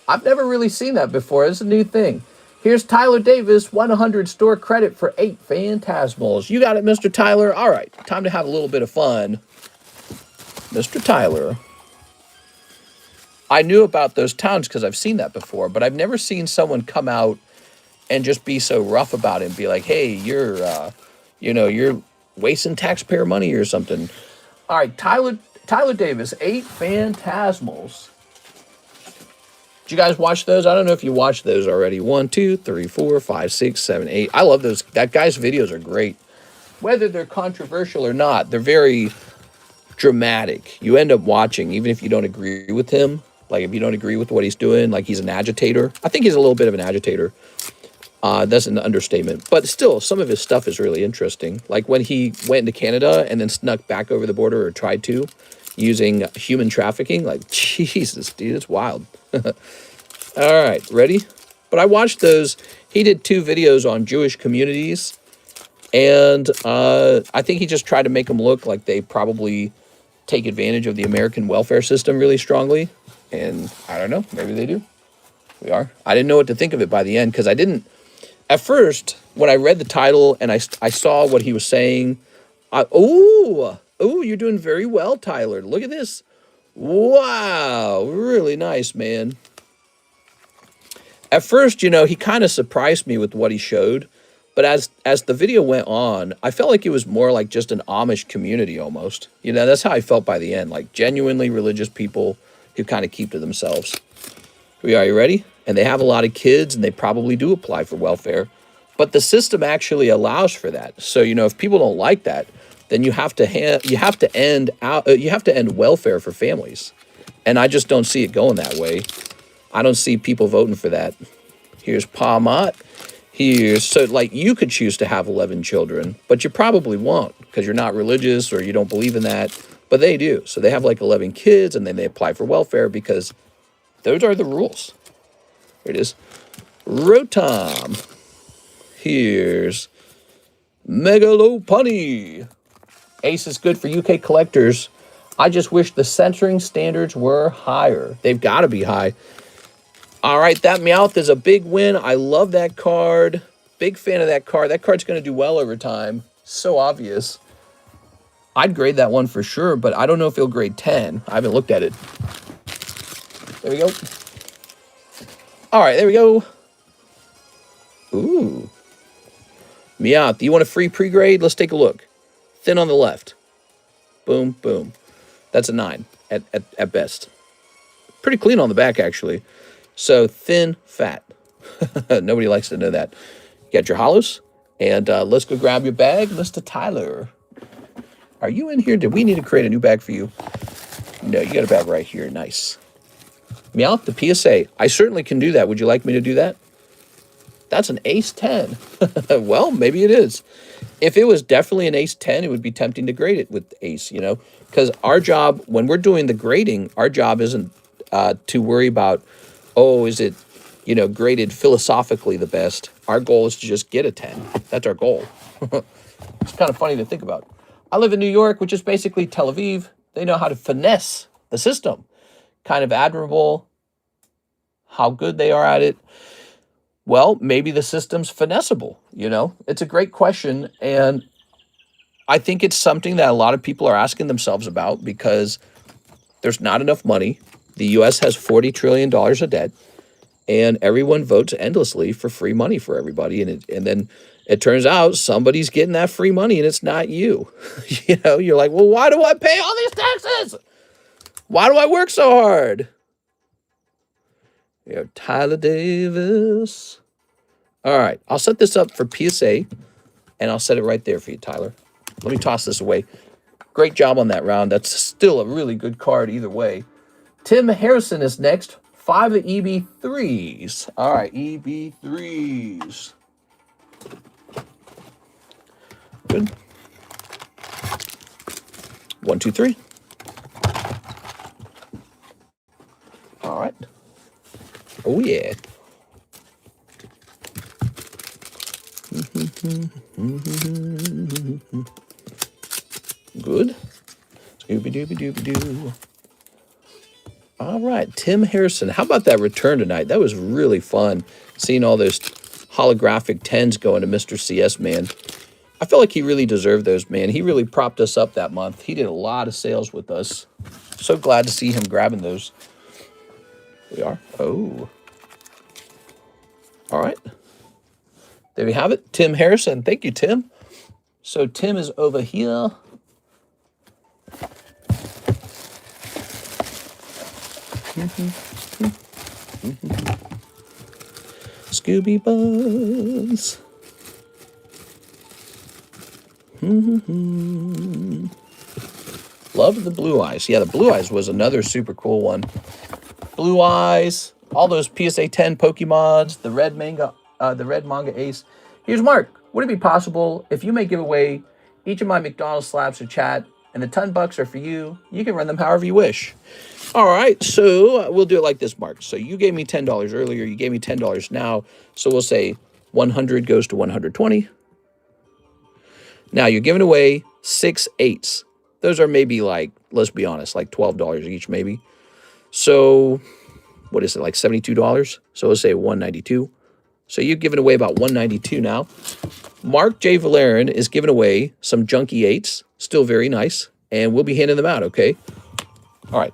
Speaker 1: I've never really seen that before. It's a new thing. Here's Tyler Davis, 100 store credit for 8 Phantasmals. You got it, Mr. Tyler. All right, time to have a little bit of fun. Mr. Tyler. I knew about those towns because I've seen that before, but I've never seen someone come out and just be so rough about it and be like, hey, you're, you know, you're wasting taxpayer money or something. All right, Tyler Davis, 8 Phantasmals. Did you guys watch those? I don't know if you watched those already. 1, 2, 3, 4, 5, 6, 7, 8. I love those. That guy's videos are great. Whether they're controversial or not, they're very dramatic. You end up watching, even if you don't agree with him. Like, if you don't agree with what he's doing, like he's an agitator. I think he's a little bit of an agitator. That's an understatement. But still, some of his stuff is really interesting. Like when he went into Canada and then snuck back over the border, or tried to, using human trafficking. Like, Jesus, dude, it's wild. All right, ready? But I watched those. He did 2 videos on Jewish communities. And I think he just tried to make them look like they probably take advantage of the American welfare system really strongly. And I don't know, maybe they do. We are. I didn't know what to think of it by the end because I didn't. At first, when I read the title and I saw what he was saying, oh, you're doing very well, Tyler. Look at this. Wow, really nice, man. At first, you know, he kind of surprised me with what he showed. But as the video went on, I felt like it was more like just an Amish community almost. You know, that's how I felt by the end. Like genuinely religious people who kind of keep to themselves. Are you ready? And they have a lot of kids and they probably do apply for welfare. But the system actually allows for that. So, you know, if people don't like that, then you have to end welfare for families. And I just don't see it going that way. I don't see people voting for that. Here's Pamat. So like you could choose to have 11 children, but you probably won't because you're not religious or you don't believe in that, but they do. So they have like 11 kids and then they apply for welfare because those are the rules. Here it is. Rotom. Here's Megalopunny. Ace is good for UK collectors. I just wish the censoring standards were higher. They've got to be high. All right, that Meowth is a big win. I love that card. Big fan of that card. That card's going to do well over time. So obvious. I'd grade that one for sure, but I don't know if he'll grade 10. I haven't looked at it. There we go. All right, there we go. Ooh. Meowth, do you want a free pre-grade? Let's take a look. Thin on the left. Boom, boom. That's a 9 at best. Pretty clean on the back, actually. So, thin, fat. Nobody likes to know that. You got your hollows. And let's go grab your bag, Mr. Tyler. Are you in here? Did we need to create a new bag for you? No, you got a bag right here. Nice. Meowth, the PSA. I certainly can do that. Would you like me to do that? That's an ace 10. Well, maybe it is. If it was definitely an ace 10, it would be tempting to grade it with ace, you know, because our job, when we're doing the grading, our job isn't to worry about, oh, is it, you know, graded philosophically the best. Our goal is to just get a 10. That's our goal. It's kind of funny to think about. I live in New York, which is basically Tel Aviv. They know how to finesse the system. Kind of admirable how good they are at it. Well, maybe the system's finessable, you know? It's a great question, and I think it's something that a lot of people are asking themselves about because there's not enough money. The U.S. has $40 trillion of debt, and everyone votes endlessly for free money for everybody, and then it turns out somebody's getting that free money, and it's not you. You know, you're like, well, why do I pay all these taxes? Why do I work so hard? You know, Tyler Davis. All right, I'll set this up for PSA, and I'll set it right there for you, Tyler. Let me toss this away. Great job on that round. That's still a really good card either way. Tim Harrison is next. 5 of EB3s. All right, EB3s. Good. 1, 2, 3. All right. Oh, yeah. Good. Scooby-Dooby-Dooby-Doo. All right, Tim Harrison. How about that return tonight? That was really fun, seeing all those holographic 10s going to Mr. CS, man. I feel like he really deserved those, man. He really propped us up that month. He did a lot of sales with us. So glad to see him grabbing those. We are. Oh. All right. There we have it. Tim Harrison. Thank you, Tim. So Tim is over here. Scooby Buzz. Love the Blue Eyes. Yeah, the Blue Eyes was another super cool one. Blue Eyes, all those PSA 10 Pokemods, the red manga ace. Here's Mark. Would it be possible if you may give away each of my McDonald's slabs to chat, and the $10 are for you? You can run them however you wish. All right, so we'll do it like this, Mark. So you gave me $10 earlier. You gave me $10 now. So we'll say 100 goes to 120. Now you're giving away 6 8s. Those are maybe like, let's be honest, like $12 each maybe. So what is it, like $72? So let's say 192. So you're giving away about 192 now. Mark J. Valerian is giving away some junky 8s. Still very nice. And we'll be handing them out, okay? All right.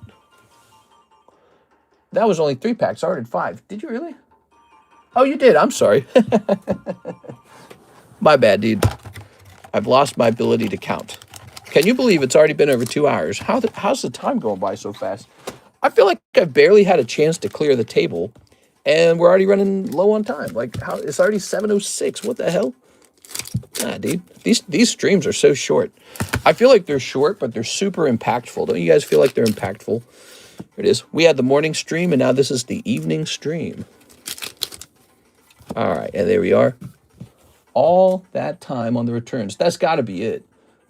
Speaker 1: That was only 3 packs. I ordered 5. Did you really? Oh, you did. I'm sorry. My bad, dude. I've lost my ability to count. Can you believe it's already been over 2 hours? How's the time going by so fast? I feel like I've barely had a chance to clear the table, and we're already running low on time. Like, how? It's already 7:06. What the hell? Nah, dude. These streams are so short. I feel like they're short, but they're super impactful. Don't you guys feel like they're impactful? Here it is. We had the morning stream, and now this is the evening stream. All right, and there we are. All that time on the returns. That's got to be it.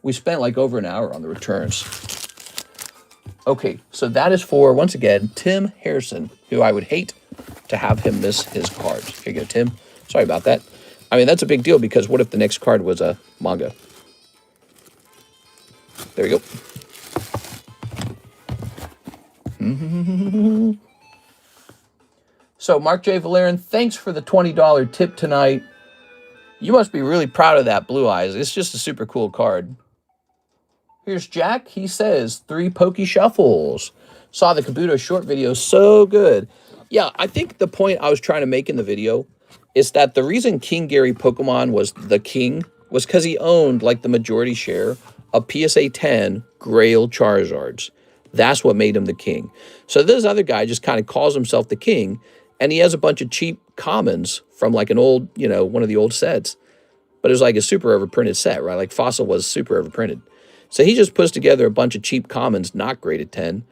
Speaker 1: We spent like over an hour on the returns. Okay, so that is for, once again, Tim Harrison, who I would hate to have him miss his cards. Here you go, Tim. Sorry about that. I mean, that's a big deal because what if the next card was a manga? There we go. So, Mark J. Valerian, thanks for the $20 tip tonight. You must be really proud of that Blue Eyes. It's just a super cool card. Here's Jack. He says 3 pokey shuffles. Saw the Kabuto short video. So good. Yeah, I think the point I was trying to make in the video is that the reason King Gary Pokemon was the king was because he owned like the majority share of PSA 10 Grail Charizards. That's what made him the king. So this other guy just kind of calls himself the king, and he has a bunch of cheap commons from like an old, you know, one of the old sets. But it was like a super overprinted set, right? Like Fossil was super overprinted. So he just puts together a bunch of cheap commons, not graded 10,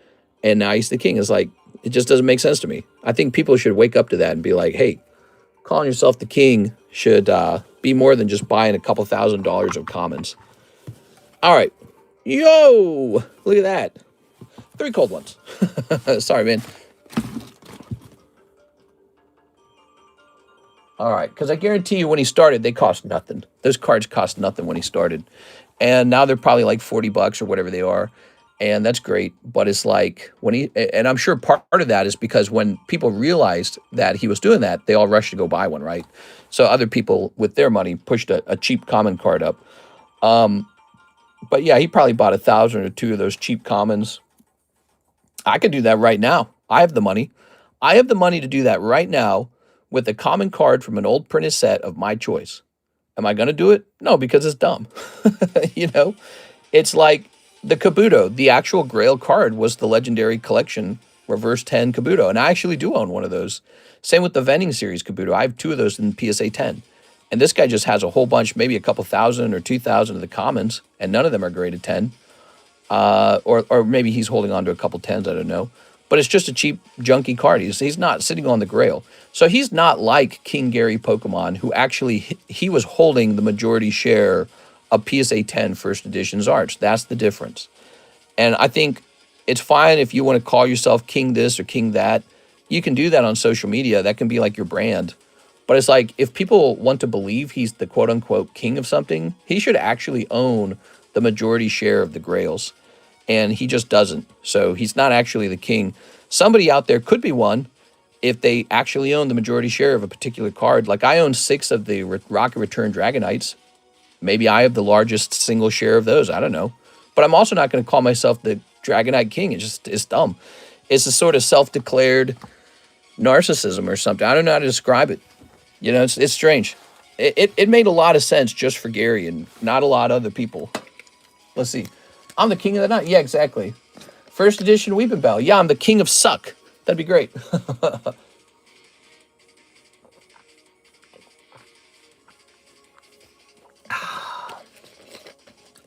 Speaker 1: and now he's the king. It's like, it just doesn't make sense to me. I think people should wake up to that and be like, hey, calling yourself the king should be more than just buying a couple $1,000s of commons. All right. Yo, look at that. 3 cold ones. Sorry, man. All right, because I guarantee you when he started, they cost nothing. Those cards cost nothing when he started. And now they're probably like 40 bucks or whatever they are. And that's great. But it's like when he, and I'm sure part of that is because when people realized that he was doing that, they all rushed to go buy one, right? So other people with their money pushed a cheap common card up. But yeah, he probably bought 1,000 or 2 of those cheap commons. I could do that right now. I have the money. I have the money to do that right now with a common card from an old printed set of my choice. Am I going to do it? No, because it's dumb. You know, it's like the Kabuto. The actual Grail card was the Legendary Collection Reverse 10 Kabuto. And I actually do own one of those. Same with the Vending Series Kabuto. I have 2 of those in PSA 10. And this guy just has a whole bunch, maybe a couple thousand or 2,000 of the commons, and none of them are graded 10. Or maybe he's holding on to a couple 10s, I don't know. But it's just a cheap, junky card. He's not sitting on the Grail. So he's not like King Gary Pokemon, who actually, he was holding the majority share of PSA 10 First Edition's arts. That's the difference. And I think it's fine if you want to call yourself King this or King that. You can do that on social media. That can be like your brand. But it's like, if people want to believe he's the quote-unquote king of something, he should actually own the majority share of the Grails. And he just doesn't. So he's not actually the king. Somebody out there could be one if they actually own the majority share of a particular card. Like I own 6 of the Rocket Return Dragonites. Maybe I have the largest single share of those. I don't know. But I'm also not going to call myself the Dragonite King. It's dumb. It's a sort of self-declared narcissism or something. I don't know how to describe it. You know, it's strange. It made a lot of sense just for Gary and not a lot of other people. Let's see. I'm the king of the night. Yeah, exactly. First edition Weeping Bell. Yeah, I'm the king of suck. That'd be great.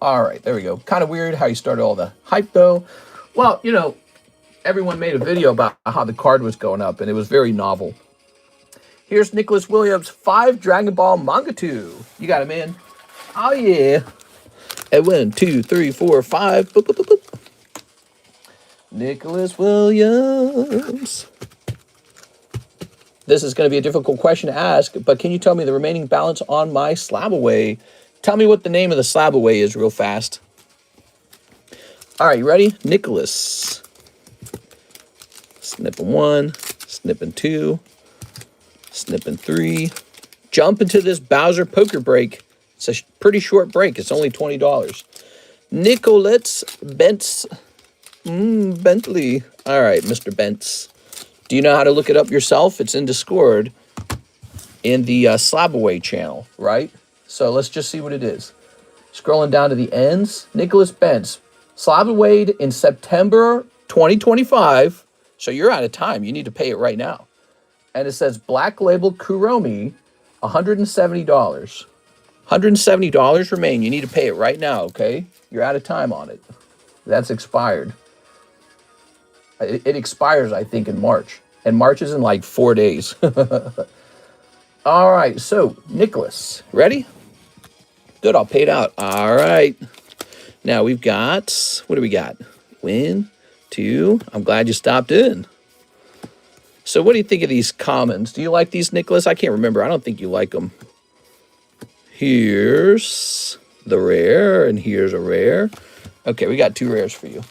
Speaker 1: All right, there we go. Kind of weird how you started all the hype, though. Well, you know, everyone made a video about how the card was going up, and it was very novel. Here's Nicholas Williams, 5 Dragon Ball Manga 2. You got it, man. Oh, yeah. And 1, 2, 3, 4, 5. Boop, boop, boop, boop. Nicholas Williams. This is going to be a difficult question to ask, but can you tell me the remaining balance on my slab away? Tell me what the name of the slab away is real fast. All right, you ready? Nicholas. Snipping 1, snipping 2, snipping 3. Jump into this Bowser poker break. It's a pretty short break. It's only $20. Nicolette's Bentz. Bentley. All right, Mr. Bentz. Do you know how to look it up yourself? It's in Discord in the Slab Away channel, right? So let's just see what it is. Scrolling down to the ends. Nicholas Bentz. Slab Away in September 2025. So you're out of time. You need to pay it right now. And it says Black Label Kuromi, $170. $170 remain. You need to pay it right now, okay? You're out of time on it. That's expired. It expires, I think, in March. And March is in like 4 days. All right, so, Nicholas, ready? Good, I'll pay it out. All right. Now we've got, what do we got? 1, 2, I'm glad you stopped in. So what do you think of these commons? Do you like these, Nicholas? I can't remember. I don't think you like them. Here's the rare, and here's a rare. Okay, we got 2 rares for you.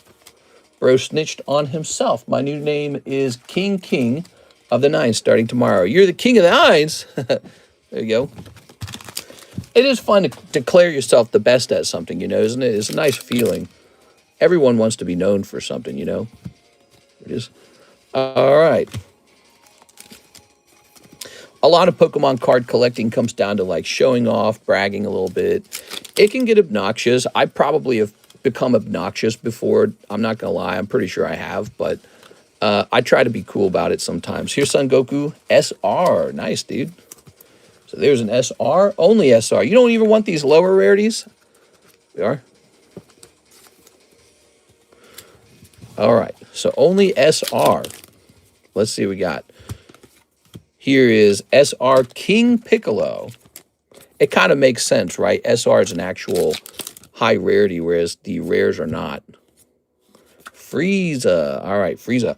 Speaker 1: Bro snitched on himself. My new name is King of the Nines starting tomorrow. You're the king of the nines. There you go. It is fun to declare yourself the best at something, you know, isn't it? It's a nice feeling. Everyone wants to be known for something, you know? It is. All right. A lot of Pokemon card collecting comes down to like showing off, bragging a little bit. It can get obnoxious. I probably have become obnoxious before. I'm not going to lie. I'm pretty sure I have, but I try to be cool about it sometimes. Here's Son Goku SR. Nice, dude. So there's an SR. Only SR. You don't even want these lower rarities? We are. All right. So only SR. Let's see what we got. Here is SR King Piccolo. It kind of makes sense, right? SR is an actual high rarity, whereas the rares are not. Frieza. All right, Frieza.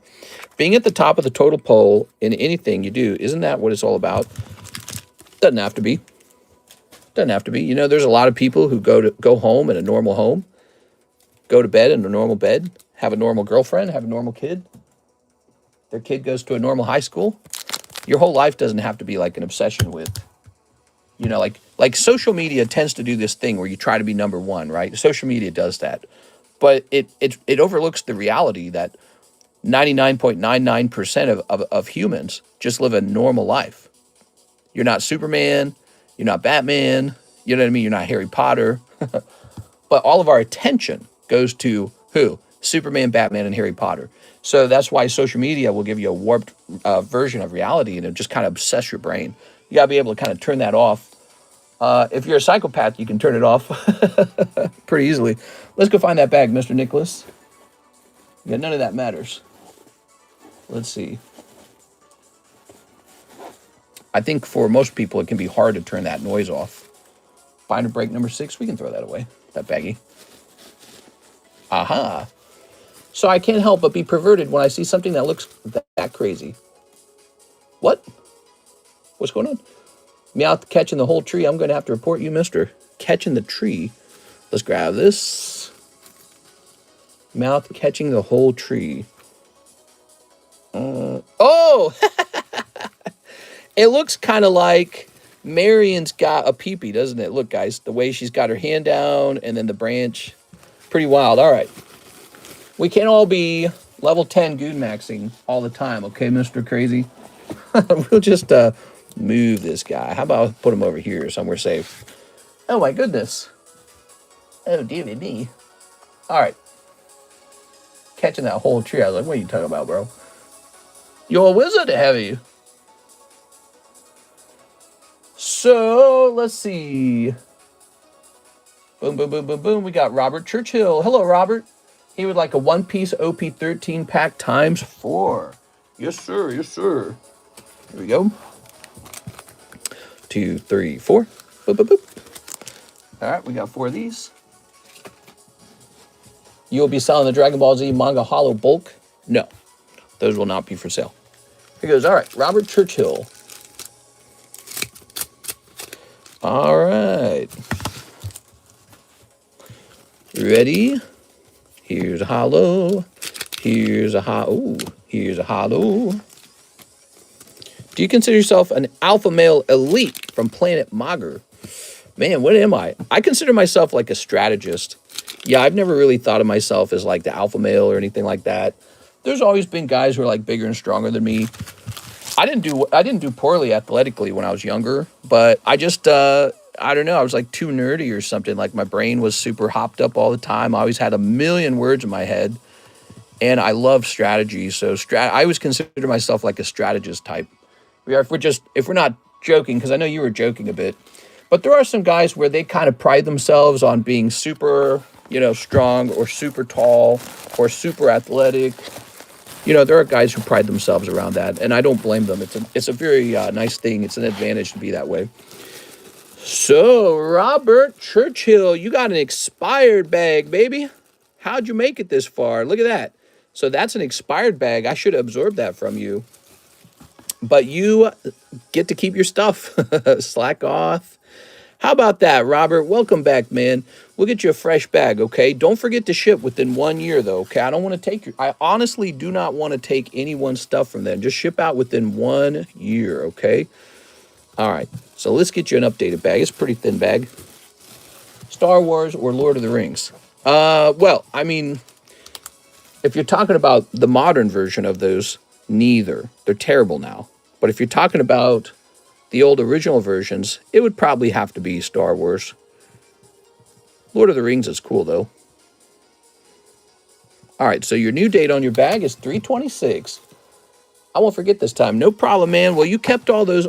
Speaker 1: Being at the top of the total poll in anything you do, isn't that what it's all about? Doesn't have to be. Doesn't have to be. You know, there's a lot of people who go home in a normal home, go to bed in a normal bed, have a normal girlfriend, have a normal kid. Their kid goes to a normal high school. Your whole life doesn't have to be like an obsession with, you know, like social media tends to do this thing where you try to be number one, right? Social media does that. But it overlooks the reality that 99.99% of humans just live a normal life. You're not Superman. You're not Batman. You know what I mean? You're not Harry Potter. But all of our attention goes to who? Superman, Batman, and Harry Potter. So that's why social media will give you a warped version of reality and it'll just kind of obsess your brain. You got to be able to kind of turn that off. If you're a psychopath, you can turn it off pretty easily. Let's go find that bag, Mr. Nicholas. Yeah, none of that matters. Let's see. I think for most people, it can be hard to turn that noise off. Binder break number 6, we can throw that away, that baggie. Aha. So I can't help but be perverted when I see something that looks that crazy. What? What's going on? Meowth catching the whole tree. I'm going to have to report you, mister. Catching the tree. Let's grab this. Meowth catching the whole tree. Oh! It looks kind of like Marion's got a peepee, doesn't it? Look, guys, the way she's got her hand down and then the branch. Pretty wild. All right. We can't all be level 10 goon maxing all the time, okay, Mr. Crazy? We'll just move this guy. How about put him over here somewhere safe? Oh, my goodness. Oh, dear me. All right. Catching that whole tree. I was like, what are you talking about, bro? You're a wizard, heavy. So, let's see. Boom, boom, boom, boom, boom. We got Robert Churchill. Hello, Robert. He would like a one-piece OP13 pack times 4. Yes, sir. Yes, sir. Here we go. 2, 3, 4. Boop, boop, boop. All right, we got 4 of these. You will be selling the Dragon Ball Z manga holo bulk? No, those will not be for sale. He goes, all right, Robert Churchill. All right. Ready? Here's a holo. Here's a holo. Here's a holo. Do you consider yourself an alpha male elite from planet Mager? Man, what am I? I consider myself like a strategist. Yeah, I've never really thought of myself as like the alpha male or anything like that. There's always been guys who are like bigger and stronger than me. I didn't do poorly athletically when I was younger, but I just I don't know, I was like too nerdy or something. Like my brain was super hopped up all the time. I always had a million words in my head, and I love strategy. So I always consider myself like a strategist type. If we're not joking, because I know you were joking a bit, but there are some guys where they kind of pride themselves on being super, you know, strong or super tall or super athletic. You know, there are guys who pride themselves around that, and I don't blame them. It's a very nice thing. It's an advantage to be that way. So, Robert Churchill, you got an expired bag, baby. How'd you make it this far? Look at that. So that's an expired bag. I should have absorbed that from you. But you get to keep your stuff. Slack off. How about that, Robert? Welcome back, man. We'll get you a fresh bag, okay? Don't forget to ship within 1 year, though, okay? I honestly do not want to take anyone's stuff from them. Just ship out within 1 year, okay? All right, so let's get you an updated bag. It's a pretty thin bag. Star Wars or Lord of the Rings? Well, I mean, if you're talking about the modern version of those, neither. They're terrible now. But if you're talking about the old original versions, it would probably have to be Star Wars. Lord of the Rings is cool, though. All right, so your new date on your bag is 3/26. I won't forget this time. No problem, man. Well, you kept all those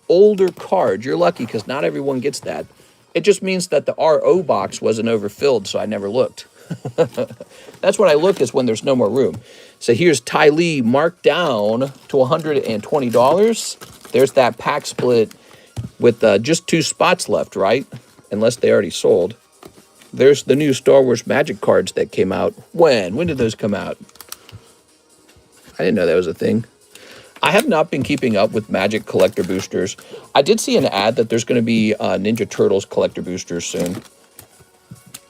Speaker 1: older cards. You're lucky because not everyone gets that. It just means that the RO box wasn't overfilled, so I never looked. That's when I look, is when there's no more room. So here's Ty Lee marked down to $120. There's that pack split with just 2 spots left, right? Unless they already sold. There's the new Star Wars Magic cards that came out. When? When did those come out? I didn't know that was a thing. I have not been keeping up with Magic collector boosters. I did see an ad that there's going to be Ninja Turtles collector boosters soon.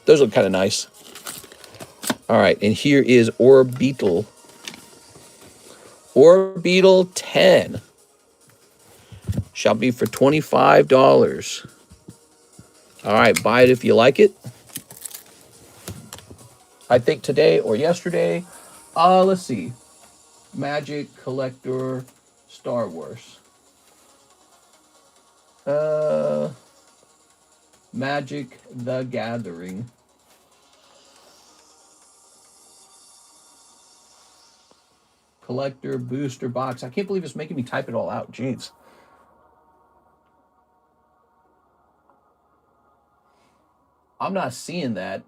Speaker 1: Those look kind of nice. All right, and here is Orbital. Orbital 10 shall be for $25. All right, buy it if you like it. I think today or yesterday. Let's see. Magic Collector Star Wars. Magic the Gathering. Collector booster box. I can't believe it's making me type it all out. Jeez. I'm not seeing that.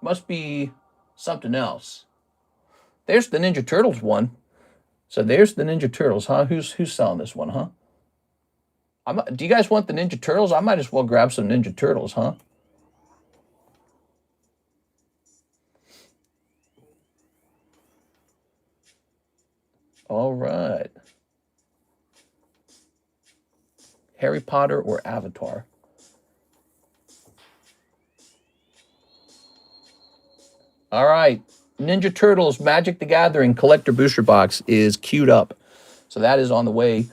Speaker 1: Must be something else. There's the Ninja Turtles one. So there's the Ninja Turtles, huh? Who's selling this one, huh? Do you guys want the Ninja Turtles? I might as well grab some Ninja Turtles, huh? All right. Harry Potter or Avatar? All right. Ninja Turtles Magic the Gathering Collector Booster Box is queued up. So that is on the way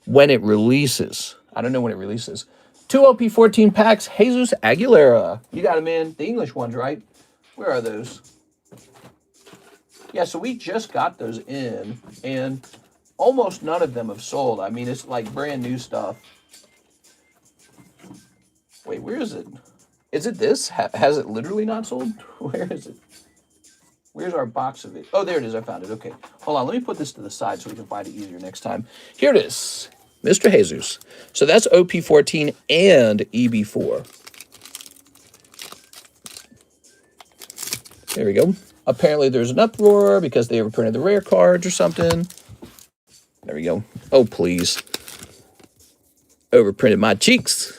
Speaker 1: when it releases. I don't know when it releases. 2 OP14 packs, Jesus Aguilera. You got them in. The English ones, right? Where are those? Yeah, so we just got those in, and almost none of them have sold. I mean, it's like brand new stuff. Wait, where is it? Is it this? Has it literally not sold? Where is it? Where's our box of it? Oh, there it is. I found it. Okay. Hold on. Let me put this to the side so we can find it easier next time. Here it is. Mr. Jesus. So that's OP14 and EB4. There we go. Apparently there's an uproar because they overprinted the rare cards or something. There we go. Oh, please. Overprinted my cheeks.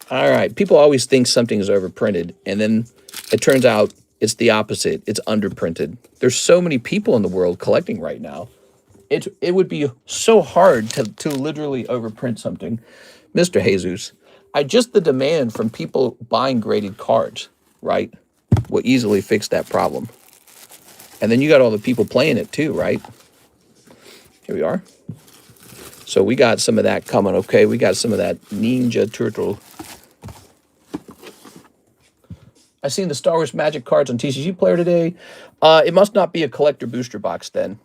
Speaker 1: All right. People always think something is overprinted, and then it turns out it's the opposite. It's underprinted. There's so many people in the world collecting right now. It would be so hard to literally overprint something. Mr. Jesus, the demand from people buying graded cards, right, will easily fix that problem. And then you got all the people playing it too, right? Here we are. So we got some of that coming, okay? We got some of that Ninja Turtle. I seen the Star Wars Magic cards on TCG Player today. It must not be a collector booster box then.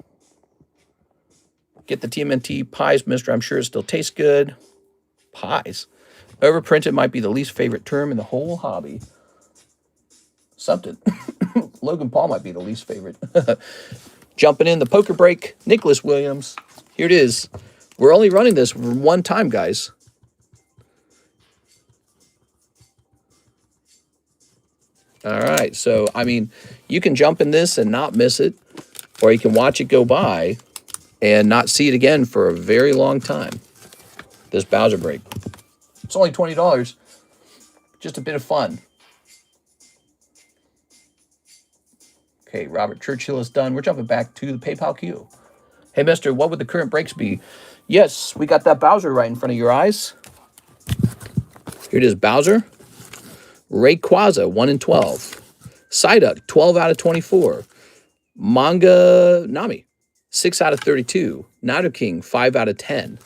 Speaker 1: Get the TMNT pies, mister. I'm sure it still tastes good. Pies. Overprinted might be the least favorite term in the whole hobby. Something. Logan Paul might be the least favorite. Jumping in the poker break, Nicholas Williams. Here it is. We're only running this one time, guys. All right, so, I mean, you can jump in this and not miss it, or you can watch it go by and not see it again for a very long time. This Bowser break. It's only $20. Just a bit of fun. Okay, Robert Churchill is done. We're jumping back to the PayPal queue. Hey, mister, what would the current breaks be? Yes, we got that Bowser right in front of your eyes. Here it is, Bowser. Rayquaza, 1 in 12. Psyduck, 12 out of 24. Manga Nami, 6 out of 32. Nidoking, 5 out of 10.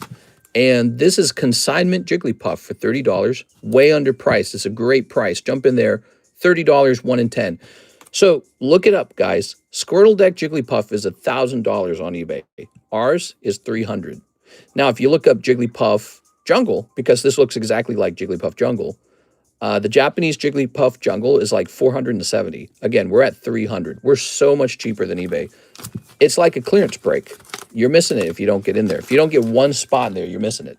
Speaker 1: And this is Consignment Jigglypuff for $30. Way underpriced. It's a great price. Jump in there. $30, 1 in 10. So look it up, guys. Squirtle Deck Jigglypuff is $1,000 on eBay. Ours is $300. Now, if you look up Jigglypuff Jungle, because this looks exactly like Jigglypuff Jungle, the Japanese Jigglypuff Jungle is like $470. Again, we're at $300. We're so much cheaper than eBay. It's like a clearance break. You're missing it if you don't get in there. If you don't get one spot in there, you're missing it.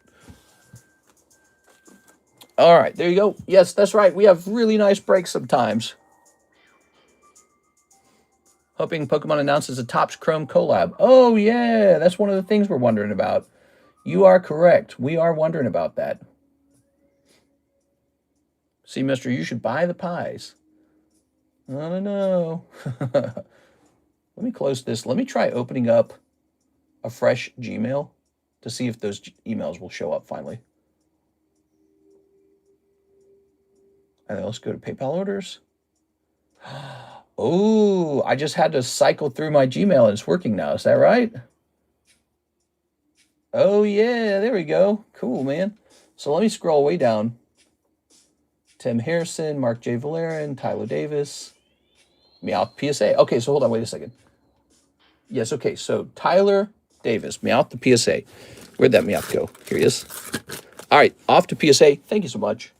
Speaker 1: All right, there you go. Yes, that's right. We have really nice breaks sometimes. Hoping Pokemon announces a Topps Chrome collab. Oh, yeah, that's one of the things we're wondering about. You are correct. We are wondering about that. See, mister, you should buy the pies. I don't know. Let me close this. Let me try opening up a fresh Gmail to see if those emails will show up finally. And then let's go to PayPal orders. Oh, I just had to cycle through my Gmail and it's working now. Is that right? Oh, yeah, there we go. Cool, man. So let me scroll way down. Tim Harrison, Mark J. Valerian, Tyler Davis, Meowth PSA. Okay, so hold on, wait a second. Yes, okay, so Tyler Davis, Meowth the PSA. Where'd that Meowth go? Here he is. All right, off to PSA. Thank you so much.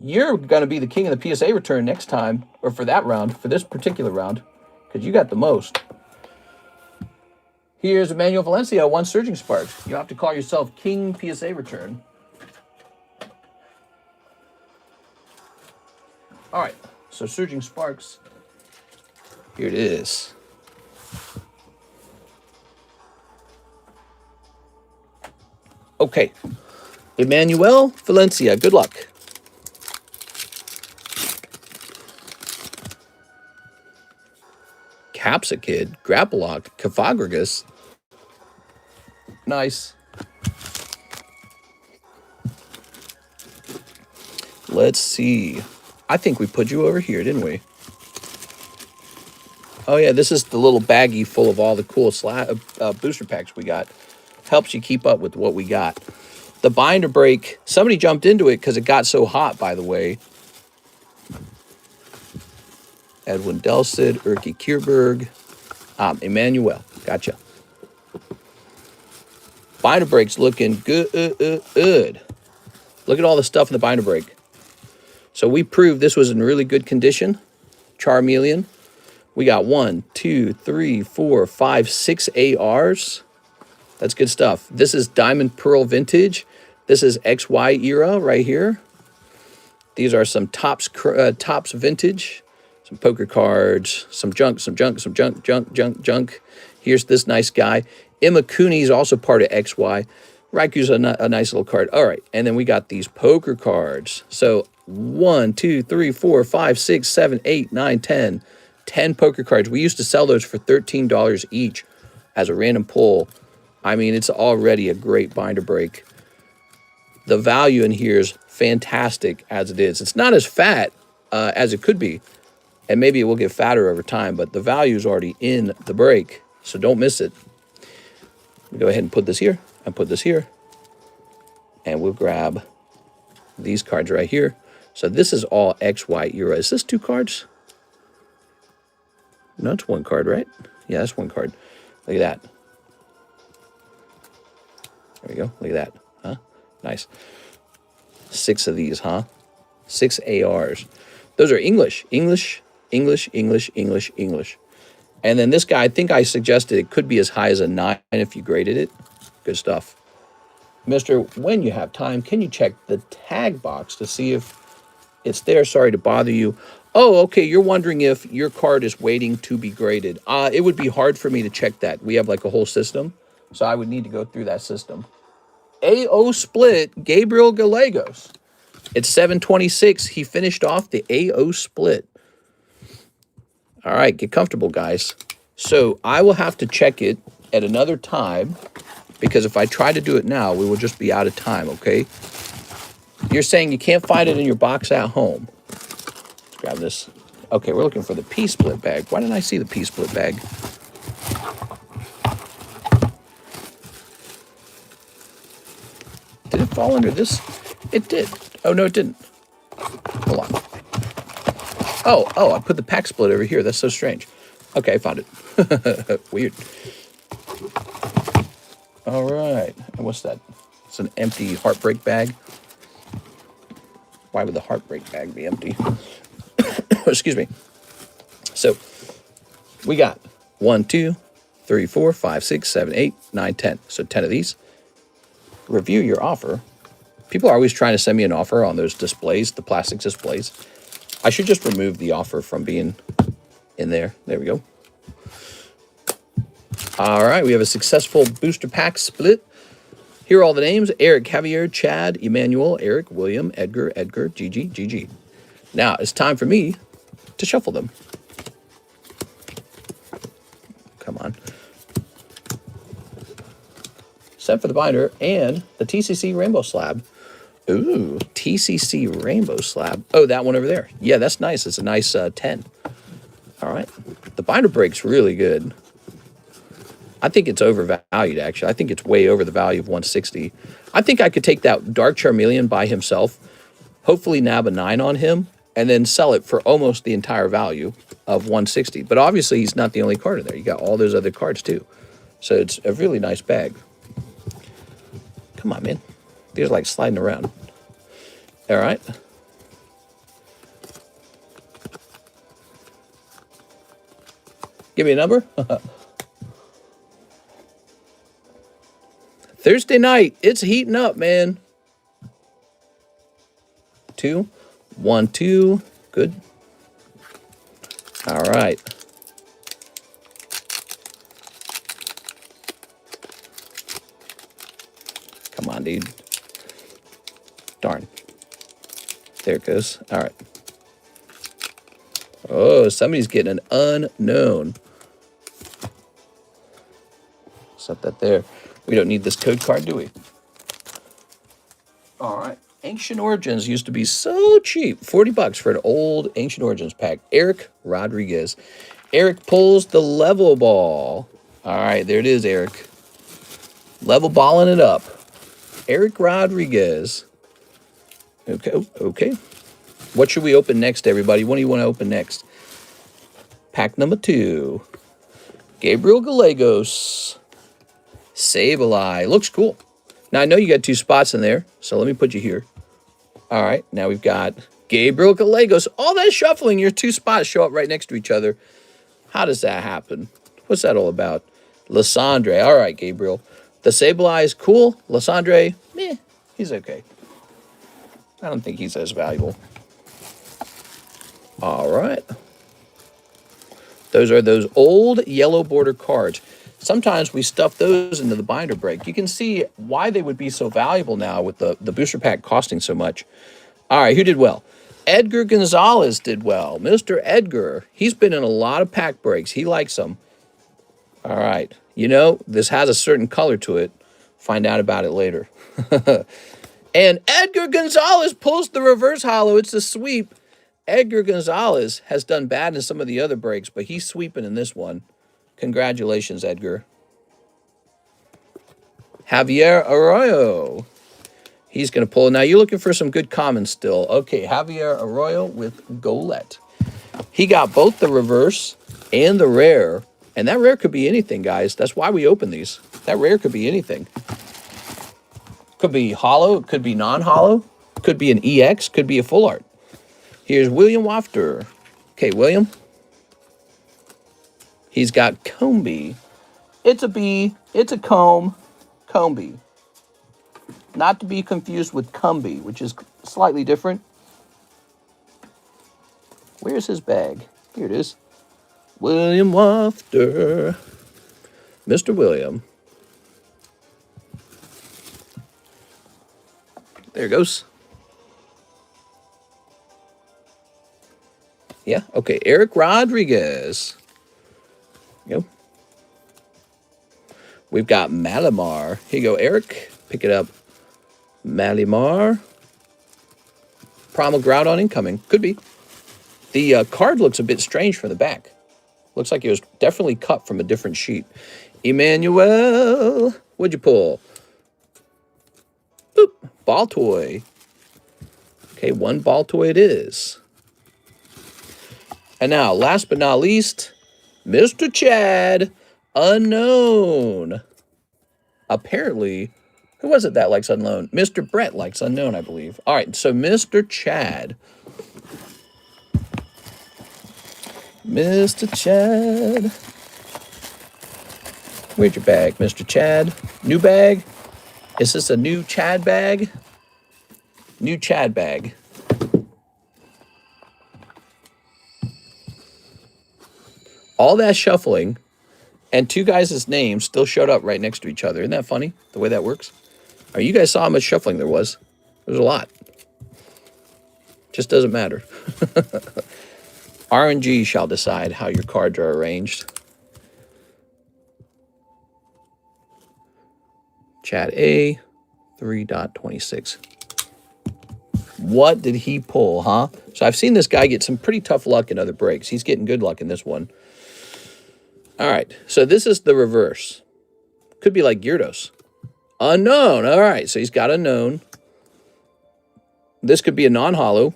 Speaker 1: You're going to be the king of the PSA return next time, or for that round, for this particular round, because you got the most. Here's Emmanuel Valencia, 1 Surging Sparks. You have to call yourself King PSA return. All right, so Surging Sparks. Here it is. Okay, Emmanuel Valencia, good luck. Capsakid, Grapplock, Cafagrigus. Nice. Let's see. I think we put you over here, didn't we? Oh, yeah, this is the little baggie full of all the cool booster packs we got. Helps you keep up with what we got. The binder break, somebody jumped into it because it got so hot, by the way. Edwin Delcid, Erky Kierberg, Emmanuel. Gotcha. Binder break's looking good. Look at all the stuff in the binder break. So we proved this was in really good condition. Charmeleon. We got 1, 2, 3, 4, 5, 6 ARs. That's good stuff. This is Diamond Pearl Vintage. This is XY era right here. These are some Topps Vintage. Some poker cards, some junk. Here's this nice guy. Imakuni is also part of XY. Raiku's a nice little card. All right, and then we got these poker cards. So 1, 2, 3, 4, 5, 6, 7, 8, 9, 10. 10 poker cards. We used to sell those for $13 each as a random pull. I mean, it's already a great binder break. The value in here is fantastic as it is. It's not as fat as it could be. And maybe it will get fatter over time, but the value is already in the break, so don't miss it. We'll go ahead and put this here, and put this here. And we'll grab these cards right here. So this is all XY era. Is this 2 cards? No, it's 1 card, right? Yeah, that's 1 card. Look at that. There we go. Look at that. Huh? Nice. 6 of these, huh? 6 ARs. Those are English. English. And then this guy, I think I suggested it could be as high as a 9 if you graded it. Good stuff. Mister, when you have time, can you check the tag box to see if it's there? Sorry to bother you. Oh, okay, you're wondering if your card is waiting to be graded. It would be hard for me to check that. We have like a whole system, so I would need to go through that system. AO split, Gabriel Gallegos. It's 726. He finished off the AO split. All right, get comfortable, guys. So I will have to check it at another time because if I try to do it now, we will just be out of time, okay? You're saying you can't find it in your box at home. Let's grab this. Okay, we're looking for the P-split bag. Why didn't I see the P-split bag? Did it fall under this? It did. Oh, no, it didn't. Hold on. Oh, I put the pack split over here. That's so strange. Okay, I found it. Weird. All right. And what's that? It's an empty heartbreak bag. Why would the heartbreak bag be empty? Excuse me. So we got 1, 2, 3, 4, 5, 6, 7, 8, 9, 10. So 10 of these. Review your offer. People are always trying to send me an offer on those displays, the plastic displays. I should just remove the offer from being in there. There we go. All right, we have a successful booster pack split. Here are all the names: Eric, Javier, Chad, Emmanuel, Eric, William, Edgar, Gigi, Gigi. Now it's time for me to shuffle them. Come on. Set for the binder and the TCC Rainbow Slab. Ooh, TCC Rainbow Slab. Oh, that one over there. Yeah, that's nice. It's a nice 10. All right. The binder break's really good. I think it's overvalued, actually. I think it's way over the value of 160. I think I could take that Dark Charmeleon by himself, hopefully nab a 9 on him, and then sell it for almost the entire value of 160. But obviously, he's not the only card in there. You got all those other cards, too. So it's a really nice bag. Come on, man. These are like sliding around. All right. Give me a number. Thursday night. It's heating up, man. 2, 1, 2. Good. All right. Come on, dude. Darn. There it goes. All right. Oh, somebody's getting an unknown. Set that there. We don't need this code card, do we? All right. Ancient Origins used to be so cheap. 40 bucks for an old Ancient Origins pack. Eric Rodriguez. Eric pulls the level ball. All right, there it is, Eric. Level balling it up. Eric Rodriguez. Okay. What should we open next, everybody? What do you want to open next? Pack number 2. Gabriel Gallegos. Sableye. Looks cool. Now, I know you got 2 spots in there, so let me put you here. All right, now we've got Gabriel Gallegos. All that shuffling, your 2 spots show up right next to each other. How does that happen? What's that all about? Lysandre. All right, Gabriel. The Sableye is cool. Lysandre, meh, he's okay. I don't think he's as valuable. All right. Those are those old yellow border cards. Sometimes we stuff those into the binder break. You can see why they would be so valuable now with the booster pack costing so much. All right, who did well? Edgar Gonzalez did well. Mr. Edgar, he's been in a lot of pack breaks. He likes them. All right. You know, this has a certain color to it. Find out about it later. And Edgar Gonzalez pulls the reverse hollow. It's a sweep. Edgar Gonzalez has done bad in some of the other breaks, but he's sweeping in this one. Congratulations, Edgar. Javier Arroyo. He's going to pull. Now, you're looking for some good commons still. Okay, Javier Arroyo with Golette. He got both the reverse and the rare. And that rare could be anything, guys. That's why we open these. That rare could be anything. Could be hollow. Could be non-hollow. Could be an EX. Could be a full art. Here's William Wafter. Okay, William. He's got Combi. It's a B. It's a comb. Combi. Not to be confused with Cumby, which is slightly different. Where's his bag? Here it is. William Wafter. Mr. William. There it goes. Yeah, okay. Eric Rodriguez. Go. We've got Malamar. Here you go, Eric. Pick it up. Malamar. Primal Groudon incoming. Could be. The card looks a bit strange from the back. Looks like it was definitely cut from a different sheet. Emmanuel. What'd you pull? Boop. Ball toy. Okay, 1 ball toy it is. And now, last but not least, Mr. Chad, unknown. Apparently, who was it that likes unknown? Mr. Brett likes unknown, I believe. All right, so Mr. Chad. Mr. Chad. Where's your bag, Mr. Chad? New bag? Is this a new Chad bag? New Chad bag. All that shuffling, and two guys' names still showed up right next to each other. Isn't that funny, the way that works? All right, you guys saw how much shuffling there was. There's a lot. Just doesn't matter. RNG shall decide how your cards are arranged. Chad A, 3.26. What did he pull, huh? So I've seen this guy get some pretty tough luck in other breaks. He's getting good luck in this one. All right, so this is the reverse. Could be like Gyarados. Unknown, all right, so he's got unknown. This could be a non-holo.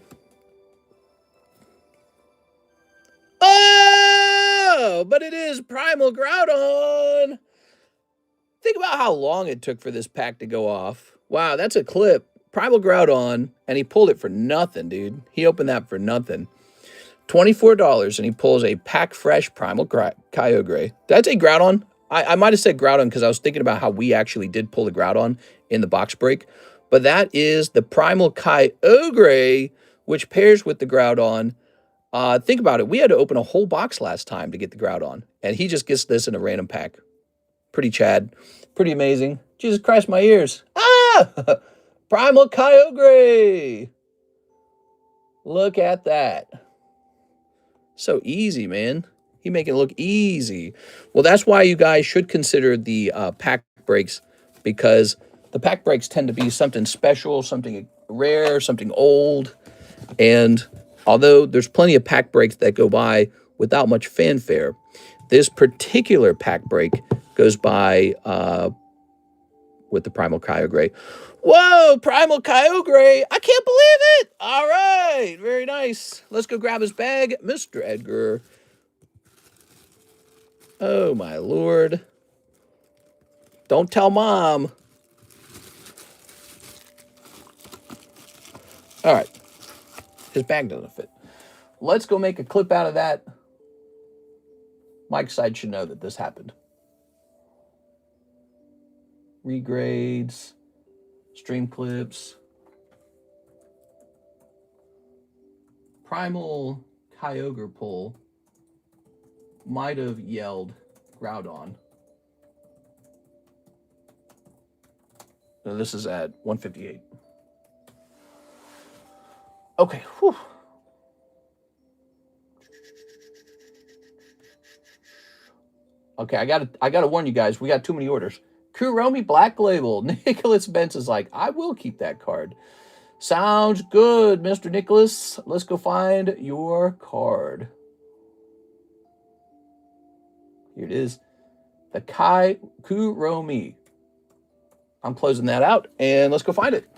Speaker 1: Oh, but it is Primal Groudon. Think about how long it took for this pack to go off. Wow, that's a clip. Primal Groudon, and he pulled it for nothing, dude. He opened that for nothing. $24, and he pulls a pack fresh Primal Kyogre. Did I say Groudon? I might have said Groudon because I was thinking about how we actually did pull the Groudon in the box break. But that is the Primal Kyogre, which pairs with the Groudon. Think about it. We had to open a whole box last time to get the Groudon, and he just gets this in a random pack. Pretty Chad. Pretty amazing. Jesus Christ, my ears. Ah! Primal Kyogre. Look at that. So easy, man. He make it look easy. Well, that's why you guys should consider the pack breaks, because the pack breaks tend to be something special, something rare, something old. And although there's plenty of pack breaks that go by without much fanfare, this particular pack break goes by with the Primal Kyogre. Whoa, Primal Kyogre. I can't believe it. All right, very nice. Let's go grab his bag, Mr. Edgar. Oh, my Lord. Don't tell Mom. All right. His bag doesn't fit. Let's go make a clip out of that. Mike's side should know that this happened. Regrades. Stream clips. Primal Kyogre pull. Might have yelled Groudon. So this is at 158. Okay. Whew. Okay, I gotta warn you guys. We got too many orders. Kuromi Black Label. Nicholas Benz is like, I will keep that card. Sounds good, Mr. Nicholas. Let's go find your card. Here it is. The Kuromi. I'm closing that out, and let's go find it.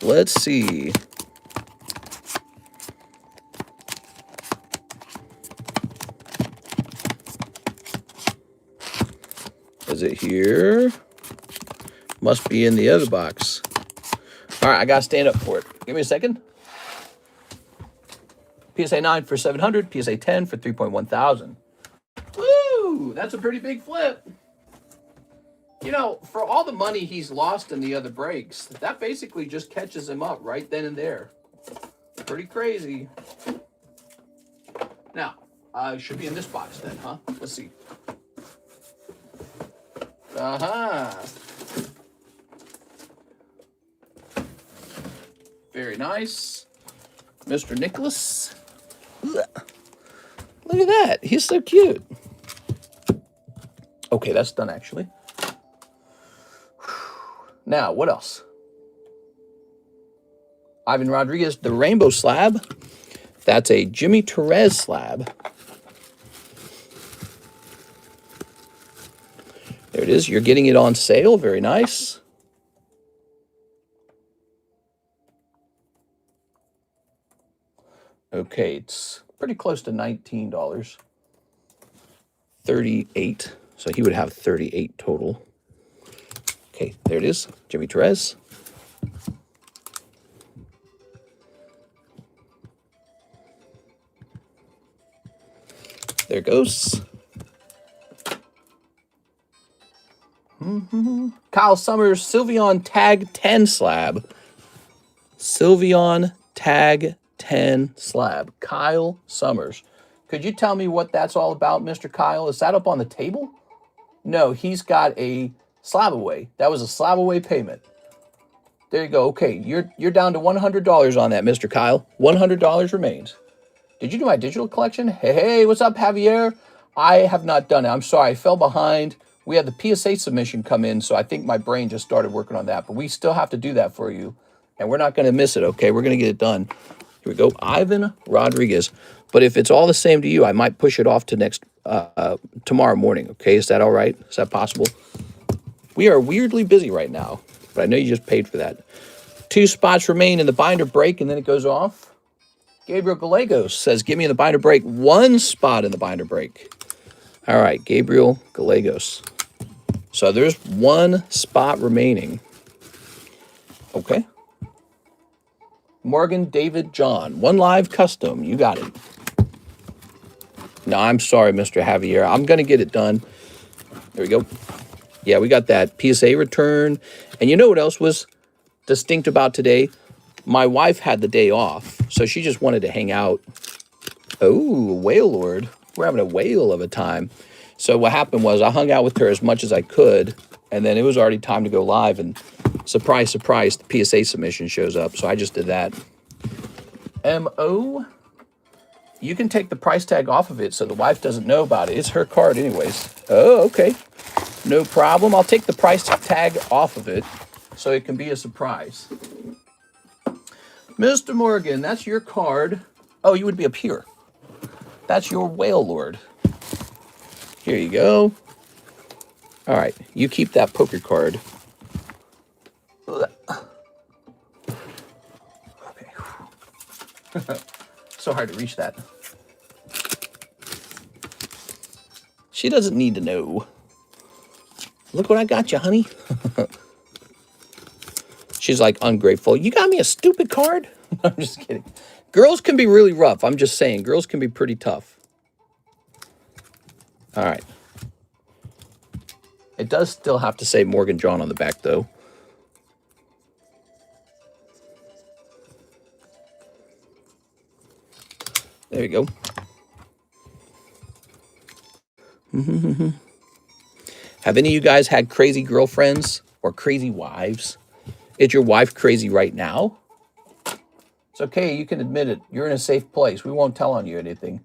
Speaker 1: Let's see. Is it here? Must be in the other box. All right, I got to stand up for it. Give me a second. PSA 9 for 700, PSA 10 for 3.1 thousand. Woo! That's a pretty big flip. You know, for all the money he's lost in the other breaks, that basically just catches him up right then and there. Pretty crazy. Now, it should be in this box then, huh? Let's see. Very nice. Mr. Nicholas. Look at that. He's so cute. Okay, that's done actually. Now, what else? Ivan Rodriguez, the Rainbow Slab. That's a Jimmy Torres slab. There it is. You're getting it on sale. Very nice. Okay, it's pretty close to $19. 38. So he would have 38 total. Okay, there it is. Jimmy Torres. There it goes. Kyle Summers, Sylveon Tag 10 slab. Sylveon Tag 10 slab. Kyle Summers. Could you tell me what that's all about, Mr. Kyle? Is that up on the table? No, he's got a slab away. That was a slab away payment. There you go. Okay, you're down to $100 on that, Mr. Kyle. $100 remains. Did you do my digital collection? Hey, what's up, Javier? I have not done it. I'm sorry, I fell behind. We had the PSA submission come in, so I think my brain just started working on that. But we still have to do that for you, and we're not going to miss it, okay? We're going to get it done. Here we go. Ivan Rodriguez. But if it's all the same to you, I might push it off to tomorrow morning, okay? Is that all right? Is that possible? We are weirdly busy right now, but I know you just paid for that. 2 spots remain in the binder break, and then it goes off. Gabriel Gallegos says, give me in the binder break 1 spot in the binder break. All right, Gabriel Gallegos. So there's 1 spot remaining. Okay. Morgan David John. 1 live custom. You got it. No, I'm sorry, Mr. Javier. I'm going to get it done. There we go. Yeah, we got that PSA return. And you know what else was distinct about today? My wife had the day off, so she just wanted to hang out. Oh, Whale Lord. We're having a whale of a time. So what happened was I hung out with her as much as I could, and then it was already time to go live, and surprise, surprise, the PSA submission shows up, so I just did that. M.O., you can take the price tag off of it so the wife doesn't know about it. It's her card anyways. Oh, okay. No problem. I'll take the price tag off of it so it can be a surprise. Mr. Morgan, that's your card. Oh, you would be up here. That's your Whale Lord. Here you go. All right, you keep that poker card. Okay. So hard to reach that. She doesn't need to know. Look what I got you, honey. She's like ungrateful. You got me a stupid card? I'm just kidding. Girls can be really rough. I'm just saying. Girls can be pretty tough. All right. It does still have to say Morgan John on the back, though. There you go. Have any of you guys had crazy girlfriends or crazy wives? Is your wife crazy right now? It's okay. You can admit it. You're in a safe place. We won't tell on you anything.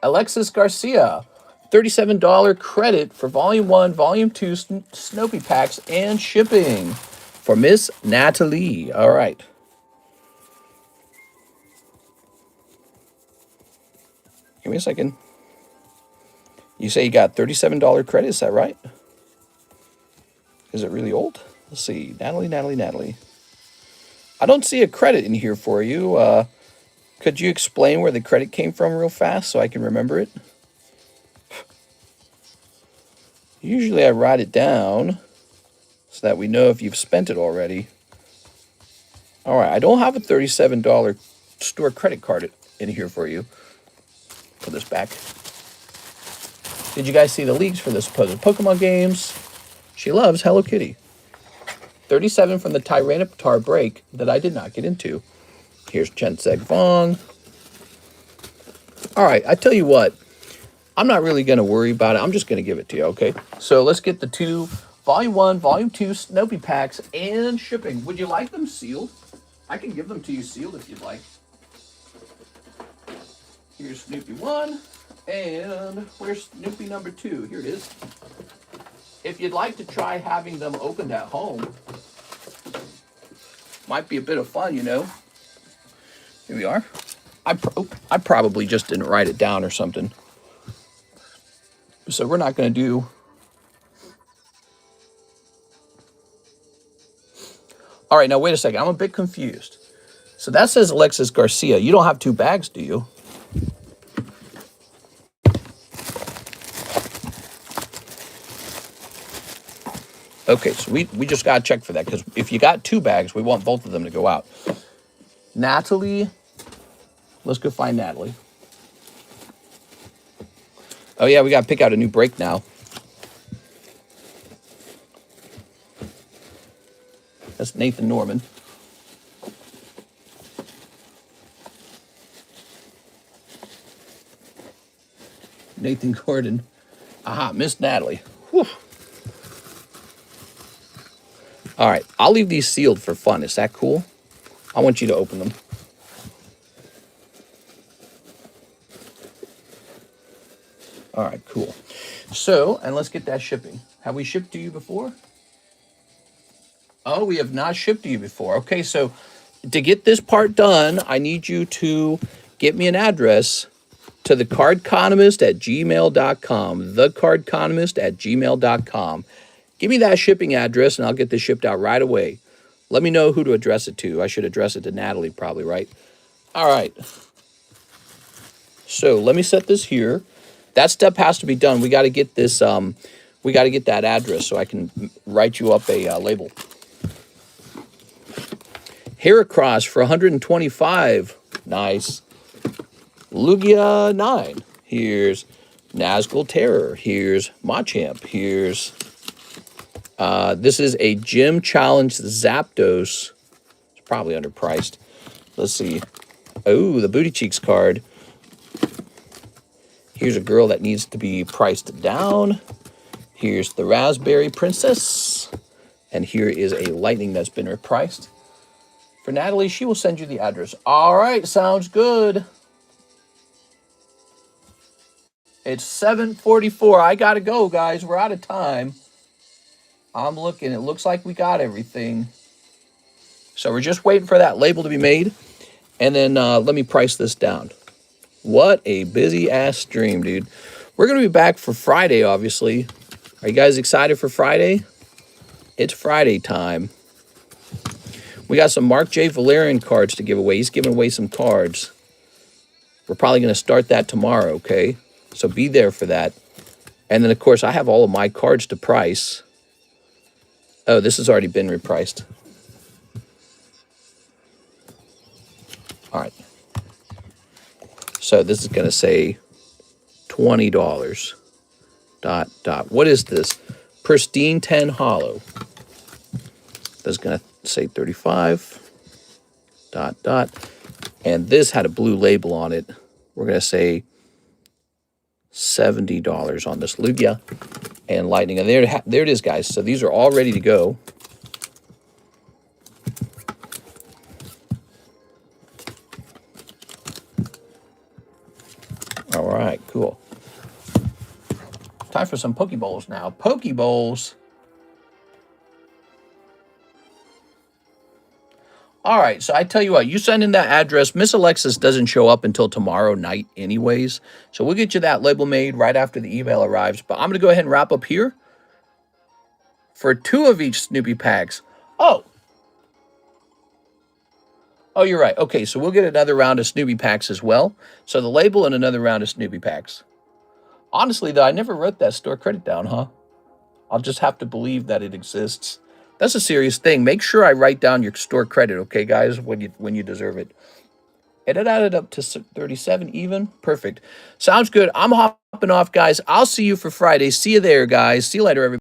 Speaker 1: Alexis Garcia, $37 credit for Volume 1, Volume 2 Snoopy packs and shipping for Miss Natalie. All right. Give me a second. You say you got $37 credit, is that right? Is it really old? Let's see. Natalie. I don't see a credit in here for you. Could you explain where the credit came from real fast so I can remember it? Usually I write it down so that we know if you've spent it already. All right, I don't have a $37 store credit card in here for you. Put this back. Did you guys see the leaks for the supposed Pokemon games? She loves Hello Kitty. 37 from the Tyranitar break that I did not get into. Here's Chen Seg-Fong. All right, I tell you what. I'm not really going to worry about it. I'm just going to give it to you, okay? So let's get the 2 Volume 1, Volume 2 Snoopy packs and shipping. Would you like them sealed? I can give them to you sealed if you'd like. Here's Snoopy 1. And where's Snoopy number 2? Here it is. If you'd like to try having them opened at home, might be a bit of fun, you know. Here we are. I probably just didn't write it down or something. So we're not going to do... All right, now wait a second. I'm a bit confused. So that says Alexis Garcia. You don't have 2 bags, do you? Okay, so we just got to check for that, because if you got 2 bags, we want both of them to go out. Natalie. Let's go find Natalie. Oh, yeah, we got to pick out a new break now. That's Nathan Norman. Nathan Gordon. Aha, Miss Natalie. Whew. All right, I'll leave these sealed for fun. Is that cool? I want you to open them. All right, cool. So, and let's get that shipping. Have we shipped to you before? Oh, we have not shipped to you before. Okay, so to get this part done, I need you to get me an address to TheCardconomist@gmail.com. TheCardconomist@gmail.com. Give me that shipping address, and I'll get this shipped out right away. Let me know who to address it to. I should address it to Natalie, probably, right? All right. So let me set this here. That step has to be done. We got to get this. We got to get that address so I can write you up a label. Heracross for 125. Nice. Lugia 9. Here's Nazgul Terror. Here's Machamp. Here's this is a Gym Challenge Zapdos. It's probably underpriced. Let's see. Oh, the Booty Cheeks card. Here's a girl that needs to be priced down. Here's the Raspberry Princess. And here is a Lightning that's been repriced. For Natalie, she will send you the address. All right, sounds good. It's 7:44. I got to go, guys. We're out of time. I'm looking. It looks like we got everything. So we're just waiting for that label to be made. And then let me price this down. What a busy-ass stream, dude. We're going to be back for Friday, obviously. Are you guys excited for Friday? It's Friday time. We got some Mark J. Valerian cards to give away. He's giving away some cards. We're probably going to start that tomorrow, okay? So be there for that. And then, of course, I have all of my cards to price. Oh, this has already been repriced. All right. So this is going to say $20. ... What is this? Pristine 10 Hollow. That's going to say 35. ... And this had a blue label on it. We're going to say $70 on this Lugia and Lightning. And there it is, guys. So these are all ready to go. All right, cool. Time for some Pokeballs now. Pokeballs. All right, so I tell you what, you send in that address. Miss Alexis doesn't show up until tomorrow night anyways. So we'll get you that label made right after the email arrives. But I'm going to go ahead and wrap up here for 2 of each Snoopy packs. Oh, you're right. Okay, so we'll get another round of Snoopy packs as well. So the label and another round of Snoopy packs. Honestly, though, I never wrote that store credit down, huh? I'll just have to believe that it exists. That's a serious thing. Make sure I write down your store credit, okay, guys, when you deserve it. And it added up to 37 even. Perfect. Sounds good. I'm hopping off, guys. I'll see you for Friday. See you there, guys. See you later, everybody.